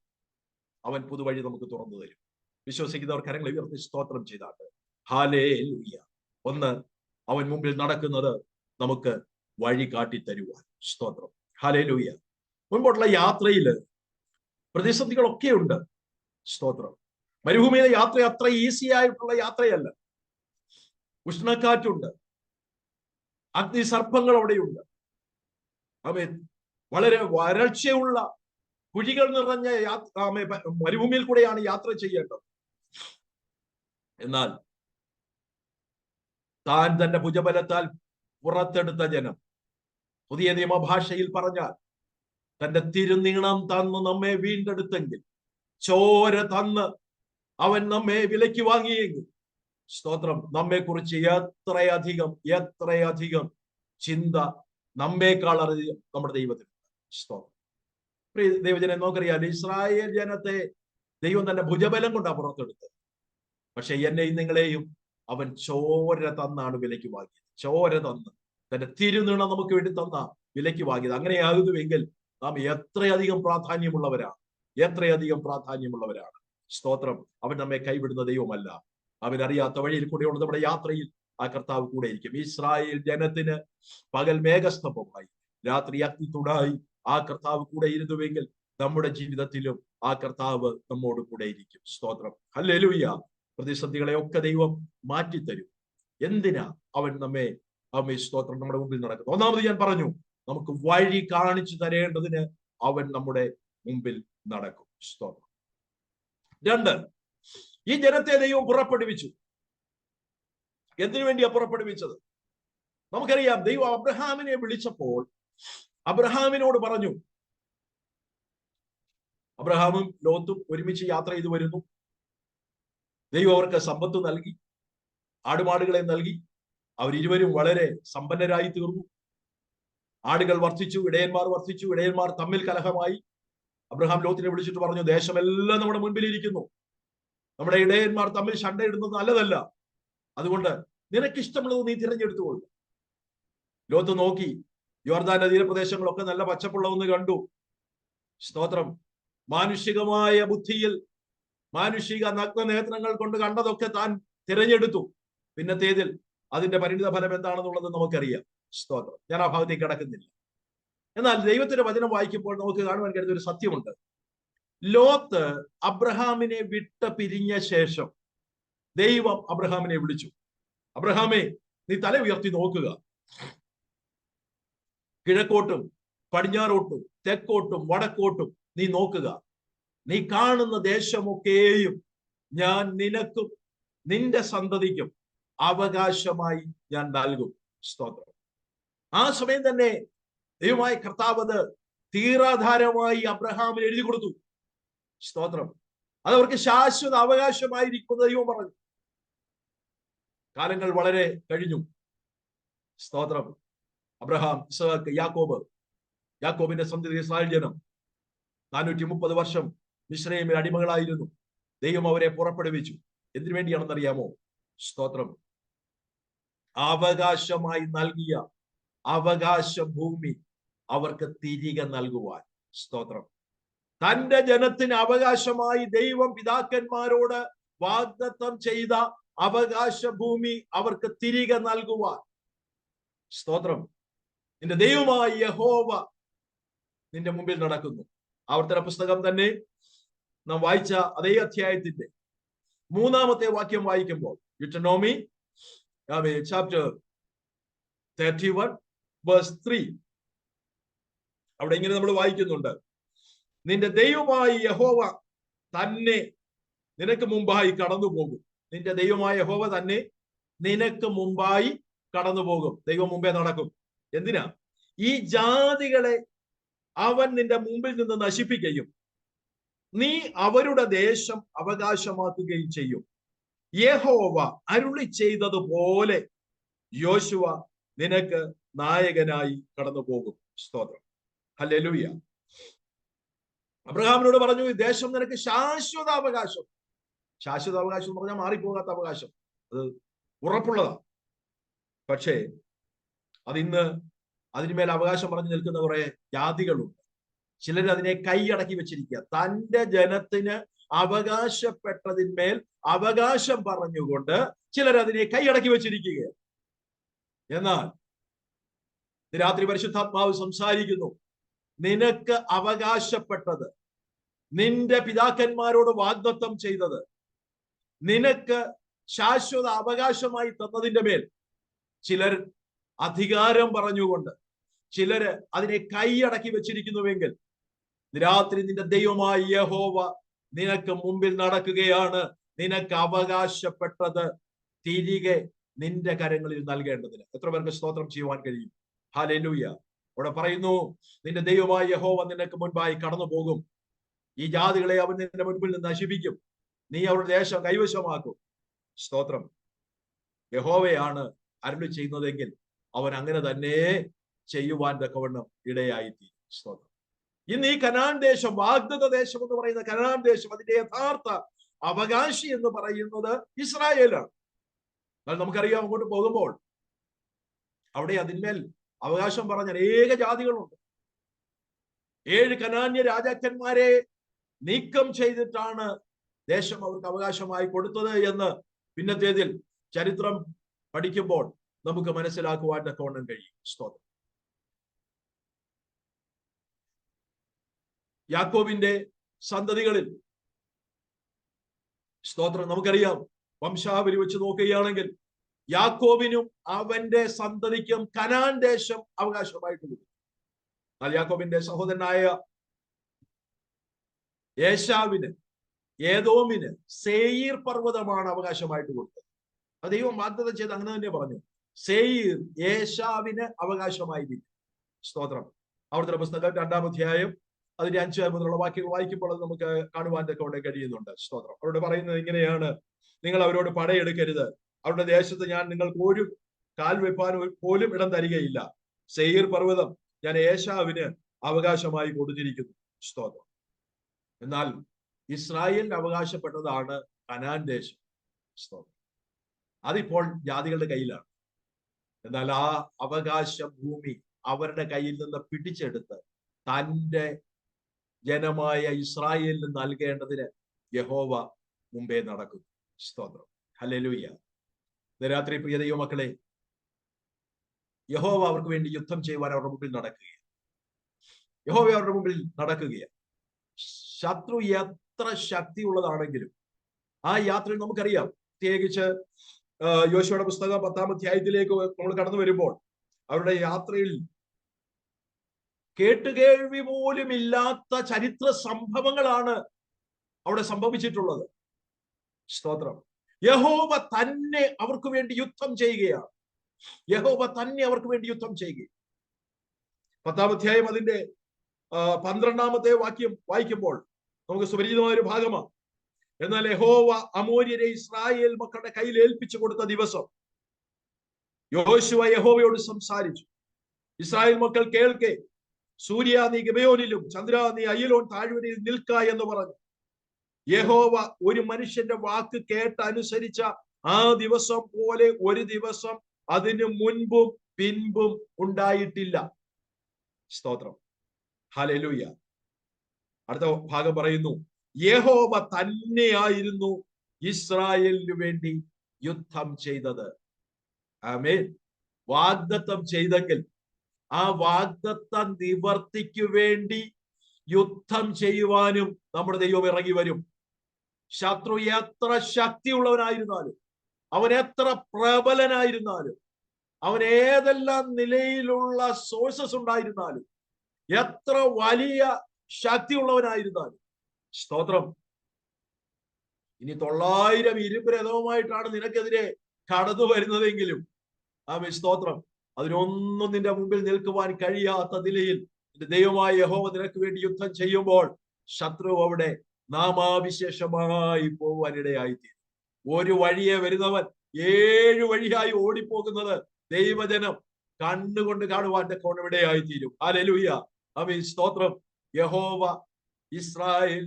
അവൻ പുതുവഴി നമുക്ക് തുറന്നു തരും. വിശ്വസിക്കുന്നവർ കരങ്ങളെ ഉയർത്തി സ്തോത്രം ചെയ്താട്ട്. ഹല്ലേലൂയ. ഒന്ന്, അവൻ മുമ്പിൽ നടക്കുന്നത് നമുക്ക് വഴി കാട്ടിത്തരുവാൻ. സ്തോത്രം. ഹല്ലേലൂയ. മുൻപോട്ടുള്ള യാത്രയിൽ പ്രതിസന്ധികളൊക്കെ ഉണ്ട്. സ്തോത്രം. മരുഭൂമിയിലെ യാത്ര അത്ര ഈസി ആയിട്ടുള്ള യാത്രയല്ല. ഉഷ്ണക്കാറ്റുണ്ട്, അഗ്നിസർപ്പങ്ങൾ അവിടെയുണ്ട്, അവൻ വളരെ വരൾച്ചയുള്ള കുഴികൾ നിറഞ്ഞ മരുഭൂമിയിൽ കൂടെയാണ് യാത്ര ചെയ്യേണ്ടത്. എന്നാൽ താൻ തന്റെ ഭുജബലത്താൽ പുറത്തെടുത്ത ജനം, പുതിയ നിയമഭാഷയിൽ പറഞ്ഞാൽ തന്റെ തിരുനീണം തന്ന് നമ്മെ വീണ്ടെടുത്തെങ്കിൽ, ചോര തന്ന് അവൻ നമ്മെ വിലയ്ക്ക് വാങ്ങിയെങ്കിൽ, സ്തോത്രം, നമ്മെ കുറിച്ച് എത്രയധികം ചിന്ത നമ്മേക്കാൾ അറിയാം നമ്മുടെ ദൈവത്തിന്. സ്തോത്രം. ദൈവജനം നമുക്കറിയാം, ഇസ്രായേൽ ജനത്തെ ദൈവം തന്നെ ഭുജബലം കൊണ്ടാണ് പുറത്തെടുത്തത്. പക്ഷെ എന്നെയും നിങ്ങളെയും അവൻ ചോര തന്നാണ് വിലയ്ക്ക് വാങ്ങിയത്. ചോര തന്ന് തന്റെ തിരുനീണം നമുക്ക് വേണ്ടി തന്ന വിലയ്ക്ക് വാങ്ങിയത്. അങ്ങനെയാകുന്നുവെങ്കിൽ നാം എത്രയധികം പ്രാധാന്യമുള്ളവരാണ്. സ്തോത്രം. അവൻ നമ്മെ കൈവിടുന്ന ദൈവമല്ല. അവൻ അറിയാത്ത വഴിയിൽ കൂടെയുള്ള നമ്മുടെ യാത്രയിൽ ആ കർത്താവ് കൂടെ ഇരിക്കും. ഇസ്രായേൽ ജനത്തിന് പകൽ മേഘസ്തംഭമായി, രാത്രി അഗ്നിത്തുടായി ആ കർത്താവ് കൂടെ ഇരുന്നുവെങ്കിൽ നമ്മുടെ ജീവിതത്തിലും ആ കർത്താവ് നമ്മോട് കൂടെ ഇരിക്കും. സ്തോത്രം. ഹല്ലേലൂയ. പ്രതിസന്ധികളെ ഒക്കെ ദൈവം മാറ്റിത്തരും. എന്തിനാ അവൻ സ്തോത്രം നമ്മുടെ മുമ്പിൽ നടക്കുന്നു? ഒന്നാമത് ഞാൻ പറഞ്ഞു, നമുക്ക് വഴി കാണിച്ചു തരേണ്ടതിന് അവൻ നമ്മുടെ മുമ്പിൽ നടക്കും. സ്തോത്രം. രണ്ട്, ഈ ജനത്തെ ദൈവം പുറപ്പെടുവിച്ചു. എന്തിനു വേണ്ടിയാ പുറപ്പെടുവിച്ചത്? നമുക്കറിയാം, ദൈവം അബ്രഹാമിനെ വിളിച്ചപ്പോൾ അബ്രഹാമിനോട് പറഞ്ഞു, അബ്രഹാമും ലോത്തും ഒരുമിച്ച് യാത്ര ചെയ്തു വരുന്നു. ദൈവം അവർക്ക് സമ്പത്ത് നൽകി, ആടുമാടുകളെ നൽകി. അവരിരുവരും വളരെ സമ്പന്നരായി തീർന്നു. ആടുകൾ വർദ്ധിച്ചു, ഇടയന്മാർ വർദ്ധിച്ചു, ഇടയന്മാർ തമ്മിൽ കലഹമായി. അബ്രഹാം ലോത്തിനെ വിളിച്ചിട്ട് പറഞ്ഞു, ദേശമെല്ലാം നമ്മുടെ മുൻപിൽ ഇരിക്കുന്നു, നമ്മുടെ ഇടയന്മാർ തമ്മിൽ ശണ്ടയിടുന്നത് നല്ലതല്ല, അതുകൊണ്ട് നിനക്കിഷ്ടമുള്ളത് നീ തിരഞ്ഞെടുത്തുകൊള്ളു. ലോത്ത് നോക്കി, യോർദാന്റെ തീരപ്രദേശങ്ങളൊക്കെ നല്ല പച്ചപ്പുള്ളതെന്ന് കണ്ടു. സ്തോത്രം. മാനുഷികമായ ബുദ്ധിയിൽ, മാനുഷിക നഗ്നനേത്രങ്ങൾ കൊണ്ട് കണ്ടതൊക്കെ താൻ തിരഞ്ഞെടുത്തു. പിന്നത്തേതിൽ അതിന്റെ പരിണിത ഫലം എന്താണെന്നുള്ളത് നമുക്കറിയാം. സ്തോത്രം. ഞാൻ ആ ഭാഗത്തേക്ക് കടക്കുന്നില്ല. എന്നാൽ ദൈവത്തിന്റെ വചനം വായിക്കുമ്പോൾ നമുക്ക് കാണുവാൻ കഴിയുന്ന ഒരു സത്യമുണ്ട്. ലോത്ത് അബ്രഹാമിനെ വിട്ട് പിരിഞ്ഞ ശേഷം ദൈവം അബ്രഹാമിനെ വിളിച്ചു. അബ്രഹാമേ, നീ തല ഉയർത്തി നോക്കുക, കിഴക്കോട്ടും പടിഞ്ഞാറോട്ടും തെക്കോട്ടും വടക്കോട്ടും നീ നോക്കുക. നീ കാണുന്ന ദേശമൊക്കെയും ഞാൻ നിനക്കും നിന്റെ സന്തതിക്കും അവകാശമായി ഞാൻ നൽകും. സ്തോത്രം. ആ സമയം തന്നെ ദൈവമായ കർത്താവ് അത് തീരാധാരമായി അബ്രഹാമിന് എഴുതി കൊടുത്തു. സ്തോത്രം. അതവർക്ക് ശാശ്വത അവകാശമായിരിക്കും ദൈവം പറഞ്ഞു. കാലങ്ങൾ വളരെ കഴിഞ്ഞു. സ്തോത്രം. അബ്രഹാം, ഇസ്ഹാക്ക്, യാക്കോബിന്റെ സന്തതി ഇസ്രായേൽ ജനം 430 വർഷം മിസ്രയീമിൽ അടിമകളായിരുന്നു. ദൈവം അവരെ പുറപ്പെടുവിച്ചു. എന്തിനു വേണ്ടിയാണെന്നറിയാമോ? സ്തോത്രം. അവകാശമായി നൽകിയ അവകാശ ഭൂമി അവർക്ക് തിരികെ നൽകുവാൻ. സ്തോത്രം. തന്റെ ജനത്തിന് അവകാശമായി ദൈവം പിതാക്കന്മാരോട് വാഗ്ദത്തം ചെയ്ത അവകാശ ഭൂമി അവർക്ക് തിരികെ നൽകുവാൻ. സ്തോത്രം. നിന്റെ ദൈവമായ യഹോവ നിന്റെ മുമ്പിൽ നടക്കുന്നു. ആവർത്തന പുസ്തകം തന്നെ നാം വായിച്ച അതേ അധ്യായത്തിന്റെ 3-ാമത്തെ വാക്യം വായിക്കുമ്പോൾ, ഡിയൂട്ടറോണമി ചാപ്റ്റർ 31 verse 3, അവിടെ ഇങ്ങനെ നമ്മൾ വായിക്കുന്നുണ്ട്: നിന്റെ ദൈവമായ യഹോവ തന്നെ നിനക്ക് മുമ്പായി കടന്നു പോകും. നിന്റെ ദൈവമായ യഹോവ തന്നെ നിനക്ക് മുമ്പായി കടന്നു പോകും. ദൈവം മുമ്പേ നടക്കും. എന്തിനാ? ഈ ജാതികളെ അവൻ നിന്റെ മുമ്പിൽ നിന്ന് നശിപ്പിക്കുകയും നീ അവരുടെ ദേശം അവകാശമാക്കുകയും ചെയ്യും. യഹോവ അരുളി ചെയ്തതുപോലെ യോശുവ നിനക്ക് നായകനായി കടന്നു പോകും. സ്തോത്രം. ഹല്ലേലൂയ. അബ്രഹാമിനോട് പറഞ്ഞു, ഈ ദേശം നിനക്ക് ശാശ്വത അവകാശം. ശാശ്വത അവകാശം എന്ന് പറഞ്ഞാൽ മാറിപ്പോകാത്ത അവകാശം, അത് ഉറപ്പുള്ളതാണ്. പക്ഷേ അതിന്ന് അതിനുമേൽ അവകാശം പറഞ്ഞു നിൽക്കുന്ന കുറെ ജാതികളുണ്ട്. ചിലർ അതിനെ കൈയടക്കി വെച്ചിരിക്കുക. തന്റെ ജനത്തിന് അവകാശപ്പെട്ടതിന്മേൽ അവകാശം പറഞ്ഞുകൊണ്ട് ചിലർ അതിനെ കൈയടക്കി വെച്ചിരിക്കുകയാണ്. എന്നാൽ രാത്രി പരിശുദ്ധാത്മാവ് സംസാരിക്കുന്നു. നിനക്ക് അവകാശപ്പെട്ടത്, നിന്റെ പിതാക്കന്മാരോട് വാഗ്ദത്തം ചെയ്തത്, നിനക്ക് ശാശ്വത അവകാശമായി തന്നതിന്റെ മേൽ ചിലർ അധികാരം പറഞ്ഞുകൊണ്ട് ചിലര് അതിനെ കൈയടക്കി വെച്ചിരിക്കുന്നുവെങ്കിൽ രാത്രി നിന്റെ ദൈവമായ യഹോവ നിനക്ക് മുമ്പിൽ നടക്കുകയാണ്. നിനക്ക് അവകാശപ്പെട്ടത് തിരികെ നിന്റെ കരങ്ങളിൽ നൽകേണ്ടതിന്. എത്ര പേർക്ക് സ്തോത്രം ചെയ്യുവാൻ കഴിയും? ഹല്ലേലൂയ. അവിടെ പറയുന്നു, നിന്റെ ദൈവമായ യഹോവ നിനക്ക് മുൻപായി കടന്നു പോകും. ഈ ജാതികളെ അവൻ നിന്റെ മുൻപിൽ നിന്ന് നശിപ്പിക്കും. നീ അവരുടെ ദേശം കൈവശമാക്കും. സ്തോത്രം. യഹോവയാണ് അരുളി ചെയ്യുന്നതെങ്കിൽ അവൻ അങ്ങനെ തന്നെ ചെയ്യുവാൻ തക്കവണ്ണം ഇടയായിത്തീരും. സ്തോത്രം. ഇന്ന് ഈ കനാൻ ദേശം, വാഗ്ദത്ത ദേശം എന്ന് പറയുന്ന കനാൻ ദേശം, അതിന്റെ യഥാർത്ഥ അവകാശി എന്ന് പറയുന്നത് ഇസ്രായേലാണ്. എന്നാൽ നമുക്കറിയാം, അങ്ങോട്ട് പോകുമ്പോൾ അവിടെ അതിന്മേൽ അവകാശം പറഞ്ഞ അനേക ജാതികളുണ്ട്. 7 കനാന്യ രാജാക്കന്മാരെ നീക്കം ചെയ്തിട്ടാണ് ദേശം അവർക്ക് അവകാശമായി കൊടുത്തത് എന്ന് പിന്നത്തേതിൽ ചരിത്രം പഠിക്കുമ്പോൾ നമുക്ക് മനസ്സിലാക്കുവാൻ തക്കവണ്ണം കഴിയും. സ്തോത്രം. യാക്കോബിന്റെ സന്തതികളിൽ, സ്തോത്രം, നമുക്കറിയാം, വംശാവലി വെച്ച് നോക്കുകയാണെങ്കിൽ യാക്കോബിനും അവന്റെ സന്തതിക്കും കനാൻ ദേശം അവകാശമായിട്ട് കൊടുത്തു. എന്നാൽ യാക്കോബിന്റെ സഹോദരനായ ഏശാവിന്, ഏദോമിന് സേയീർ പർവ്വതമാണ് അവകാശമായിട്ട് കൊടുത്തത്. അത് ദൈവം വാഗ്ദത്തം ചെയ്ത് അങ്ങനെ തന്നെ പറഞ്ഞു, സേയീർ ഏശാവിന് അവകാശമായിരിക്കും. സ്തോത്രം. അവിടുത്തെ പുസ്തകം 2-ാം അധ്യായം അതിന്റെ 5 മുതലുള്ള വാക്യങ്ങൾ വായിക്കുമ്പോൾ അത് നമുക്ക് കാണുവാൻ തക്കവണ്ണം കഴിയുന്നുണ്ട്. സ്തോത്രം. അവരോട് പറയുന്നത് ഇങ്ങനെയാണ്: നിങ്ങൾ അവരോട് പടയെടുക്കരുത്. അവരുടെ ദേശത്ത് ഞാൻ നിങ്ങൾക്ക് ഒരു കാൽ വെപ്പാൻ പോലും ഇടം തരികയില്ല. സേയീർ പർവ്വതം ഞാൻ ഏശാവിന് അവകാശമായി കൊടുത്തിരിക്കുന്നു. സ്തോത്രം. എന്നാൽ ഇസ്രായേലിന് അവകാശപ്പെട്ടതാണ് കനാൻ ദേശം. സ്തോത്രം. അതിപ്പോൾ ജാതികളുടെ കയ്യിലാണ്. എന്നാൽ ആ അവകാശ ഭൂമി അവരുടെ കയ്യിൽ നിന്ന് പിടിച്ചെടുത്ത് തന്റെ ജനമായ ഇസ്രായേലിന് നൽകേണ്ടതിന് യഹോവ മുമ്പേ നടക്കുന്നു. സ്തോത്രം. ഹല്ലേലൂയ. രാത്രി പ്രിയ ദൈവമക്കളെ, യഹോവ അവർക്ക് വേണ്ടി യുദ്ധം ചെയ്യുവാൻ അവരുടെ മുമ്പിൽ നടക്കുകയാണ്. യഹോവ അവരുടെ മുമ്പിൽ നടക്കുകയാണ്. ശത്രു എത്ര ശക്തിയുള്ളതാണെങ്കിലും ആ യാത്രയിൽ നമുക്കറിയാം, പ്രത്യേകിച്ച് യോശുവയുടെ പുസ്തകം 10-ാം അധ്യായത്തിലേക്ക് നമ്മൾ കടന്നു വരുമ്പോൾ അവരുടെ യാത്രയിൽ കേട്ടുകേൾവി പോലും ഇല്ലാത്ത ചരിത്ര സംഭവങ്ങളാണ് അവിടെ സംഭവിച്ചിട്ടുള്ളത്. സ്തോത്രം. യഹോവ തന്നെ അവർക്ക് വേണ്ടി യുദ്ധം ചെയ്യുകയാണ്. യഹോവ തന്നെ അവർക്ക് വേണ്ടി യുദ്ധം ചെയ്യുക. 10-ാം അധ്യായം അതിന്റെ 12-ാമത്തെ വാക്യം വായിക്കുമ്പോൾ നമുക്ക് സുപരിചിതമായ ഒരു ഭാഗമാണ്. എന്നാൽ യഹോവ അമോര്യരെ ഇസ്രായേൽ മക്കളുടെ കയ്യിൽ ഏൽപ്പിച്ചു കൊടുത്ത ദിവസം യോശുവ യഹോവയോട് സംസാരിച്ചു. ഇസ്രായേൽ മക്കൾ കേൾക്കെ, സൂര്യ നീ ഗിബെയോനിലും ചന്ദ്ര നീ അയ്യലോൻ താഴ്വരയിൽ നിൽക്ക എന്ന് പറഞ്ഞു. യഹോവ ഒരു മനുഷ്യന്റെ വാക്ക് കേട്ടനുസരിച്ച ആ ദിവസം പോലെ ഒരു ദിവസം അതിന് മുൻപും പിൻപും ഉണ്ടായിട്ടില്ല. സ്തോത്രം. ഹല്ലേലൂയ. അടുത്ത ഭാഗം പറയുന്നു, യഹോവ തന്നെയായിരുന്നു ഇസ്രായേലിനു വേണ്ടി യുദ്ധം ചെയ്തത്. ആമേൻ. വാഗ്ദത്തം ചെയ്തെങ്കിൽ ആ വാഗ്ദത്ത നിവർത്തിക്കു വേണ്ടി യുദ്ധം ചെയ്യുവാനും നമ്മുടെ ദൈവം ഇറങ്ങി വരും. ശത്രു എത്ര ശക്തിയുള്ളവനായിരുന്നാലും, അവൻ എത്ര പ്രബലനായിരുന്നാലും, അവൻ ഏതെല്ലാം നിലയിലുള്ള സോഴ്സസ് ഉണ്ടായിരുന്നാലും, എത്ര വലിയ ശക്തിയുള്ളവനായിരുന്നാലും, സ്തോത്രം, ഇനി 900 ഇരുമ്പ് രഥവുമായിട്ടാണ് നിനക്കെതിരെ കടന്നു വരുന്നതെങ്കിലും ആമേൻ, സ്തോത്രം, അതിനൊന്നും നിന്റെ മുമ്പിൽ നിൽക്കുവാൻ കഴിയാത്ത നിലയിൽ നിന്റെ ദൈവമായ യഹോവ നിനക്ക് വേണ്ടി യുദ്ധം ചെയ്യുമ്പോൾ ശത്രു അവിടെ നാമാവിശേഷമായി പോവാനിടയായിത്തീരും. ഒരു വഴിയെ വരുന്നവൻ 7 വഴിയായി ഓടിപ്പോകുന്നത് ദൈവജനം കണ്ണുകൊണ്ട് കാണുവാൻ ഇടയായിത്തീരും. ഹല്ലേലൂയ. ആമേൻ, സ്തോത്രം. യഹോവ ഇസ്രായേൽ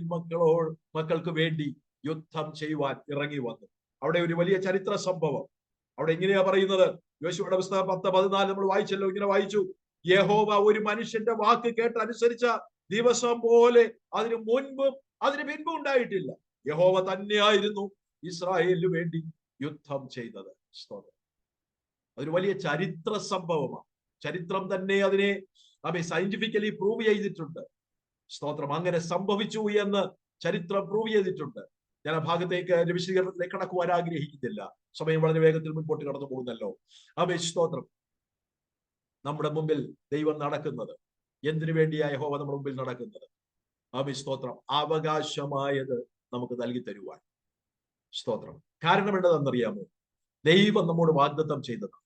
മക്കൾക്ക് വേണ്ടി യുദ്ധം ചെയ്യുവാൻ ഇറങ്ങി വന്നു. അവിടെ ഒരു വലിയ ചരിത്ര സംഭവം അവിടെ എങ്ങനെയാ പറയുന്നത്? യോശുവയുടെ പുസ്തകം 10:14 നമ്മൾ വായിച്ചല്ലോ. ഇങ്ങനെ വായിച്ചു, യഹോവ ഒരു മനുഷ്യന്റെ വാക്ക് കേട്ടനുസരിച്ച ദിവസം പോലെ അതിന് മുൻപും അതിന് പിൻപും ഉണ്ടായിട്ടില്ല. യഹോവ തന്നെയായിരുന്നു ഇസ്രായേലിന് വേണ്ടി യുദ്ധം ചെയ്തത്. സ്തോത്രം. അതൊരു വലിയ ചരിത്ര സംഭവമാണ്. ചരിത്രം തന്നെ അതിനെ സയന്റിഫിക്കലി പ്രൂവ് ചെയ്തിട്ടുണ്ട്. സ്തോത്രം. അങ്ങനെ സംഭവിച്ചു എന്ന് ചരിത്രം പ്രൂവ് ചെയ്തിട്ടുണ്ട്. ഞാൻ ആ ഭാഗത്തേക്ക് വിശദീകരണത്തിലേക്ക് കടക്കുവാൻ ആഗ്രഹിക്കുന്നില്ല. സമയം വളരെ വേഗത്തിൽ മുൻപോട്ട് കടന്നു പോകുന്നല്ലോ. സ്തോത്രം. നമ്മുടെ മുമ്പിൽ ദൈവം നടക്കുന്നത് എന്തിനു വേണ്ടിയാ യഹോവ നമ്മുടെ മുമ്പിൽ നടക്കുന്നത്? സ്തോത്രം. അവകാശമായത് നമുക്ക് നൽകി തരുവാൻ. സ്തോത്രം. കാരണം എന്താണെന്നറിയാമോ? ദൈവം നമ്മോട് വാഗ്ദത്തം ചെയ്തതാണ്.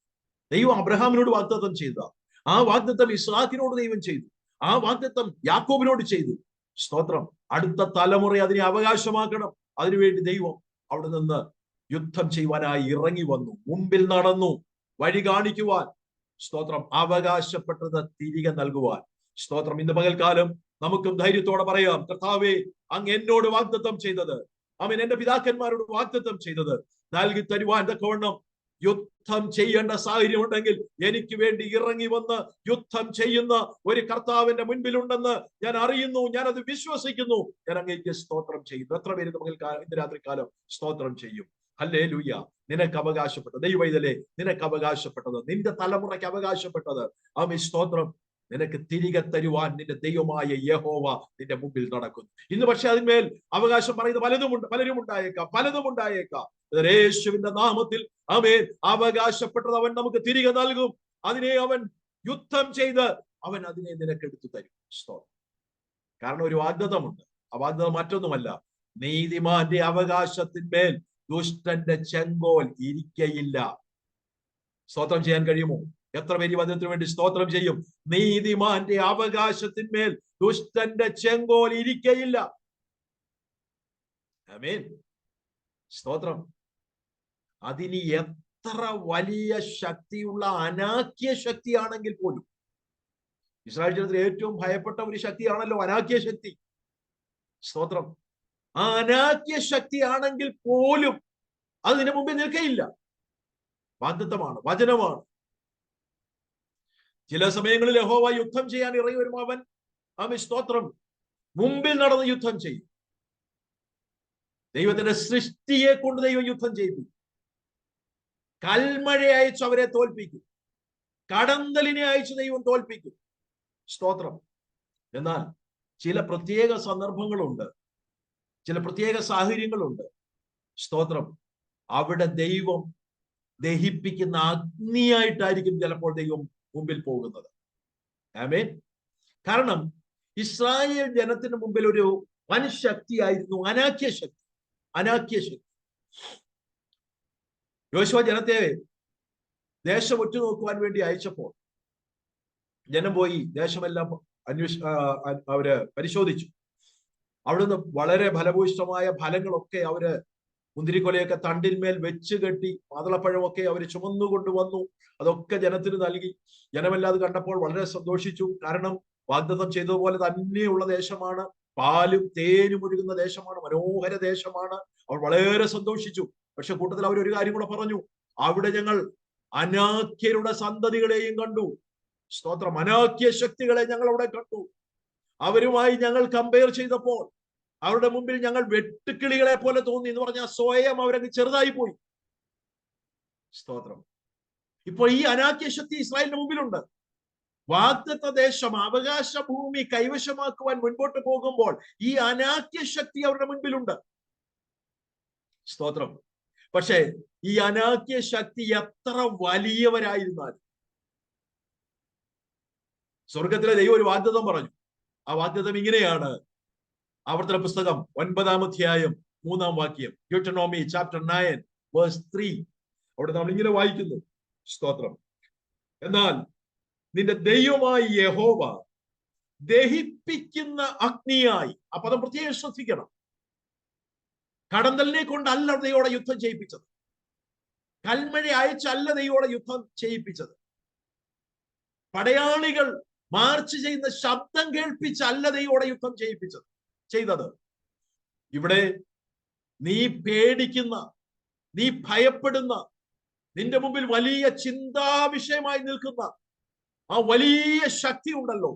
ദൈവം അബ്രഹാമിനോട് വാഗ്ദത്തം ചെയ്തതാണ്. ആ വാഗ്ദത്തം ഇസ്ഹാക്കിനോട് ദൈവം ചെയ്തു. ആ വാഗ്ദത്തം യാക്കോബിനോട് ചെയ്തു. സ്തോത്രം. അടുത്ത തലമുറ അതിനെ അവകാശമാക്കണം. അതിനുവേണ്ടി ദൈവം അവിടെ നിന്ന് യുദ്ധം ചെയ്യുവാനായി ഇറങ്ങി വന്നു, മുമ്പിൽ നടന്നു, വഴി കാണിക്കുവാൻ. സ്തോത്രം. അവകാശപ്പെട്ടത് തിരികെ നൽകുവാൻ. സ്തോത്രം. ഇന്ന് പകൽക്കാലം നമുക്കും ധൈര്യത്തോടെ പറയാം, കർത്താവേ, അങ്ങ് എന്നോട് വാഗ്ദത്തം ചെയ്തത്, അവൻ എന്റെ പിതാക്കന്മാരോട് വാഗ്ദത്തം ചെയ്തത് നൽകി തരുവാൻ തക്കവണ്ണം യുദ്ധം ചെയ്യേണ്ട സാഹചര്യം ഉണ്ടെങ്കിൽ എനിക്ക് വേണ്ടി ഇറങ്ങി വന്ന് യുദ്ധം ചെയ്യുന്ന ഒരു കർത്താവിന്റെ മുൻപിലുണ്ടെന്ന് ഞാൻ അറിയുന്നു, ഞാൻ അത് വിശ്വസിക്കുന്നു. ഞാൻ അങ്ങേക്ക് സ്തോത്രം ചെയ്യുന്നു. എത്ര പേര് നമുക്ക് ഇന്ന് രാത്രികാലം സ്തോത്രം ചെയ്യും? ഹല്ലേലൂയ. നിനക്ക് അവകാശപ്പെട്ടത്, ദൈവമൈതലേ, നിനക്ക് അവകാശപ്പെട്ടത്, നിന്റെ തലമുറയ്ക്ക് അവകാശപ്പെട്ടത്, ആമേൻ, സ്തോത്രം, നിനക്ക് തിരികെ തരുവാൻ നിന്റെ ദൈവമായ യഹോവ നിന്റെ മുമ്പിൽ നടക്കുന്നു. ഇന്ന് പക്ഷെ അതിന്മേൽ അവകാശം പറയുന്ന പലരും ഉണ്ടായേക്കാം. യേശുവിന്റെ നാമത്തിൽ ആമേൻ, അവകാശപ്പെട്ടത് അവൻ നമുക്ക് തിരികെ നൽകും. അതിനെ അവൻ യുദ്ധം ചെയ്ത് അവൻ അതിനെ നിനക്ക് എടുത്തു തരും. സ്തോത്രം. കാരണം ഒരു വാഗ്ദത്തമുണ്ട്. ആ വാഗ്ദത്തം മറ്റൊന്നുമല്ല, നീതിമാന്റെ അവകാശത്തിന്മേൽ ദുഷ്ടന്റെ ചെങ്കോൽ ഇരിക്കയില്ല. സ്തോത്രം ചെയ്യാൻ കഴിയുമോ? എത്ര പേര് വചനത്തിന് വേണ്ടി സ്തോത്രം ചെയ്യും? നീതിമാന്റെ അവകാശത്തിന്മേൽ ദുഷ്ടന്റെ ചെങ്കോൽ ഇരിക്കയില്ല. ആമേൻ, സ്തോത്രം. അതിന് എത്ര വലിയ ശക്തിയുള്ള അനാക്യ ശക്തിയാണെങ്കിൽ പോലും, ഇസ്രായേൽ ജനത്തിൽ ഏറ്റവും ഭയപ്പെട്ട ഒരു ശക്തിയാണല്ലോ അനാക്യ ശക്തി. സ്തോത്രം. ആ അനാക്യ ശക്തിയാണെങ്കിൽ പോലും അതിന് മുമ്പിൽ നിൽക്കയില്ല. വാഗ്ദത്തമാണ്, വചനമാണ്. ചില സമയങ്ങളിൽ യഹോവ യുദ്ധം ചെയ്യാൻ ഇറങ്ങി വരുമ്പോൾ അവൻ സ്തോത്രം മുമ്പിൽ നടന്ന് യുദ്ധം ചെയ്യും. ദൈവത്തിന്റെ സൃഷ്ടിയെ കൊണ്ട് ദൈവം യുദ്ധം ചെയ്യിപ്പിക്കും. കൽമഴ അയച്ച് അവരെ തോൽപ്പിക്കും. കടന്തലിനെ അയച്ച് ദൈവം തോൽപ്പിക്കും. സ്തോത്രം. എന്നാൽ ചില പ്രത്യേക സന്ദർഭങ്ങളുണ്ട്, ചില പ്രത്യേക സാഹചര്യങ്ങളുണ്ട്. സ്തോത്രം. അവിടെ ദൈവം ദഹിപ്പിക്കുന്ന അഗ്നിയായിട്ടായിരിക്കും ചിലപ്പോൾ ദൈവം മുമ്പിൽ പോകുന്നത്. ആമേൻ. കാരണം ഇസ്രായേൽ ജനത്തിന് മുമ്പിൽ ഒരു വൻ ശക്തിയായിരുന്നു അനാക്യ ശക്തി. അനാക്യ ശക്തി. യോശുവ ജനത്തെ ദേശം ഉറ്റുനോക്കുവാൻ വേണ്ടി അയച്ചപ്പോൾ ജനം പോയി ദേശമെല്ലാം അവര് പരിശോധിച്ചു. അവിടുന്ന് വളരെ ഫലഭൂയിഷ്ടമായ ഫലങ്ങളൊക്കെ അവര് മുന്തിരിക്കൊലയൊക്കെ തണ്ടിന്മേൽ വെച്ച് കെട്ടി മാതളപ്പഴമൊക്കെ അവർ ചുമന്നുകൊണ്ടുവന്നു. അതൊക്കെ ജനത്തിന് നൽകി. ജനമെല്ലാം അത് കണ്ടപ്പോൾ വളരെ സന്തോഷിച്ചു. കാരണം വാഗ്ദത്തം ചെയ്തതുപോലെ തന്നെയുള്ള ദേശമാണ്, പാലും തേനും ഒഴുകുന്ന ദേശമാണ്, മനോഹര ദേശമാണ്. അവർ വളരെ സന്തോഷിച്ചു. പക്ഷെ കൂട്ടത്തിൽ അവർ ഒരു കാര്യം കൂടെ പറഞ്ഞു, അവിടെ ഞങ്ങൾ അനാക്യരുടെ സന്തതികളെയും കണ്ടു. സ്തോത്രം. അനാക്യ ശക്തികളെ ഞങ്ങൾ അവിടെ കണ്ടു. അവരുമായി ഞങ്ങൾ കമ്പയർ ചെയ്തപ്പോൾ അവരുടെ മുമ്പിൽ ഞങ്ങൾ വെട്ടുക്കിളികളെ പോലെ തോന്നി എന്ന് പറഞ്ഞാൽ സ്വയം അവരങ്ങ് ചെറുതായി പോയി. സ്തോത്രം. ഇപ്പോൾ ഈ അനാക്യ ശക്തി ഇസ്രായേലിന്റെ മുമ്പിലുണ്ട്. വാഗ്ദത്ത ദേശം, അവകാശ ഭൂമി കൈവശമാക്കുവാൻ മുൻപോട്ട് പോകുമ്പോൾ ഈ അനാക്യ ശക്തി അവരുടെ മുൻപിലുണ്ട്. സ്തോത്രം. പക്ഷേ ഈ അനാക്യ ശക്തി എത്ര വലിയവരായിരുന്നാലും സ്വർഗത്തിലെ ദൈവം ഒരു വാഗ്ദത്തം പറഞ്ഞു. ആ വാഗ്ദത്തം ഇങ്ങനെയാണ്. ആവർത്തന പുസ്തകം 9-ാം അധ്യായം 3-ാം വാക്യം, Deuteronomy chapter 9 verse 3. അവിടെ നമ്മൾ ഇങ്ങനെ വായിക്കുന്നു. സ്തോത്രം. എന്നാൽ നിന്റെ ദൈവമായ യഹോവ ദഹിപ്പിക്കുന്ന അഗ്നിയായി. ആ പദം പ്രത്യേകം ശ്രദ്ധിക്കണം. കടന്തലിനെ കൊണ്ടല്ല ദൈവോടെ യുദ്ധം ചെയ്യിപ്പിച്ചത്. കൽമഴ അയച്ചല്ല ദൈവോടെ യുദ്ധം ചെയ്യിപ്പിച്ചത്. പടയാളികൾ മാർച്ച് ചെയ്യുന്ന ശബ്ദം കേൾപ്പിച്ചല്ല ദൈവോടെ യുദ്ധം ചെയ്തത്. ഇവിടെ നീ പേടിക്കുന്ന, നീ ഭയപ്പെടുന്ന, നിന്റെ മുമ്പിൽ വലിയ ചിന്താവിഷയമായി നിൽക്കുന്ന ആ വലിയ ശക്തി ഉണ്ടല്ലോ,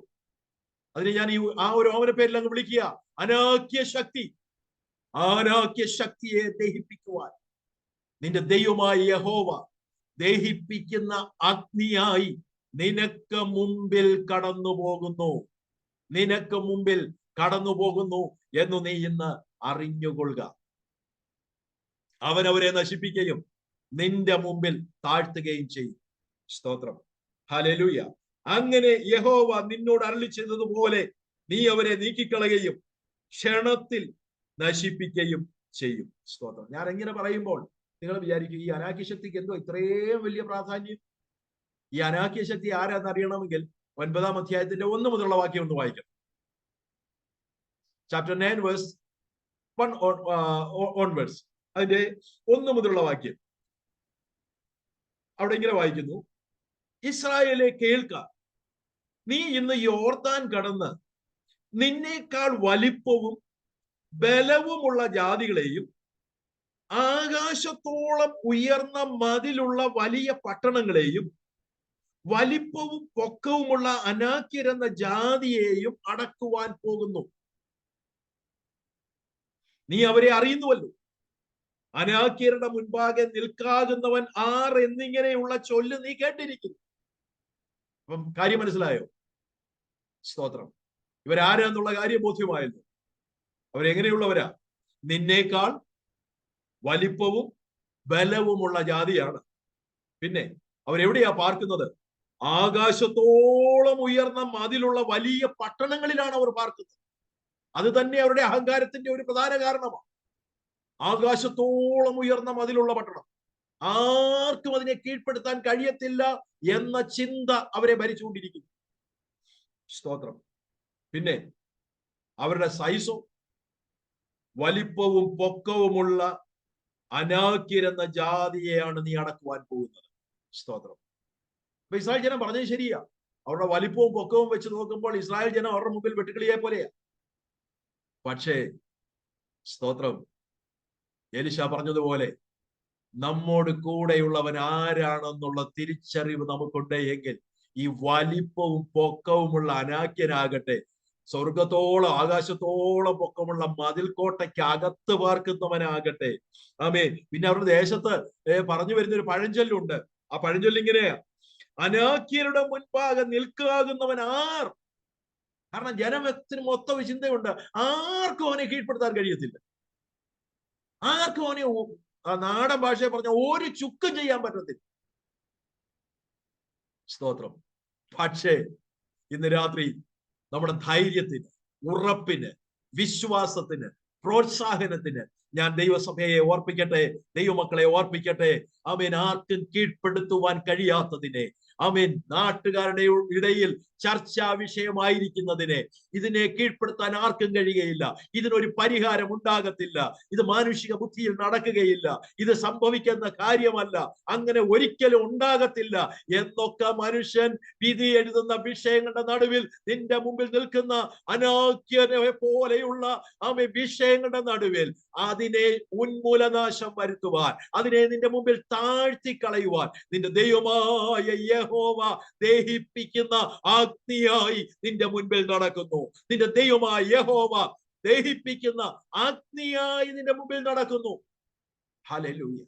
അതിനെ ഞാൻ ആ ഒരു ഓമന പേരിലങ്ങ് വിളിക്കുക, അനാക്യ ശക്തി. അനാക്യ ശക്തിയെ ദഹിപ്പിക്കുവാൻ നിന്റെ ദൈവമായ യഹോവ ദഹിപ്പിക്കുന്ന അഗ്നിയായി നിനക്ക് മുമ്പിൽ കടന്നു പോകുന്നു. നിനക്ക് മുമ്പിൽ കടന്നു പോകുന്നു എന്ന് നീ ഇന്ന് അറിഞ്ഞുകൊള്ളുക. അവനവരെ നശിപ്പിക്കുകയും നിന്റെ മുമ്പിൽ താഴ്ത്തുകയും ചെയ്യും. സ്തോത്രം. ഹല്ലേലൂയ. അങ്ങനെ യഹോവ നിന്നോട് അരുളി ചെയ്തതുപോലെ നീ അവരെ നീക്കിക്കളയുകയും ക്ഷണത്തിൽ നശിപ്പിക്കുകയും ചെയ്യും. സ്തോത്രം. ഞാൻ എങ്ങനെ പറയുമ്പോൾ നിങ്ങൾ വിചാരിക്കും, ഈ അനാക്യ ശക്തിക്ക് എന്തോ ഇത്രയും വലിയ പ്രാധാന്യം? ഈ അനാക്യ ശക്തി ആരാന്ന് അറിയണമെങ്കിൽ 9-ാം അധ്യായത്തിന്റെ 1 മുതലുള്ള വാക്യം ഒന്ന് വായിക്കണം. ചാപ്റ്റർ 9 വേഴ്സ് 1 ഓൺവേഴ്സ്, അതിന്റെ 1 മുതലുള്ള വാക്യം. അവിടെ ഇങ്ങനെ വായിക്കുന്നു: ഇസ്രായേലെ കേൾക്ക, നീ ഇന്ന് യോർദാൻ കടന്ന് നിന്നേക്കാൾ വലിപ്പവും ബലവുമുള്ള ജാതികളെയും ആകാശത്തോളം ഉയർന്ന മതിലുള്ള വലിയ പട്ടണങ്ങളെയും വലിപ്പവും പൊക്കവുമുള്ള അനാക്യരെന്ന ജാതിയെയും അടക്കുവാൻ പോകുന്നു. നീ അവരെ അറിയുന്നുവല്ലോ. അനാക്യരുടെ മുൻപാകെ നിൽക്കാകുന്നവൻ ആർ എന്നിങ്ങനെയുള്ള ചൊല്ല് നീ കേട്ടിരിക്കുന്നു. അപ്പം കാര്യം മനസ്സിലായോ? സ്തോത്രം. ഇവരാരാന്നുള്ള കാര്യം ബോധ്യമായല്ലോ. അവരെങ്ങനെയുള്ളവരാ? നിന്നേക്കാൾ വലിപ്പവും ബലവുമുള്ള ജാതിയാണ്. പിന്നെ അവരെവിടെയാ പാർക്കുന്നത്? ആകാശത്തോളം ഉയർന്ന മതിലുള്ള വലിയ പട്ടണങ്ങളിലാണ് അവർ പാർക്കുന്നത്. അത് തന്നെ അവരുടെ അഹങ്കാരത്തിന്റെ ഒരു പ്രധാന കാരണമാണ്. ആകാശത്തോളം ഉയർന്ന മതിലുള്ള പട്ടണം, ആർക്കും അതിനെ കീഴ്പ്പെടുത്താൻ കഴിയത്തില്ല എന്ന ചിന്ത അവരെ ഭരിച്ചുകൊണ്ടിരിക്കുന്നു. സ്തോത്രം. പിന്നെ അവരുടെ സൈസും വലിപ്പവും പൊക്കവുമുള്ള അനാക്യരെന്ന ജാതിയെയാണ് നീ അടക്കുവാൻ പോകുന്നത്. സ്തോത്രം. അപ്പൊ ഇസ്രായേൽ ജനം പറഞ്ഞത് ശരിയാ. അവരുടെ വലിപ്പവും പൊക്കവും വെച്ച് നോക്കുമ്പോൾ ഇസ്രായേൽ ജനം അവരുടെ മുമ്പിൽ വെട്ടുക്കിളിയെ പോലെയാ. പക്ഷേ സ്തോത്രം, എലിശ പറഞ്ഞതുപോലെ നമ്മോട് കൂടെയുള്ളവൻ ആരാണെന്നുള്ള തിരിച്ചറിവ് നമുക്കുണ്ട് എങ്കിൽ ഈ വലിപ്പവും പൊക്കവുമുള്ള അനാക്യനാകട്ടെ, സ്വർഗത്തോളം ആകാശത്തോളം പൊക്കമുള്ള മതിൽക്കോട്ടയ്ക്ക് അകത്ത് പാർക്കുന്നവനാകട്ടെ. ആമേൻ. പിന്നെ അവരുടെ ദേശത്ത് പറഞ്ഞു വരുന്ന ഒരു പഴഞ്ചൊല്ലുണ്ട്. ആ പഴഞ്ചൊല്ല് ഇങ്ങനെയാ: അനാക്യരുടെ മുൻപാകെ നിൽക്കാകുന്നവൻ ആർ? കാരണം ജനത്തിന് മൊത്തം ചിന്തയുണ്ട്, ആർക്കും അവനെ കീഴ്പ്പെടുത്താൻ കഴിയത്തില്ല. ആർക്കും അവനെ നാടൻ ഭാഷയെ പറഞ്ഞ ഒരു ചുക്കും ചെയ്യാൻ പറ്റത്തില്ല. സ്തോത്രം. പക്ഷേ ഇന്ന് രാത്രി നമ്മുടെ ധൈര്യത്തിന്, ഉറപ്പിന്, വിശ്വാസത്തിന്, പ്രോത്സാഹനത്തിന് ഞാൻ ദൈവസഭയെ ഓർപ്പിക്കട്ടെ, ദൈവമക്കളെ ഓർപ്പിക്കട്ടെ. ആമേൻ. ആർക്കും കീഴ്പ്പെടുത്തുവാൻ കഴിയാത്തതിനെ, ആമേൻ, നാട്ടുകാരുടെ ഇടയിൽ ചർച്ചാ വിഷയമായിരിക്കുന്നതിനെ ഇതിനെ കീഴ്പ്പെടുത്താൻ ആർക്കും കഴിയുകയില്ല. ഇതിനൊരു പരിഹാരം ഉണ്ടാകത്തില്ല. ഇത് മാനുഷിക ബുദ്ധിയിൽ നടക്കുകയില്ല. ഇത് സംഭവിക്കുന്ന കാര്യമല്ല. അങ്ങനെ ഒരിക്കലും ഉണ്ടാകത്തില്ല എന്നൊക്കെ മനുഷ്യൻ വിധി എഴുതുന്ന വിഷയങ്ങളുടെ നടുവിൽ നിന്റെ മുമ്പിൽ നിൽക്കുന്ന അനാക്യനെ പോലെയുള്ള വിഷയങ്ങളുടെ നടുവിൽ അതിനെ ഉന്മൂലനാശം വരുത്തുവാൻ, അതിനെ നിന്റെ മുമ്പിൽ താഴ്ത്തി കളയുവാൻ നിന്റെ ദൈവമായ യഹോവ ദഹിപ്പിക്കുന്ന അഗ്നിയായി നിന്റെ മുൻപിൽ നടക്കുന്നു. നിന്റെ ദൈവമായ യഹോവ ദഹിപ്പിക്കുന്ന അഗ്നിയായി നിന്റെ മുമ്പിൽ നടക്കുന്നു. ഹല്ലേലൂയ.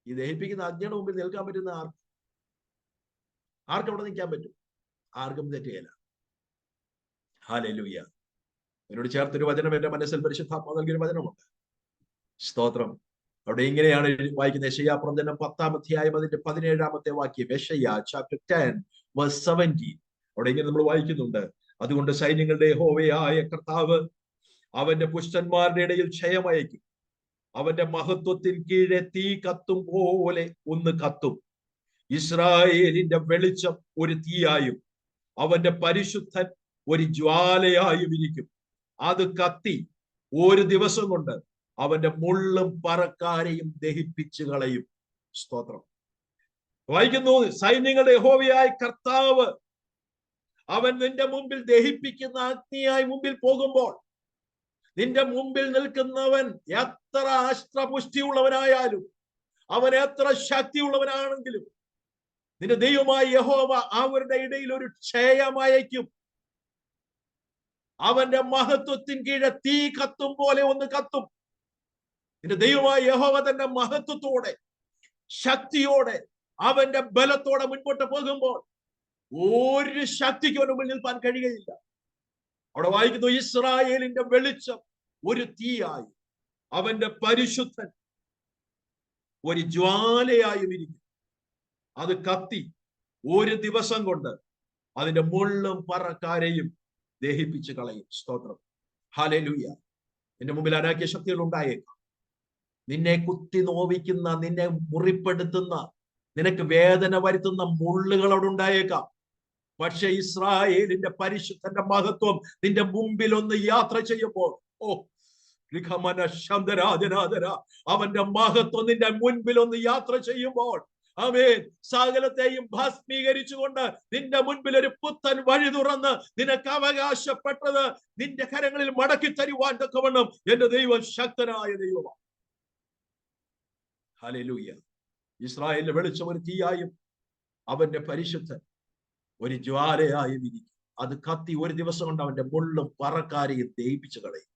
ഈ ദഹിപ്പിക്കുന്ന അഗ്നിയുടെ മുമ്പിൽ നിൽക്കാൻ പറ്റുന്ന ആർക്കും അവിടെ നിൽക്കാൻ പറ്റും? ആർക്കും തെറ്റുകയില്ല. ഹല്ലേലൂയ. എന്നോട് ചേർത്തൊരു വചനം എന്റെ മനസ്സിൽ പരിശുദ്ധാത്മാവ് നൽകിയൊരു വചനമുണ്ട്. സ്തോത്രം. അവിടെ ഇങ്ങനെയാണ് വായിക്കുന്നത്. യെശയ്യാ പ്രവചനം 10-ാം അധ്യായം അതിന്റെ 17-ാമത്തെ വാക്യം. യെശയ്യാ ചാപ്റ്റർ 10 verse 17. അവിടെ ഇങ്ങനെ നമ്മൾ വായിക്കുന്നുണ്ട്. അതുകൊണ്ട് സൈന്യങ്ങളുടെ യഹോവയായ കർത്താവ് അവന്റെ പുരുഷന്മാരുടെ ഇടയിൽ ക്ഷയമയക്കും. അവന്റെ മഹത്വത്തിന് കീഴെ തീ കത്തും പോലെ ഒന്ന് കത്തും. ഇസ്രായേലിന്റെ വെളിച്ചം ഒരു തീയായും അവന്റെ പരിശുദ്ധൻ ഒരു ജ്വാലയായും ഇരിക്കും. അത് കത്തി ഒരു ദിവസം കൊണ്ട് അവന്റെ മുള്ളും പറക്കാരെയും ദഹിപ്പിച്ചു കളയും. സ്തോത്രം. വായിക്കുന്നു, സൈന്യങ്ങളുടെ യഹോവയായ കർത്താവ് അവൻ നിന്റെ മുമ്പിൽ ദഹിപ്പിക്കുന്ന അഗ്നിയായി മുമ്പിൽ പോകുമ്പോൾ, നിന്റെ മുമ്പിൽ നിൽക്കുന്നവൻ എത്ര അസ്ത്രപുഷ്ടിയുള്ളവനായാലും, അവൻ എത്ര ശക്തിയുള്ളവനാണെങ്കിലും, നിന്റെ ദൈവമായ യഹോവ അവരുടെ ഇടയിൽ ഒരു ക്ഷയമയക്കും. അവന്റെ മഹത്വത്തിന് കീഴെ തീ കത്തും പോലെ ഒന്ന് കത്തും. നിന്റെ ദൈവമായ യഹോവ തന്റെ മഹത്വത്തോടെ, ശക്തിയോടെ, അവന്റെ ബലത്തോടെ മുൻപോട്ട് പോകുമ്പോൾ ഒരു ശക്തിക്ക് അവന് മുന്നിൽ നിൽപ്പാൻ കഴിയുകയില്ല. അവിടെ വായിക്കുന്നു, ഇസ്രായേലിന്റെ വെളിച്ചം ഒരു തീയായി അവന്റെ പരിശുദ്ധൻ ഒരു ജ്വാലയായും ഇരിക്കും. അത് കത്തി ഒരു ദിവസം കൊണ്ട് അതിന്റെ മുള്ളും പറക്കാരെയും ദഹിപ്പിച്ചു കളയും. സ്തോത്രം. ഹല്ലേലൂയ. നിന്റെ മുമ്പിൽ അനാക്യ ശക്തികൾ ഉണ്ടായേക്കാം. നിന്നെ കുത്തി നോവിക്കുന്ന, നിന്നെ മുറിപ്പെടുത്തുന്ന, നിനക്ക് വേദന വരുത്തുന്ന മുള്ളുകൾ അവിടെ ഉണ്ടായേക്കാം. പക്ഷെ ഇസ്രായേലിന്റെ പരിശുദ്ധന്റെ മഹത്വം നിന്റെ മുമ്പിൽ ഒന്ന് യാത്ര ചെയ്യുമ്പോൾ, അവന്റെ മഹത്വം നിന്റെ മുൻപിൽ ഒന്ന് യാത്ര ചെയ്യുമ്പോൾ, ആമേൻ, സകലത്തെയും ഭസ്മീകരിച്ചുകൊണ്ട് നിന്റെ മുൻപിൽ ഒരു പുത്തൻ വഴി തുറന്ന് നിനക്ക് അവകാശപ്പെട്ടത് നിന്റെ കരങ്ങളിൽ മടക്കി തരുവാൻ തക്കവണ്ണം എന്റെ ദൈവം ശക്തനായ ദൈവമാണ്. ഹല്ലേലൂയ. ഇസ്രായേലിന്റെ വെളിച്ചം ഒരു തീയായും അവന്റെ പരിശുദ്ധൻ ഒരു ജ്വാലയായും ഇരിക്കും. അത് കത്തി ഒരു ദിവസം കൊണ്ട് അവന്റെ മുള്ളും പറക്കാരെയും ദഹിപ്പിച്ചു കളയും.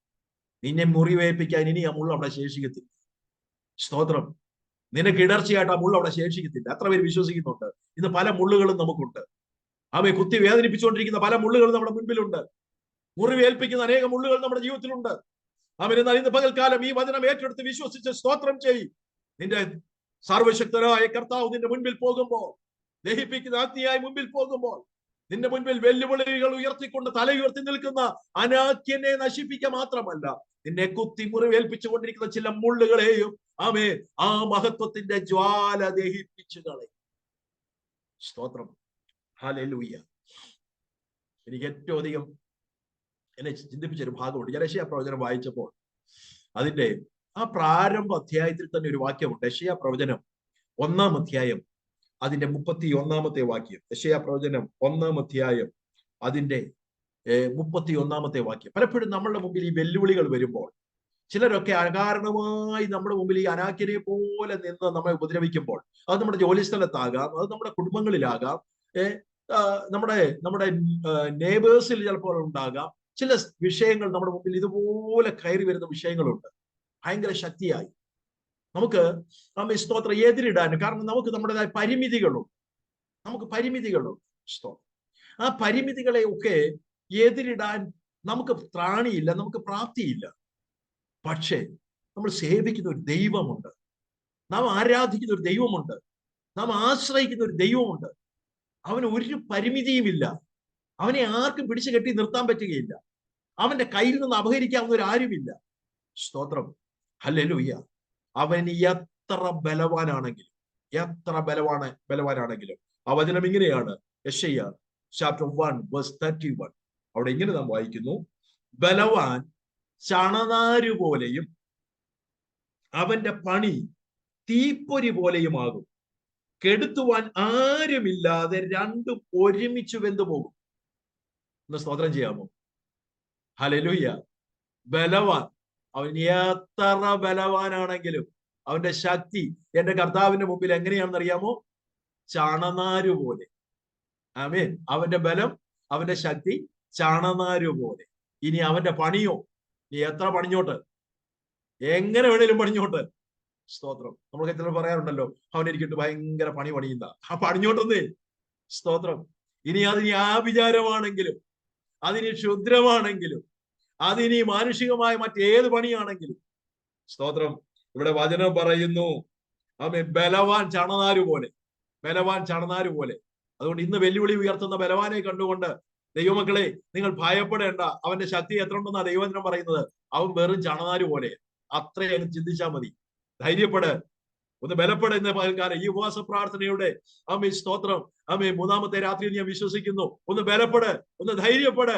നിന്നെ മുറിവേൽപ്പിക്കാൻ ഇനി ആ മുള്ള അവിടെ ശേഷിക്കത്തില്ല. സ്തോത്രം. നിനക്ക് ഇടർച്ചയായിട്ട് ആ മുള്ള അവിടെ ശേഷിക്കത്തില്ല. എത്ര പേര് വിശ്വസിക്കുന്നുണ്ട്? ഇന്ന് പല മുള്ളുകളും നമുക്കുണ്ട്. അവയെ കുത്തി വേദനിപ്പിച്ചുകൊണ്ടിരിക്കുന്ന പല മുള്ളുകളും നമ്മുടെ മുൻപിലുണ്ട്. മുറിവേൽപ്പിക്കുന്ന അനേകം മുള്ളുകൾ നമ്മുടെ ജീവിതത്തിലുണ്ട്. എന്നാൽ ഇന്ന് പകൽക്കാലം ഈ വചനം ഏറ്റെടുത്ത് വിശ്വസിച്ച് സ്തോത്രം ചെയ്യും. നിന്റെ സർവശക്തനായ കർത്താവ് നിന്റെ മുൻപിൽ പോകുമ്പോൾ, ദഹിപ്പിക്കുന്ന അഗ്നിയായി മുൻപിൽ പോകുമ്പോൾ, നിന്റെ മുൻപിൽ വെല്ലുവിളികൾ ഉയർത്തിക്കൊണ്ട് തലയുയർത്തി നിൽക്കുന്ന അനാക്യനെ നശിപ്പിക്കുക മാത്രമല്ല, നിന്നെ കുത്തി മുറിവേൽപ്പിച്ചുകൊണ്ടിരിക്കുന്ന ചില മുള്ളുകളെയും ആ മഹത്വത്തിന്റെ ജ്വാല ദഹിപ്പിച്ചു കളയും. സ്തോത്രം. ഹല്ലേലൂയ. എനിക്ക് ഏറ്റവും അധികം എന്നെ ചിന്തിപ്പിച്ചൊരു ഭാഗമുണ്ട്. ഞാൻ യെശയ്യാ പ്രവചനം വായിച്ചപ്പോൾ അതിന്റെ ആ പ്രാരംഭ അധ്യായത്തിൽ തന്നെ ഒരു വാക്യമുണ്ട്. യെശയ്യാ പ്രവചനം 1-ാം അധ്യായം അതിന്റെ 31-ാമത്തെ വാക്യം. യെശയ്യാ പ്രവചനം 1-ാം അധ്യായം അതിന്റെ 31-ാമത്തെ വാക്യം. പലപ്പോഴും നമ്മളുടെ മുമ്പിൽ ഈ വെല്ലുവിളികൾ വരുമ്പോൾ ചിലരൊക്കെ അകാരണമായി നമ്മുടെ മുമ്പിൽ ഈ അനാക്യനെ പോലെ നിന്ന് നമ്മെ ഉപദ്രവിക്കുമ്പോൾ, അത് നമ്മുടെ ജോലി സ്ഥലത്താകാം, അത് നമ്മുടെ കുടുംബങ്ങളിലാകാം, നമ്മുടെ നെയ്ബേഴ്സിൽ ചിലപ്പോൾ ഉണ്ടാകാം. ചില വിഷയങ്ങൾ നമ്മുടെ മുമ്പിൽ ഇതുപോലെ കയറി വരുന്ന വിഷയങ്ങളുണ്ട്. ഭയങ്കര ശക്തിയായി നമുക്ക് സ്തോത്രം എതിരിടാൻ. കാരണം നമുക്ക് നമ്മുടേതായ പരിമിതികളും സ്തോത്രം. ആ പരിമിതികളെ ഒക്കെ എതിരിടാൻ നമുക്ക് ത്രാണിയില്ല, നമുക്ക് പ്രാപ്തിയില്ല. പക്ഷേ നമ്മൾ സേവിക്കുന്ന ഒരു ദൈവമുണ്ട്, നാം ആരാധിക്കുന്ന ഒരു ദൈവമുണ്ട്, നാം ആശ്രയിക്കുന്ന ഒരു ദൈവമുണ്ട്. അവന് ഒരു പരിമിതിയുമില്ല. അവനെ ആർക്കും പിടിച്ചു കെട്ടി നിർത്താൻ പറ്റുകയില്ല. അവന്റെ കയ്യിൽ നിന്ന് അപഹരിക്കാവുന്ന ഒരു ആരുമില്ല. സ്തോത്രം, ഹല്ലേലൂയ. അവൻ എത്ര ബലവാനാണെങ്കിലും ആ വചനം ഇങ്ങനെയാണ്, യെശയ്യാ chapter 1 verse 31. അവിടെ ഇങ്ങനെ നാം വായിക്കുന്നു, ബലവാൻ ചണനാരു പോലെയും അവന്റെ പണി തീപ്പൊരി പോലെയുമാകും. കെടുത്തുവാൻ ആരുമില്ലാതെ രണ്ടും ഒരുമിച്ച് വെന്തുപോകും. ഒന്ന് സ്തോത്രം ചെയ്യാമോ? ഹല്ലേലൂയ. ബലവാൻ, അവൻ എത്ര ബലവാനാണെങ്കിലും അവന്റെ ശക്തി എന്റെ കർത്താവിന്റെ മുമ്പിൽ എങ്ങനെയാണെന്ന് അറിയാമോ? ചണനാരു പോലെ. ആമേൻ. അവന്റെ ബലം, അവന്റെ ശക്തി ചണനാരു പോലെ. ഇനി അവന്റെ പണിയോ, നീ എത്ര പണിഞ്ഞോട്ട്, എങ്ങനെ വേണേലും പണിഞ്ഞോട്ട്. സ്തോത്രം. നമ്മളൊക്കെ ചിലർ പറയാറുണ്ടല്ലോ, അവനെനിക്കിട്ട് ഭയങ്കര പണിയുന്ന ആ പണിഞ്ഞോട്ടെന്നേ. സ്തോത്രം. ഇനി അതിനി ആഭിചാരമാണെങ്കിലും, അതിനി ക്ഷുദ്രമാണെങ്കിലും, അതിനി മാനുഷികമായ മറ്റേത് പണിയാണെങ്കിലും, സ്തോത്രം, ഇവിടെ വചനം പറയുന്നു, ആമേൻ, ബലവാൻ ചണനാരു പോലെ. അതുകൊണ്ട് ഇന്ന് വെല്ലുവിളി ഉയർത്തുന്ന ബലവാനെ കണ്ടുകൊണ്ട് ദൈവമക്കളെ, നിങ്ങൾ ഭയപ്പെടേണ്ട. അവന്റെ ശക്തി എത്ര ഉണ്ടെന്നാ ദൈവവചനം പറയുന്നത്? അവൻ വെറും ചണനാരു പോലെ. അത്രയും ചിന്തിച്ചാൽ മതി. ധൈര്യപ്പെട്, ഒന്ന് ബലപ്പെട്. ഇന്ന് പകൽക്കാലം ഈ ഉപവാസ പ്രാർത്ഥനയുടെ സ്തോത്രം, മൂന്നാമത്തെ രാത്രിയിൽ ഞാൻ വിശ്വസിക്കുന്നു. ഒന്ന് ബലപ്പെട്, ഒന്ന് ധൈര്യപ്പെട്.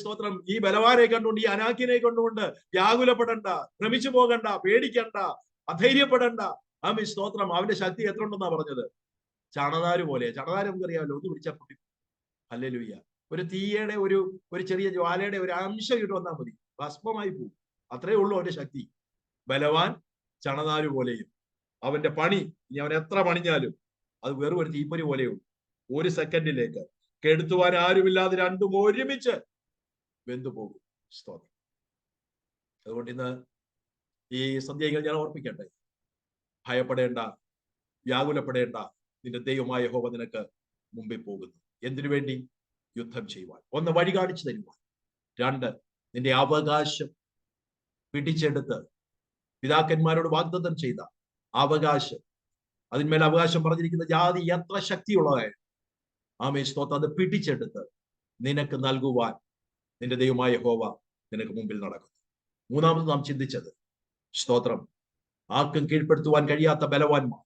സ്തോത്രം. ഈ ബലവാനെ കണ്ടുകൊണ്ട്, ഈ അനാക്കിനെ കണ്ടുകൊണ്ട് വ്യാകുലപ്പെടണ്ട, ഭ്രമിച്ചു പോകണ്ട, പേടിക്കണ്ട, അധൈര്യപ്പെടണ്ട. സ്തോത്രം. അവന്റെ ശക്തി എത്ര ഉണ്ടെന്നാ പറഞ്ഞത്? ചണനാര് പോലെ. ചണനാര് നമുക്കറിയാമല്ലോ, ഒന്ന് പിടിച്ചാൽ പൊട്ടി. ഹല്ലേലൂയ. ഒരു തീയുടെ ഒരു ചെറിയ ജ്വാലയുടെ ഒരു അംശം ഇട്ട് വന്നാൽ മതി, ഭസ്മമായി പോകും. അത്രേ ഉള്ളൂ അവന്റെ ശക്തി. ബലവാൻ ചണനാര് പോലെയും. അവന്റെ പണി, ഇനി അവൻ എത്ര പണിഞ്ഞാലും അത് വെറും ഒരു തീപ്പൊരി പോലെയുള്ളൂ. ഒരു സെക്കൻഡിലേക്ക് കെടുത്തുവാൻ ആരുമില്ലാതെ രണ്ടും ഒരുമിച്ച് വെന്തുപോകും. സ്തോത്രം. അതുകൊണ്ട് ഇന്ന് ഈ സന്ധ്യകൾ ഞാൻ ഓർപ്പിക്കട്ടെ, ഭയപ്പെടേണ്ട, വ്യാകുലപ്പെടേണ്ട. നിന്റെ ദൈവമായ യഹോവ നിനക്ക് മുമ്പിൽ പോകുന്നു. എന്തിനു വേണ്ടി? യുദ്ധം ചെയ്യുവാൻ. ഒന്ന്, വഴി കാണിച്ചു തരുവാൻ. രണ്ട്, നിന്റെ അവകാശം പിടിച്ചെടുത്ത് പിതാക്കന്മാരോട് വാഗ്ദത്തം ചെയ്ത അവകാശം, അതിന്മേൽ അവകാശം പറഞ്ഞിരിക്കുന്ന ജാതി എത്ര ശക്തിയുള്ളതായിരുന്നു, സ്തോത്രം, അത് പിടിച്ചെടുത്ത് നിനക്ക് നൽകുവാൻ നിന്റെ ദൈവമായ യഹോവ നിനക്ക് മുമ്പിൽ നടക്കുന്നു. മൂന്നാമത് നാം ചിന്തിച്ചത്, സ്തോത്രം, ആർക്കും കീഴ്പ്പെടുത്തുവാൻ കഴിയാത്ത ബലവാന്മാർ,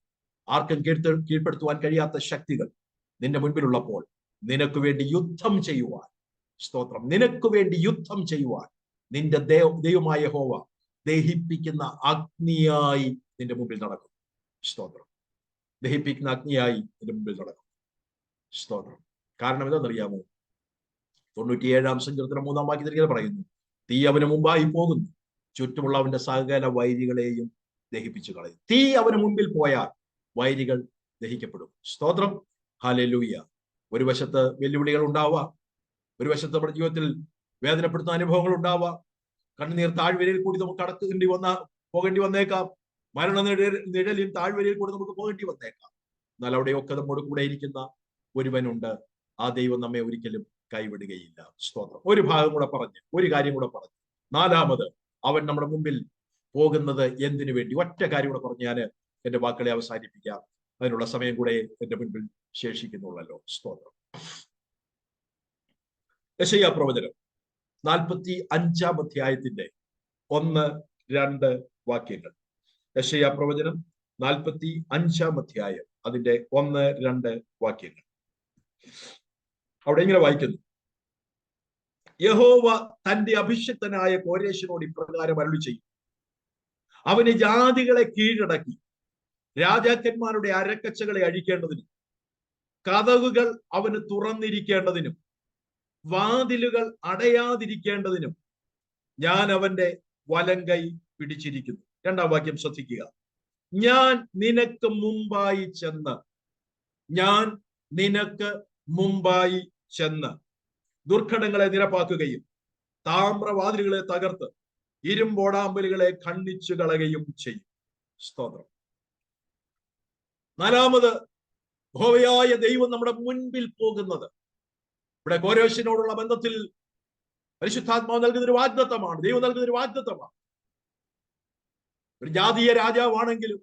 ആർക്കും കീഴ്പ്പെടുത്തുവാൻ കഴിയാത്ത ശക്തികൾ നിന്റെ മുൻപിലുള്ളപ്പോൾ നിനക്ക് വേണ്ടി യുദ്ധം ചെയ്യുവാൻ, സ്തോത്രം, നിനക്ക് വേണ്ടി യുദ്ധം ചെയ്യുവാൻ നിന്റെ ദൈവമായ യഹോവ ദഹിപ്പിക്കുന്ന അഗ്നിയായി നിന്റെ മുമ്പിൽ നടക്കും. സ്തോത്രം. ദഹിപ്പിക്കുന്ന അഗ്നിയായി നിന്റെ മുമ്പിൽ നടക്കും. സ്തോത്രം. കാരണം എന്താണെന്നറിയാമോ? 97-ാം സങ്കീർത്തനം 3-ാം വാക്യത്തിൽ പറയുന്നു, തീ അവന് മുമ്പായി പോകുന്നു, ചുറ്റുമുള്ള അവന്റെ സകല വൈരികളെയും ദഹിപ്പിച്ചു കളയും. തീ അവന് മുമ്പിൽ പോയാൽ വൈരികൾ ദഹിക്കപ്പെടും. സ്തോത്രം. ഹല്ലേലൂയ. ഒരു വശത്ത് വെല്ലുവിളികൾ ഉണ്ടാവാം, ഒരു വശത്ത് നമ്മുടെ ജീവിതത്തിൽ വേദനപ്പെടുത്തുന്ന അനുഭവങ്ങൾ ഉണ്ടാവാം, കണ്ണുനീർ താഴ്വരയിൽ കൂടി നമുക്ക് പോകേണ്ടി വന്നേക്കാം, മരണ നിഴലിൽ താഴ്വരയിൽ കൂടി നമുക്ക് പോകേണ്ടി വന്നേക്കാം. എന്നാൽ അവിടെയൊക്കെ നമ്മോട് കൂടെ ഇരിക്കുന്ന ഒരുവനുണ്ട്. ആ ദൈവം നമ്മെ ഒരിക്കലും കൈവിടുകയില്ല. സ്തോത്രം. ഒരു ഭാഗം കൂടെ പറഞ്ഞ്, ഒരു കാര്യം കൂടെ പറഞ്ഞു. നാലാമത്, അവൻ നമ്മുടെ മുമ്പിൽ പോകുന്നത് എന്തിനു വേണ്ടി? ഒറ്റ കാര്യം കൂടെ പറഞ്ഞ് ഞാൻ എന്റെ വാക്കുകളെ അവസാനിപ്പിക്കാം. അതിനുള്ള സമയം കൂടെ എന്റെ മുൻപിൽ ശേഷിക്കുന്നുള്ളല്ലോ. സ്തോത്രം. യെശയ്യാ പ്രവചനം 45-ാം അധ്യായത്തിന്റെ 1-2 വാക്യങ്ങൾ. യെശയ്യാ പ്രവചനം 45-ാം അധ്യായം, അതിന്റെ 1-2 വാക്യങ്ങൾ. അവിടെ ഇങ്ങനെ വായിക്കുന്നു, യഹോവ തന്റെ അഭിഷിക്തനായ കോരേശിനോട് ഇപ്രകാരം അരുളി ചെയ്യും, അവന് ജാതികളെ കീഴടക്കി രാജാക്കന്മാരുടെ അരക്കച്ചകളെ അഴിക്കേണ്ടതിനും കതകുകൾ അവന് തുറന്നിരിക്കേണ്ടതിനും വാതിലുകൾ അടയാതിരിക്കേണ്ടതിനും ഞാൻ അവന്റെ വലങ്കൈ പിടിച്ചിരിക്കുന്നു. 2-ാം വാക്യം ശ്രദ്ധിക്കുക. ഞാൻ നിനക്ക് മുമ്പായി ചെന്ന് ദുർഘടങ്ങളെ നിരപ്പാക്കുകയും താമ്രവാതിലുകളെ തകർത്ത് ഇരുമ്പോടാമ്പലുകളെ ഖണ്ഡിച്ചു കളയുകയും ചെയ്യും. സ്തോത്രം. നാലാമത്, യഹോവയായ ദൈവം നമ്മുടെ മുൻപിൽ പോകുന്നത്. ഇവിടെ കോരേശിനോടുള്ള ബന്ധത്തിൽ പരിശുദ്ധാത്മാവ് നൽകുന്ന ഒരു വാഗ്ദത്തമാണ്, ദൈവം നൽകുന്ന ഒരു വാഗ്ദത്തമാണ്. ഒരു ജാതീയ രാജാവാണെങ്കിലും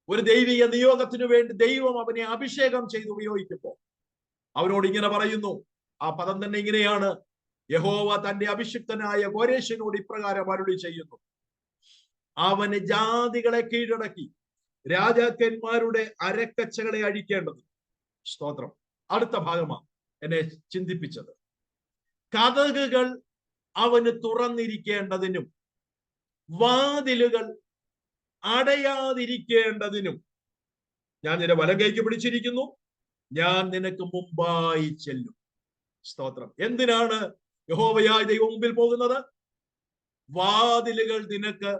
ഒരു ദൈവിക നിയോഗത്തിനു വേണ്ടി ദൈവം അവനെ അഭിഷേകം ചെയ്ത് ഉപയോഗിക്കുമ്പോൾ അവനോട് ഇങ്ങനെ പറയുന്നു, ആ പദം തന്നെ ഇങ്ങനെയാണ്: യഹോവ തന്റെ അഭിഷിക്തനായ കോരേശിനോട് ഇപ്രകാരം അരുളി ചെയ്യുന്നു, അവന് ജാതികളെ കീഴടക്കി രാജാക്കന്മാരുടെ അരക്കച്ചകളെ അഴിക്കേണ്ടത്. സ്തോത്രം. അടുത്ത ഭാഗമാണ് എന്നെ ചിന്തിപ്പിച്ചത്. കതകുകൾ അവന് തുറന്നിരിക്കേണ്ടതിനും വാതിലുകൾ അടയാതിരിക്കേണ്ടതിനും ഞാൻ നിന്റെ വലം കൈക്ക് പിടിച്ചിരിക്കുന്നു, ഞാൻ നിനക്ക് മുമ്പായി ചെല്ലും. സ്തോത്രം. എന്തിനാണ് യഹോവയായ ദൈവം മുമ്പിൽ പോകുന്നത്? വാതിലുകൾ നിനക്ക്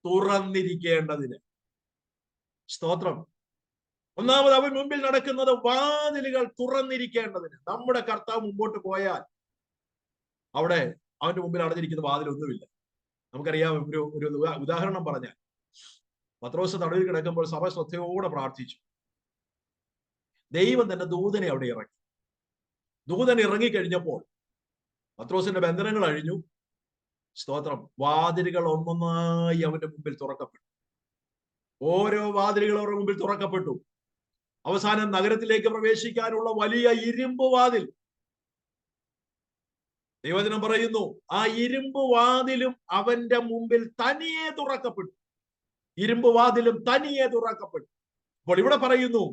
തുറന്നിരിക്കേണ്ടതിന്. സ്തോത്രം. ഒന്നാമത് അവൻ മുമ്പിൽ നടക്കുന്നത് വാതിലുകൾ തുറന്നിരിക്കേണ്ടതിന്. നമ്മുടെ കർത്താവ് മുമ്പോട്ട് പോയാൽ അവിടെ അവന്റെ മുമ്പിൽ അടഞ്ഞിരിക്കുന്ന വാതിലൊന്നുമില്ല. നമുക്കറിയാം, ഒരു ഉദാഹരണം പറഞ്ഞാൽ, പത്രോസ് തടവിൽ കിടക്കുമ്പോൾ സഭ ശ്രദ്ധയോടെ പ്രാർത്ഥിച്ചു. ദൈവം തന്നെ ദൂതനെ അവിടെ ഇറങ്ങി. ദൂതൻ ഇറങ്ങിക്കഴിഞ്ഞപ്പോൾ പത്രോസിന്റെ ബന്ധനങ്ങൾ അഴിഞ്ഞു. സ്തോത്രം. വാതിലുകൾ ഒന്നൊന്നായി അവന്റെ മുമ്പിൽ തുറക്കപ്പെട്ടു. ഓരോ വാതിലുകൾ അവരുടെ മുമ്പിൽ തുറക്കപ്പെട്ടു. അവസാനം നഗരത്തിലേക്ക് പ്രവേശിക്കാനുള്ള വലിയ ഇരുമ്പ് വാതിൽ, ദൈവവചനം പറയുന്നു, ആ ഇരുമ്പ് വാതിലും അവന്റെ മുമ്പിൽ തനിയെ തുറക്കപ്പെട്ടു. ഇരുമ്പ് വാതിലും തനിയെ തുറക്കപ്പെട്ടു. അപ്പോൾ ഇവിടെ പറയുന്നു,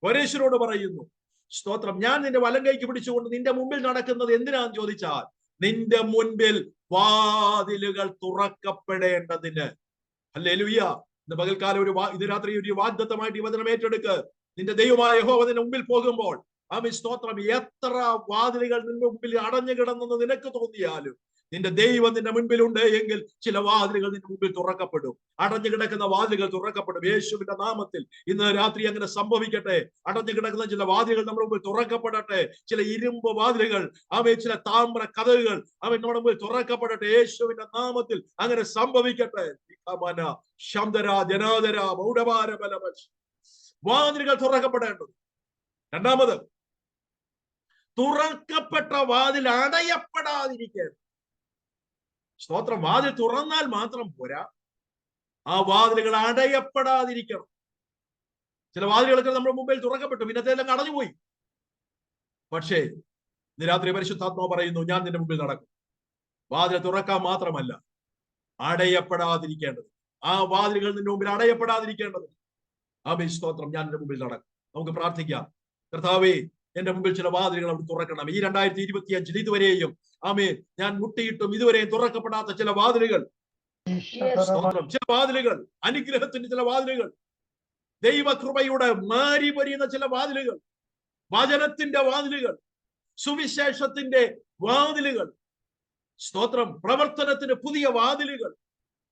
കോരേശിനോട് പറയുന്നു, സ്തോത്രം, ഞാൻ നിന്റെ വലം കൈക്ക് പിടിച്ചുകൊണ്ട് നിന്റെ മുമ്പിൽ നടക്കുന്നത് എന്തിനാന്ന് ചോദിച്ചാൽ, നിന്റെ മുൻപിൽ വാതിലുകൾ തുറക്കപ്പെടേണ്ടതിന്. ഹല്ലേലൂയ. ഇന്ന് പകൽക്കാലം ഇത് രാത്രി ഒരു വാഗ്ദത്തമായിട്ട് ഈ വചനം ഏറ്റെടുക്ക്. നിന്റെ ദൈവമായ യഹോവ നിന്റെ മുമ്പിൽ പോകുമ്പോൾ, ആമേൻ, സ്തോത്രം, എത്ര വാതിലുകൾ നിന്റെ മുമ്പിൽ അടഞ്ഞു കിടന്നെന്ന് നിനക്ക് തോന്നിയാലും നിന്റെ ദൈവം നിന്റെ മുൻപിലുണ്ട് എങ്കിൽ ചില വാതിലുകൾ നിന്റെ മുമ്പിൽ തുറക്കപ്പെടും. അടഞ്ഞു കിടക്കുന്ന വാതിലുകൾ തുറക്കപ്പെടും. യേശുവിന്റെ നാമത്തിൽ ഇന്ന് രാത്രി അങ്ങനെ സംഭവിക്കട്ടെ. അടഞ്ഞു കിടക്കുന്ന ചില വാതിലുകൾ നമ്മുടെ മുമ്പിൽ തുറക്കപ്പെടട്ടെ. ചില ഇരുമ്പ് വാതിലുകൾ, അവൻ ചില താമ്ര കതകുകൾ അവൻ നമ്മുടെ മുമ്പിൽ തുറക്കപ്പെടട്ടെ. യേശുവിന്റെ നാമത്തിൽ അങ്ങനെ സംഭവിക്കട്ടെ. വാതിലുകൾ തുറക്കപ്പെടേണ്ടത്. രണ്ടാമത്, തുറക്കപ്പെട്ട വാതിൽ അടയപ്പെടാതിരിക്കേണ്ടത്. സ്തോത്രം. വാതിൽ തുറന്നാൽ മാത്രം പോരാ, ആ വാതിലുകൾ അടയപ്പെടാതിരിക്കണം. ചില വാതിലുകളൊക്കെ നമ്മുടെ മുമ്പിൽ തുറക്കപ്പെട്ടു, പിന്നത്തെല്ലാം അടഞ്ഞുപോയി. പക്ഷേ ഇന്ന് രാത്രി പരിശുദ്ധാത്മാവ് പറയുന്നു, ഞാൻ നിന്റെ മുമ്പിൽ നടക്കും. വാതിൽ തുറക്കാൻ മാത്രമല്ല, അടയപ്പെടാതിരിക്കേണ്ടത്. ആ വാതിലുകൾ നിന്റെ മുമ്പിൽ അടയപ്പെടാതിരിക്കേണ്ടത്. ആമേൻ, സ്തോത്രം. ഞാൻ നിന്റെ മുമ്പിൽ നടക്കും. നമുക്ക് പ്രാർത്ഥിക്കാം. കർത്താവേ, എന്റെ മുമ്പിൽ ചില വാതിലുകൾ അവിടെ തുറക്കണം. ഈ 2025 ഇതുവരെയും, ആമേൻ, ഞാൻ മുട്ടിയിട്ടും ഇതുവരെയും തുറക്കപ്പെടാത്ത ചില വാതിലുകൾ, സ്തോത്രം, ചില വാതിലുകൾ, അനുഗ്രഹത്തിന്റെ ചില വാതിലുകൾ, ദൈവകൃപയുടെ മാരി പൊരിയുന്ന ചില വാതിലുകൾ, വചനത്തിന്റെ വാതിലുകൾ, സുവിശേഷത്തിന്റെ വാതിലുകൾ, സ്തോത്രം, പ്രവർത്തനത്തിന് പുതിയ വാതിലുകൾ,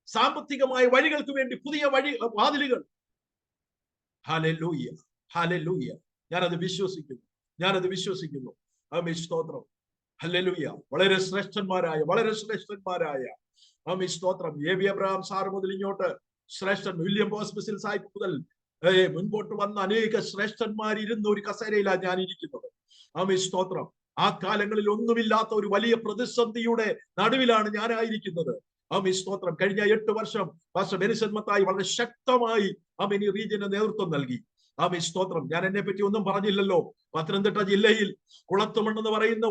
സാമ്പത്തികമായ വഴികൾക്ക് വേണ്ടി പുതിയ വാതിലുകൾ. Hallelujah, hallelujah. ഞാനത് വിശ്വസിക്കുന്നു. ആമേൻ, സ്തോത്രം. ഹല്ലേലൂയ. വളരെ ശ്രേഷ്ഠന്മാരായ ആമേൻ, സ്തോത്രം, എ.വി. അബ്രഹാം സാർ മുതൽ ഇങ്ങോട്ട് ശ്രേഷ്ഠൻ വില്യം ഹോസ്പിറ്റൽ സാഹിബ് മുതൽ മുൻപോട്ട് വന്ന അനേക ശ്രേഷ്ഠന്മാർ ഇരുന്ന ഒരു കസേരയിലാണ് ഞാൻ ഇരിക്കുന്നത്. ആമേൻ, സ്തോത്രം. ആ കാലങ്ങളിൽ ഒന്നുമില്ലാത്ത ഒരു വലിയ പ്രതിസന്ധിയുടെ നടുവിലാണ് ഞാനായിരിക്കുന്നത്. ആമേൻ, സ്തോത്രം. കഴിഞ്ഞ 8 വർഷം പാസ്റ്റർ ബെനിസൻ മത്തായി വളരെ ശക്തമായി ആമേൻ ഈ റീജിയന് നേതൃത്വം നൽകി. ആമേൻ, സ്തോത്രം. ഞാൻ എന്നെ പറ്റി ഒന്നും പറഞ്ഞില്ലല്ലോ. പത്തനംതിട്ട ജില്ലയിൽ കുളത്തുമണ്ണ് എന്ന് പറയുന്ന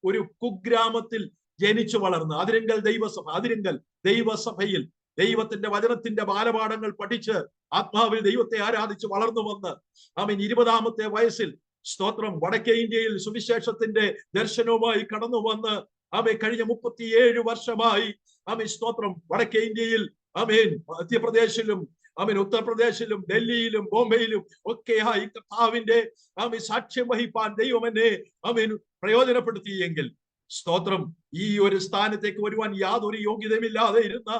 ഒരു കുഗ്രാമത്തിൽ ജനിച്ചു വളർന്ന് അതിരങ്കൽ ദൈവസഭയിൽ ദൈവത്തിന്റെ വചനത്തിന്റെ ബാലപാഠങ്ങൾ പഠിച്ച് ആത്മാവിൽ ദൈവത്തെ ആരാധിച്ച് വളർന്നു വന്ന് ആമേൻ 20-ാമത്തെ വയസ്സിൽ, സ്തോത്രം, വടക്കേ ഇന്ത്യയിൽ സുവിശേഷത്തിന്റെ ദർശനവുമായി കടന്നു വന്ന് ആമേൻ കഴിഞ്ഞ 37 വർഷമായി ആമേൻ, സ്തോത്രം, വടക്കേ ഇന്ത്യയിൽ, ആമേൻ, മധ്യപ്രദേശിലും, ആമേൻ, ഉത്തർപ്രദേശിലും, ഡൽഹിയിലും, ബോംബെയിലും ഒക്കെയായി കർത്താവിന്റെ ആമേൻ സാക്ഷ്യം വഹിപ്പാൻ ദൈവം എന്നെ ആമേൻ പ്രയോജനപ്പെടുത്തിയെങ്കിൽ, സ്തോത്രം, ഈ ഒരു സ്ഥാനത്തേക്ക് വരുവാൻ യാതൊരു യോഗ്യതയുമില്ലാതെ ഇരുന്ന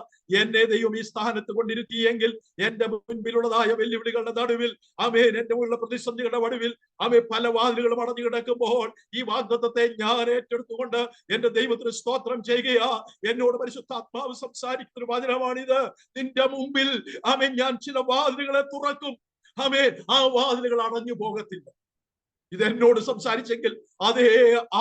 എന്നെ ദൈവം ഈ സ്ഥാനത്ത് കൊണ്ടിരുത്തിയെങ്കിൽ, എന്റെ മുൻപിലുള്ളതായ വെല്ലുവിളികളുടെ നടുവിൽ, ആമേൻ, എന്റെ ഉള്ള പ്രതിസന്ധികളുടെ നടുവിൽ, ആമേൻ, പല വാതിലുകളും അടഞ്ഞു കിടക്കുമ്പോൾ ഈ വാഗ്ദത്തത്തെ ഞാൻ ഏറ്റെടുത്തുകൊണ്ട് എന്റെ ദൈവത്തിന് സ്തോത്രം ചെയ്യുകയാ. എന്നോട് പരിശുദ്ധാത്മാവ് സംസാരിക്കുന്ന ഒരു വചനമാണിത്. നിന്റെ മുമ്പിൽ, ആമേൻ, ഞാൻ ചില വാതിലുകളെ തുറക്കും. ആമേൻ, ആ വാതിലുകൾ അടഞ്ഞു പോകത്തില്ല. ഇതെന്നോട് സംസാരിച്ചെങ്കിൽ അതേ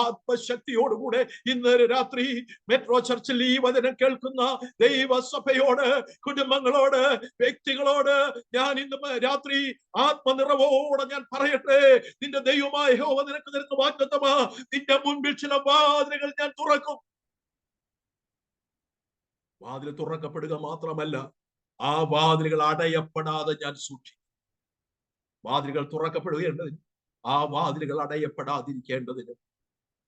ആത്മശക്തിയോടുകൂടെ ഇന്ന് രാത്രി മെട്രോ ചർച്ചിൽ ഈ വചനം കേൾക്കുന്ന ദൈവസഭയോട്, കുടുംബങ്ങളോട്, വ്യക്തികളോട് ഞാൻ ഇന്ന് രാത്രി ആത്മനിറവോടെ ഞാൻ പറയട്ടെ, നിന്റെ ദൈവമായ യഹോവ നിനക്ക് തരുന്ന വാഗ്ദത്തമാ, നിന്റെ മുൻപിൽ ചില വാതിലുകൾ ഞാൻ തുറക്കും. വാതിൽ തുറക്കപ്പെടുക മാത്രമല്ല, ആ വാതിലുകൾ അടയപ്പെടാതെ ഞാൻ സൂക്ഷിക്കും. വാതിലുകൾ തുറക്കപ്പെടുകയുണ്ടതിന്, ആ വാതിലുകൾ അടയപ്പെടാതിരിക്കേണ്ടതിന്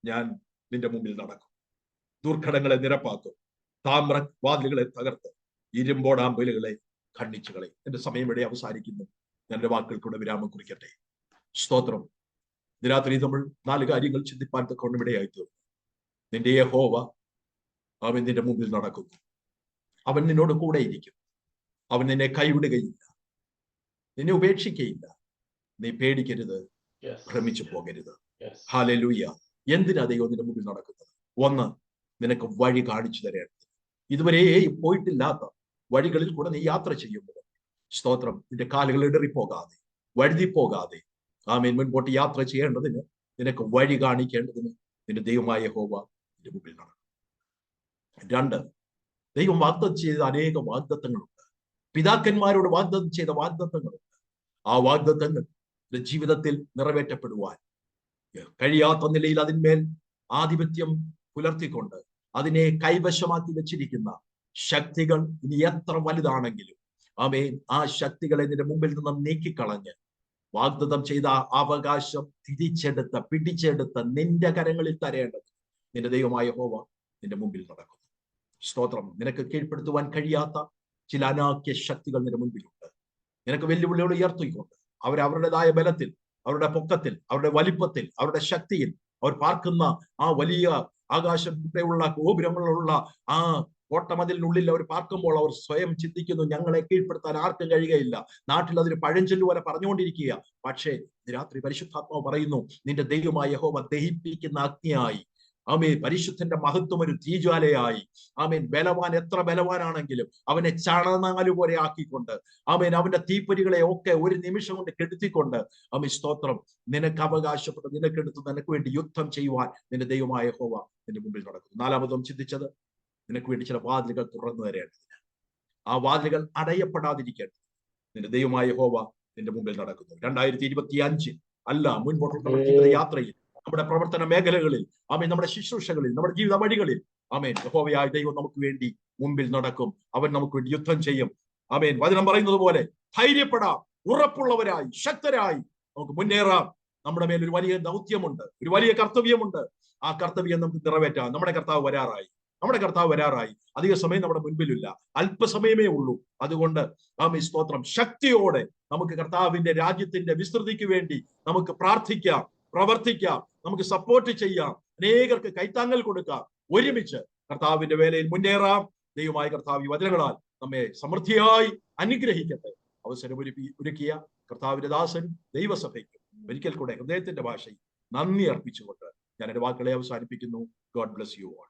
ഞാൻ നിന്റെ മുമ്പിൽ നടക്കും. ദുർഘടങ്ങളെ നിരപ്പാക്കും, താമ്ര വാതിലുകളെ തകർത്ത് ഇരുമ്പോടാമ്പലുകളെ ഖണ്ഡിച്ചു കളയും. എന്റെ സമയം ഇവിടെ അവസാനിക്കുന്നു. ഞാൻ എന്റെ വാക്കുകൾക്കൂടെ വിരാമം കുറിക്കട്ടെ. സ്തോത്രം. ഇന്ന് രാത്രി നമ്മൾ 4 കാര്യങ്ങൾ ചിന്തിപ്പാൻ തക്കവണ്ണം ഇവിടെയായി തീർന്നു. നിന്റെ യഹോവ അവൻ നിന്റെ മുമ്പിൽ നടക്കുന്നു. അവൻ നിന്നോട് കൂടെ ഇരിക്കും. അവൻ നിന്നെ കൈവിടുകയില്ല, നിന്നെ ഉപേക്ഷിക്കയില്ല. നീ പേടിക്കരുത്, ഭ്രമിച്ചു പോകരുത്. ഹല്ലേലൂയ. എന്തിനാ ദൈവം നിന്റെ മുമ്പിൽ നടക്കുന്നത്? 1, നിനക്ക് വഴി കാണിച്ചു തരേണ്ടത്. ഇതുവരെ പോയിട്ടില്ലാത്ത വഴികളിൽ കൂടെ നീ യാത്ര ചെയ്യുമ്പോൾ, സ്തോത്രം, നിന്റെ കാലുകൾ ഇടറിപ്പോകാതെ, വഴുതി പോകാതെ, ആമേൻ, മുൻപോട്ട് യാത്ര ചെയ്യേണ്ടതിന്, നിനക്ക് വഴി കാണിക്കേണ്ടതിന് നിന്റെ ദൈവമായ യഹോവ നിന്റെ മുമ്പിൽ നടക്കും. 2, ദൈവം വാഗ്ദത്തം ചെയ്ത അനേക വാഗ്ദത്തങ്ങളുണ്ട്. പിതാക്കന്മാരോട് വാഗ്ദത്തം ചെയ്ത വാഗ്ദത്തങ്ങളുണ്ട്. ആ വാഗ്ദത്തങ്ങൾ ജീവിതത്തിൽ നിറവേറ്റപ്പെടുവാൻ കഴിയാത്ത നിലയിൽ അതിന്മേൽ ആധിപത്യം പുലർത്തിക്കൊണ്ട് അതിനെ കൈവശമാക്കി വെച്ചിരിക്കുന്ന ശക്തികൾ ഇനി എത്ര വലുതാണെങ്കിലും, ആമേൻ, ആ ശക്തികളെ നിന്റെ മുമ്പിൽ നിന്നും നീക്കിക്കളഞ്ഞ് വാഗ്ദത്തം ചെയ്ത അവകാശം പിടിച്ചെടുത്ത് നിന്റെ കരങ്ങളിൽ തരേണ്ടത് നിന്റെ ദൈവമായ യഹോവ നിന്റെ മുമ്പിൽ നടക്കുന്നു. സ്തോത്രം. നിനക്ക് കീഴ്പ്പെടുത്തുവാൻ കഴിയാത്ത ചില അനാക്യ ശക്തികൾ നിന്റെ മുൻപിലുണ്ട്. നിനക്ക് വെല്ലുവിളിയോട് ഉയർത്തിക്കൊണ്ട് അവരവരുടേതായ ബലത്തിൽ, അവരുടെ പൊക്കത്തിൽ, അവരുടെ വലിപ്പത്തിൽ, അവരുടെ ശക്തിയിൽ അവർ പാർക്കുന്ന ആ വലിയ ആകാശത്തിലുള്ള ഗോപുരങ്ങളുള്ള ആ കോട്ടമതിലിനുള്ളിൽ അവർ പാർക്കുമ്പോൾ അവർ സ്വയം ചിന്തിക്കുന്നു, ഞങ്ങളെ കീഴ്പ്പെടുത്താൻ ആർക്കും കഴിയുകയില്ല. നാട്ടിൽ അതിന് പഴഞ്ചൊല്ലു പോലെ പറഞ്ഞുകൊണ്ടിരിക്കുക. പക്ഷേ രാത്രി പരിശുദ്ധാത്മാവ് പറയുന്നു, നിന്റെ ദൈവമായ യഹോവ ദഹിപ്പിക്കുന്ന അഗ്നിയായി, ആമേൻ, പരിശുദ്ധന്റെ മഹത്വം ഒരു തീജ്വാലയായി, ആമേൻ, ബലവാൻ എത്ര ബലവാനാണെങ്കിലും അവനെ ചണനാലു പോലെ ആക്കിക്കൊണ്ട്, ആമേൻ, അവന്റെ തീപ്പൊരികളെ ഒക്കെ ഒരു നിമിഷം കൊണ്ട് കെടുത്തിക്കൊണ്ട്, ആമേൻ, സ്തോത്രം, നിനക്ക് അവകാശപ്പെട്ട് നിനക്കെടുത്ത് നിനക്ക് വേണ്ടി യുദ്ധം ചെയ്യുവാൻ നിന്റെ ദൈവമായ യഹോവ നിന്റെ മുമ്പിൽ നടക്കുന്നു. 4-മതും ചിന്തിച്ചത്, നിനക്ക് വേണ്ടി ചില വാതിലുകൾ തുറന്നു തരേണ്ടതിന്, ആ വാതിലുകൾ അടയപ്പെടാതിരിക്കേണ്ടത് നിന്റെ ദൈവമായ യഹോവ നിന്റെ മുമ്പിൽ നടക്കുന്നു. 2025 അല്ല, മുൻപോട്ടുള്ള നമ്മുടെ ജീവിത യാത്രയിൽ, നമ്മുടെ പ്രവർത്തന മേഖലകളിൽ, ആമേൻ, നമ്മുടെ ശുശ്രൂഷകളിൽ, നമ്മുടെ ജീവിത വഴികളിൽ, ആമേൻ, യഹോവയായ ദൈവം നമുക്ക് വേണ്ടി മുമ്പിൽ നടക്കും. അവൻ നമുക്ക് വേണ്ടി യുദ്ധം ചെയ്യും. ആമേൻ. വചനം പറയുന്നത് പോലെ ധൈര്യപ്പെടാം, ഉറപ്പുള്ളവരായി, ശക്തരായി നമുക്ക് മുന്നേറാം. നമ്മുടെ മേൽ ഒരു വലിയ ദൗത്യമുണ്ട്, ഒരു വലിയ കർത്തവ്യമുണ്ട്. ആ കർത്തവ്യം നമുക്ക് നിറവേറ്റാം. നമ്മുടെ കർത്താവ് വരാറായി. അധിക സമയം നമ്മുടെ മുൻപിലില്ല, അല്പസമയമേ ഉള്ളൂ. അതുകൊണ്ട് ആമേൻ, സ്തോത്രം, ശക്തിയോടെ നമുക്ക് കർത്താവിന്റെ രാജ്യത്തിന്റെ വിസ്തൃതിക്ക് വേണ്ടി നമുക്ക് പ്രാർത്ഥിക്കാം, പ്രവർത്തിക്കാം, നമുക്ക് സപ്പോർട്ട് ചെയ്യാം, അനേകർക്ക് കൈത്താങ്ങൽ കൊടുക്കാം. ഒരുമിച്ച് കർത്താവിന്റെ വേലയിൽ മുന്നേറാം. ദൈവമായ കർത്താവ് ഈ വചനങ്ങളാൽ നമ്മെ സമൃദ്ധിയായി അനുഗ്രഹിക്കട്ടെ. അവസരം ഒരുക്കിയ കർത്താവിന്റെ ദാസൻ ദൈവസഭയ്ക്ക് ഒരിക്കൽ കൂടെ ഹൃദയത്തിന്റെ ഭാഷയിൽ നന്ദി അർപ്പിച്ചുകൊണ്ട് ഞാൻ എന്റെ വാക്കുകളെ അവസാനിപ്പിക്കുന്നു. God bless you all.